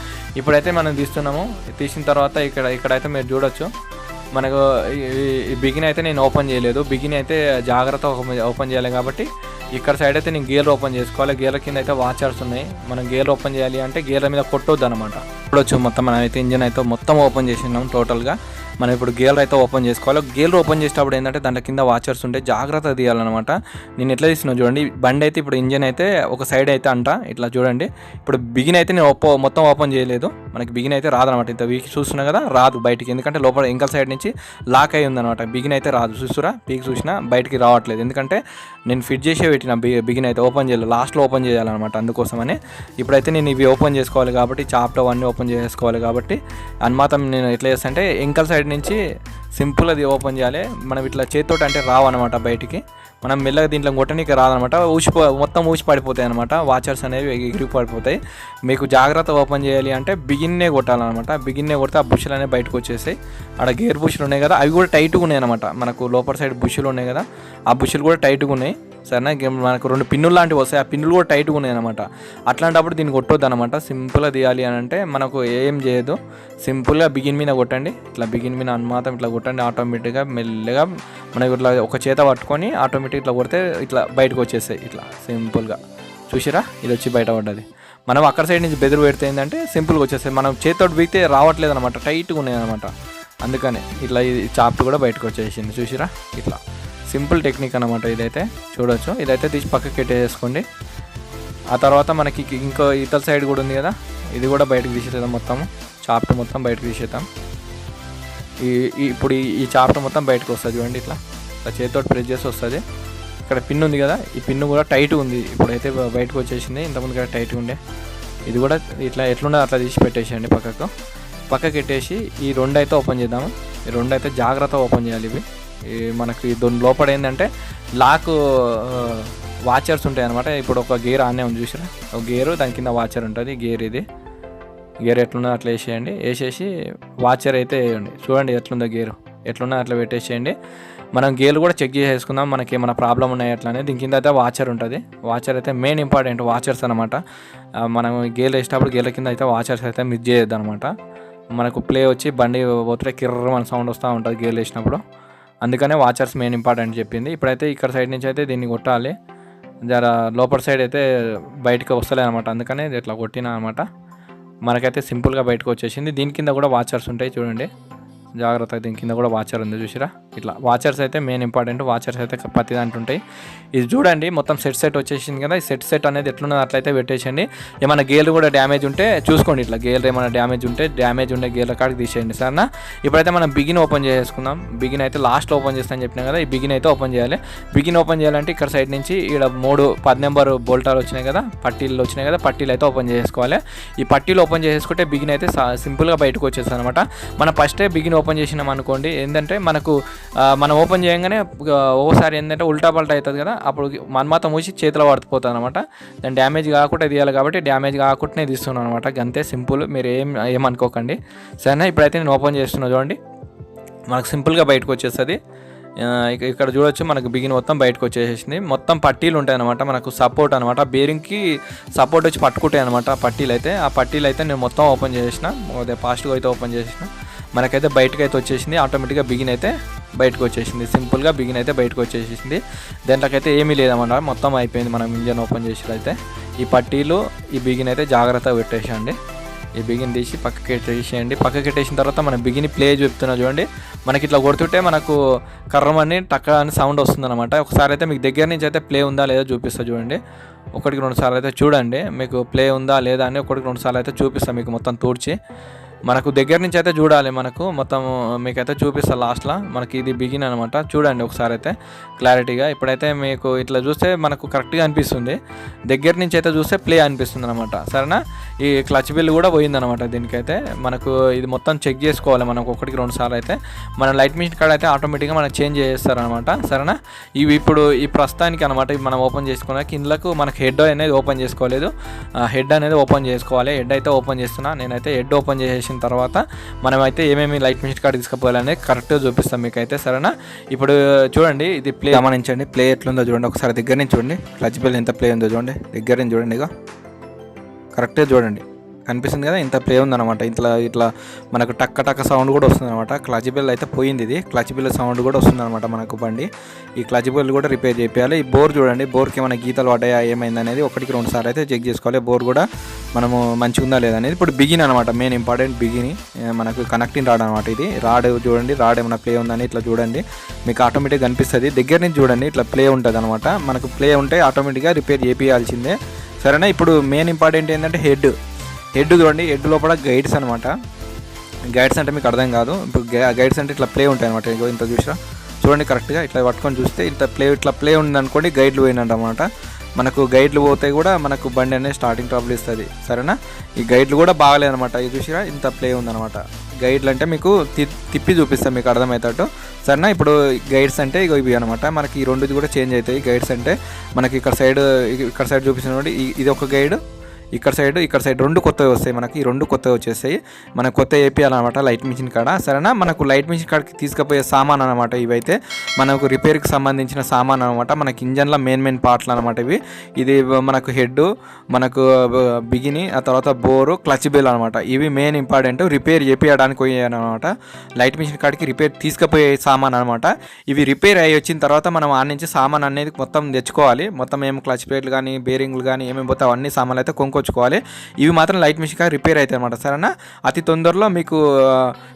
ఇప్పుడైతే మనం తీస్తున్నాము. తీసిన తర్వాత ఇక్కడైతే మీరు చూడొచ్చు, మనకు ఈ బిగిన్ అయితే నేను ఓపెన్ చేయలేదు. బిగిన్ అయితే జాగ్రత్తగా ఓపెన్ చేయాలి కాబట్టి ఇక్కడ సైడ్ అయితే నేను గేర్ ఓపెన్ చేసుకోవాలి. గేర్ల కింద అయితే వాచర్స్ ఉన్నాయి. మనం గేర్ ఓపెన్ చేయాలి అంటే గేర్ల మీద కొట్టొద్దు అనమాట. చూడొచ్చు, మొత్తం మనం అయితే ఇంజన్ అయితే మొత్తం ఓపెన్ చేసినాం టోటల్గా. మనం ఇప్పుడు గేర్ అయితే ఓపెన్ చేసుకోవాలి. గేర్ ఓపెన్ చేసేటప్పుడు ఏంటంటే దాంట్లో కింద వాచర్స్ ఉంటే జాగ్రత్త తీయాలన్నమాట. నేను ఎట్లా తీసినా చూడండి, బండి అయితే ఇప్పుడు ఇంజన్ అయితే ఒక సైడ్ అయితే ఇట్లా చూడండి. ఇప్పుడు బిగిన్ అయితే నేను మొత్తం ఓపెన్ చేయలేదు. మనకి బిగిన్ అయితే రాదనమాట. ఇంత వీక్ చూస్తున్నా కదా, రాదు బయటికి, ఎందుకంటే లోపల ఎంకల్ సైడ్ నుంచి లాక్ అయి ఉందనమాట. బిగిన్ అయితే రాదు. చూస్తురా, పీక్ చూసినా బయటికి రావట్లేదు, ఎందుకంటే నేను ఫిట్ చేసే పెట్టిన బిగిన్ అయితే ఓపెన్ చేయలేదు, లాస్ట్లో ఓపెన్ చేయాలన్నమాట. అందుకోసమని ఇప్పుడైతే నేను ఇవి ఓపెన్ చేసుకోవాలి కాబట్టి, చాప్టర్ అవన్నీ ఓపెన్ చేసుకోవాలి కాబట్టి అన్మాతం నేను ఎట్లా చేస్తా అంటే ఎంకల్ సైడ్ నుంచి సింపుల్ అది ఓపెన్ చేయాలి. మనం ఇట్లా చేతితోటి అంటే రావన్నమాట బయటికి. మనం మెల్లగా దీంట్లో కొట్టడానికి రాదనమాట. మొత్తం ఊసి పడిపోతాయి అనమాట. వాచర్స్ అనేవి ఎగిరి పడిపోతాయి. మీకు జాగ్రత్త ఓపెన్ చేయాలి అంటే బిగిన్నే కొట్టాలన్నమాట. బిగిన్నే కొడితే ఆ బుషులు అనేవి బయటకు వచ్చేసాయి. ఆడ గేర్ బుషులు ఉన్నాయి కదా, అవి కూడా టైట్గా ఉన్నాయి అనమాట. మనకు లోపల సైడ్ బుషులు ఉన్నాయి కదా, ఆ బుషులు కూడా టైట్గా ఉన్నాయి. సరేనా. మనకు 2 పిన్నులు లాంటివి వస్తాయి, ఆ పిన్నులు కూడా టైట్గా ఉన్నాయి అనమాట. అట్లాంటప్పుడు దీన్ని కొట్టొద్దు అనమాట. సింపుల్గా తీయాలి అని అంటే మనకు ఏం చేయదు, సింపుల్గా బిగిన్ మీద కొట్టండి. ఇట్లా బిగిన్ మీద మాత్రం ఇట్లా కొట్టండి, ఆటోమేటిక్గా మెల్లగా మనకు ఇట్లా ఒక చేత పట్టుకొని ఆటోమేటిక్ ఇట్లా కొడితే ఇట్లా బయటకు వచ్చేస్తాయి. ఇట్లా సింపుల్గా చూసిరా, ఇది వచ్చి బయట పడ్డది. మనం అక్కడ సైడ్ నుంచి బెదిరి పెడితే ఏంటంటే సింపుల్గా వచ్చేస్తాయి. మనం చేతితో బీగితే రావట్లేదు అనమాట, టైట్గా ఉన్నాయి అనమాట. అందుకనే ఇట్లా ఇది చాప్లు కూడా బయటకు వచ్చేసింది చూసిరా. ఇట్లా సింపుల్ టెక్నిక్ అనమాట ఇదైతే, చూడొచ్చు. ఇదైతే తీసి పక్కకి పెట్టేసుకోండి. ఆ తర్వాత మనకి ఇంకో ఇతల సైడ్ కూడా ఉంది కదా, ఇది కూడా బయటకు తీసేద్దాం. మొత్తం చాప్ట్ మొత్తం బయటకు తీసేద్దాం. ఇప్పుడు ఈ చాప్ట్ మొత్తం బయటకు వస్తుంది చూడండి. ఇట్లా చేతితో ప్రెస్ చేసి వస్తుంది. ఇక్కడ పిన్ ఉంది కదా, ఈ పిన్ను కూడా టైట్ ఉంది, ఇప్పుడైతే బయటకు వచ్చేసింది. ఇంతకుముందు కూడా టైట్గా ఉండే. ఇది కూడా ఇట్లా ఎట్లుండే అట్లా తీసి పెట్టేసేయండి పక్కకు పెట్టేసి ఈ 2 అయితే ఓపెన్ చేద్దాము. ఈ 2 అయితే జాగ్రత్తగా ఓపెన్ చేయాలి. ఇవి మనకి దాని లోపల ఏంటంటే లాక్ వాచర్స్ ఉంటాయి అనమాట. ఇప్పుడు ఒక గేర్ ఆనే ఉంది చూసారా, ఒక గేరు దాని కింద వాచర్ ఉంటుంది. ఇది గేర్ ఎట్లున్నదో అట్లా వేసేయండి. వేసేసి వాచర్ అయితే వేయండి. చూడండి ఎట్లుందో గేరు, ఎట్లున్నా అట్లా పెట్టేసేయండి. మనం గేర్లు కూడా చెక్ చేసేసుకుందాం, మనకి ఏమైనా ప్రాబ్లం ఉన్నాయి అట్లా అనేది. దీని కింద అయితే వాచర్ ఉంటుంది. వాచర్ అయితే మెయిన్ ఇంపార్టెంట్, వాచర్స్ అనమాట. మనం గేర్లు వేసేటప్పుడు గేర్ల కింద అయితే వాచర్స్ అయితే మిస్ చేయొద్దు అనమాట. మనకు ప్లే వచ్చి బండి పోతే కిర్ర మన సౌండ్ వస్తూ ఉంటుంది గేర్లు వేసినప్పుడు. అందుకనే వాచర్స్ మెయిన్ ఇంపార్టెంట్ చెప్పింది. ఇప్పుడైతే ఇక్కడ సైడ్ నుంచి అయితే దీన్ని కొట్టాలి. జర లోపల సైడ్ అయితే బయటకు వస్తలే అనమాట, అందుకనే ఇట్లా కొట్టినా అనమాట. మనకైతే సింపుల్గా బయటకు వచ్చేసింది. దీని కింద కూడా వాచర్స్ ఉంటాయి చూడండి, జాగ్రత్తగా. దీని కింద కూడా వాచర్ ఉంది చూసిరా. ఇట్లా వాచర్స్ అయితే మెయిన్ ఇంపార్టెంట్, వాచర్స్ అయితే ప్రతి దాంట్లో ఉంటాయి. ఇది చూడండి మొత్తం సెట్ వచ్చేసింది కదా. ఈ సెట్ అనేది ఎట్లున్నదో అట్లయితే పెట్టేసండి. ఏమైనా గేర్లు కూడా డ్యామేజ్ ఉంటే చూసుకోండి. ఇట్లా గేర్లు ఏమైనా డ్యామేజ్ ఉండే గేర్ల కాడికి తీసేయండి సరేనా. ఇప్పుడైతే మనం బిగిన్ ఓపెన్ చేసుకుందాం. బిగిన్ అయితే లాస్ట్లో ఓపెన్ చేస్తాను చెప్పినా కదా, ఈ బిగిన్ అయితే ఓపెన్ చేయాలి. బిగిన్ ఓపెన్ చేయాలంటే ఇక్కడ సైడ్ నుంచి ఇక్కడ 3 10 నెంబర్ బోల్టాలు వచ్చినాయి కదా, పట్టీలు వచ్చినాయి కదా, పట్టీలు అయితే ఓపెన్ చేసుకోవాలి. ఈ పట్టీలు ఓపెన్ చేసుకుంటే బిగిన్ అయితే సింపుల్గా బయటకు వచ్చేస్తుంది అనమాట. మనం ఫస్టే బిగిన్ ఓపెన్ చేసినాం అనుకోండి, ఏంటంటే మనం ఓపెన్ చేయగానే ఒక్కోసారి ఏంటంటే ఉల్టా పల్టా అవుతుంది కదా, అప్పుడు మన్మాత మూసి చేతిలో పడిపోతుంది అనమాట. దాన్ని డ్యామేజ్ కాకుండా తీయాలి కాబట్టి డ్యామేజ్ కాకుండానే తీస్తున్నాను అనమాట. అంతే సింపుల్, మీరు ఏమనుకోకండి సరేనా. ఇప్పుడైతే నేను ఓపెన్ చేస్తున్నా చూడండి, మనకు సింపుల్గా బయటకు వచ్చేస్తుంది. ఇక్కడ చూడొచ్చు మనకు బిగిన్ మొత్తం బయటకు వచ్చేసింది. మొత్తం పట్టీలు ఉంటాయి అనమాట, మనకు సపోర్ట్ అనమాట, బేరింగ్కి సపోర్ట్ వచ్చి పట్టుకుంటాయి అనమాట పట్టీలు అయితే. ఆ పట్టీలు అయితే నేను మొత్తం ఓపెన్ చేసిన, ఫాస్ట్గా అయితే ఓపెన్ చేసిన. మనకైతే బయటకు అయితే వచ్చేసింది. ఆటోమేటిక్గా బిగిన్ అయితే బయటకు వచ్చేసింది. సింపుల్గా బిగిన్ అయితే బయటకు వచ్చేసింది. దాంట్లోకైతే ఏమీ లేదన్నమాట, మొత్తం అయిపోయింది. మనం ఇంజన్ ఓపెన్ చేసినట్లయితే ఈ పట్టీలు ఈ బిగిన్ అయితే జాగ్రత్తగా పెట్టేసేయండి. ఈ బిగిన్ తీసి పక్కకి పెట్టేసేయండి. పక్కకి పెట్టేసిన తర్వాత మనం బిగిన్ ప్లే చెప్తున్నా చూడండి. మనకి ఇట్లా కొడుతుంటే మనకు కర్రమని టక్క అని సౌండ్ వస్తుందన్నమాట. ఒకసారి అయితే మీకు దగ్గర నుంచి అయితే ప్లే ఉందా లేదా చూపిస్తా చూడండి. 1-2 సార్లు అయితే చూడండి, మీకు ప్లే ఉందా లేదా అని 1-2 సార్లు అయితే చూపిస్తాను మీకు మొత్తం తూడ్చి. మనకు దగ్గర నుంచి అయితే చూడాలి, మనకు మొత్తం మీకైతే చూపిస్తాను లాస్ట్లో. మనకి ఇది బిగిన్ అనమాట, చూడండి ఒకసారి అయితే క్లారిటీగా. ఇప్పుడైతే మీకు ఇట్లా చూస్తే మనకు కరెక్ట్గా అనిపిస్తుంది, దగ్గర నుంచి అయితే చూస్తే ప్లే అనిపిస్తుంది అనమాట సరేనా. ఈ క్లచ్ బిల్ కూడా పోయిందనమాట దీనికైతే. మనకు ఇది మొత్తం చెక్ చేసుకోవాలి మనం 1-2 సార్లు అయితే. మన లైట్ మిషన్ కాడ అయితే ఆటోమేటిక్గా మనకు చేంజ్ చేస్తారనమాట సరేనా. ఇవి ఇప్పుడు ఈ ప్రస్తుతానికి అనమాట ఇవి మనం ఓపెన్ చేసుకున్నా. కిందకు మనకు హెడ్ అనేది ఓపెన్ చేసుకోలేదు, హెడ్ అనేది ఓపెన్ చేసుకోవాలి. హెడ్ అయితే ఓపెన్ చేస్తున్నా నేనైతే. హెడ్ ఓపెన్ చేసేసిన తర్వాత మనమైతే ఏమేమి లైట్ మిషన్ కాడ తీసుకుపోవాలనేది కరెక్ట్గా చూపిస్తాం మీకైతే సరేనా. ఇప్పుడు చూడండి ఇది ప్లే గమనించండి, ప్లే ఎట్లుందో చూడండి ఒకసారి దగ్గర నుంచి చూడండి. క్లచ్ బిల్ ఎంత ప్లే ఉందో చూడండి, దగ్గర నుంచి చూడండి. ఇక కరెక్ట్గా చూడండి, కనిపిస్తుంది కదా ఇంత ప్లే ఉందన్నమాట. ఇట్లా మనకు టక్క సౌండ్ కూడా వస్తుంది అనమాట. క్లచ్ బిల్ అయితే పోయింది, ఇది క్లచ్ బిల్ సౌండ్ కూడా వస్తుంది అనమాట మనకు బండి. ఈ క్లచ్ బిల్ కూడా రిపేర్ చేయాలి. ఈ బోర్ చూడండి, బోర్కి ఏమైనా గీతలు పడ్డాయా ఏమైందనేది 1-2 సార్లు అయితే చెక్ చేసుకోవాలి. బోర్ కూడా మనము మంచిగా ఉందా లేదా అనేది. ఇప్పుడు బిగిన్ అనమాట, మెయిన్ ఇంపార్టెంట్ బిగిన్. మనకు కనెక్టింగ్ రాడ్ అనమాట ఇది. రాడ్ చూడండి, రాడ్ ఏమైనా ప్లే ఉందని ఇట్లా చూడండి, మీకు ఆటోమేటిక్గా కనిపిస్తుంది. దగ్గర నుంచి చూడండి ఇట్లా ప్లే ఉంటుంది అనమాట. మనకు ప్లే ఉంటే ఆటోమేటిక్గా రిపేర్ చేయాల్సిందే సరేనా. ఇప్పుడు మెయిన్ ఇంపార్టెంట్ ఏంటంటే హెడ్ చూడండి. హెడ్ లోపల గైడ్స్ అనమాట. గైడ్స్ అంటే మీకు అర్థం కాదు. ఇప్పుడు గైడ్స్ అంటే ఇట్లా ప్లే ఉంటాయి అనమాట. ఇంత చూసినా చూడండి కరెక్ట్గా ఇట్లా పట్టుకొని చూస్తే ఇట్లా ప్లే ఉందనుకోండి, గైడ్లు పోయినమాట. మనకు గైడ్లు పోతే కూడా మనకు బండి అనేది స్టార్టింగ్ ట్రబుల్ ఇస్తుంది సరేనా. ఈ గైడ్లు కూడా బాగలేదనమాట. ఇది చూసినా ఇంత ప్లే ఉందన్నమాట. గైడ్లు అంటే మీకు తిప్పి చూపిస్తాను మీకు అర్థమవుతాడు సరేనా. ఇప్పుడు గైడ్స్ అంటే ఇవి అనమాట. మనకి ఈ 2 కూడా చేంజ్ అవుతాయి. గైడ్స్ అంటే మనకి ఇక్కడ సైడ్ చూపిస్తున్న ఇది ఒక గైడ్, ఇక్కడ సైడ్ 2 కొత్తవి వస్తాయి. మనకి ఈ 2 కొత్తవి వచ్చేస్తాయి. మనకు కొత్త వేపియాలన్నమాట లైట్ మిషన్ కాడ. సరేనా, మనకు లైట్ మిషన్ కాడికి తీసుకుపోయే సామాన్ అనమాట ఇవైతే. మనకు రిపేర్కి సంబంధించిన సామాన్ అనమాట. మనకి ఇంజన్లో మెయిన్ పార్ట్లు అనమాట ఇవి. ఇది మనకు హెడ్, మనకు బిగిని, ఆ తర్వాత బోరు, క్లచ్ బెల్ అనమాట. ఇవి మెయిన్ ఇంపార్టెంట్ రిపేర్ చేపించడానికి పోయానమాట. లైట్ మిషన్ కాడికి రిపేర్ తీసుకుపోయే సామాన్ అనమాట. ఇవి రిపేర్ అయ్యి వచ్చిన తర్వాత మనం ఆ నుంచి సామాన్ అనేది మొత్తం తెచ్చుకోవాలి. మొత్తం ఏం క్లచ్ ప్లేట్లు కానీ బేరింగ్లు కానీ ఏమేమి పోతే అవన్నీ సామాన్లు అయితే కొనుక్కొచ్చుకోవాలి. ఇవి మాత్రం లైట్ మిషన్ కాడ రిపేర్ అవుతాయి అనమాట. సరేనా, అతి తొందరలో మీకు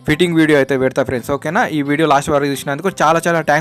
ఫిట్టింగ్ వీడియో అయితే పెడతా ఫ్రెండ్స్. ఓకేనా, ఈ వీడియో లాస్ట్ వరకు చూసినందుకు చాలా థ్యాంక్స్.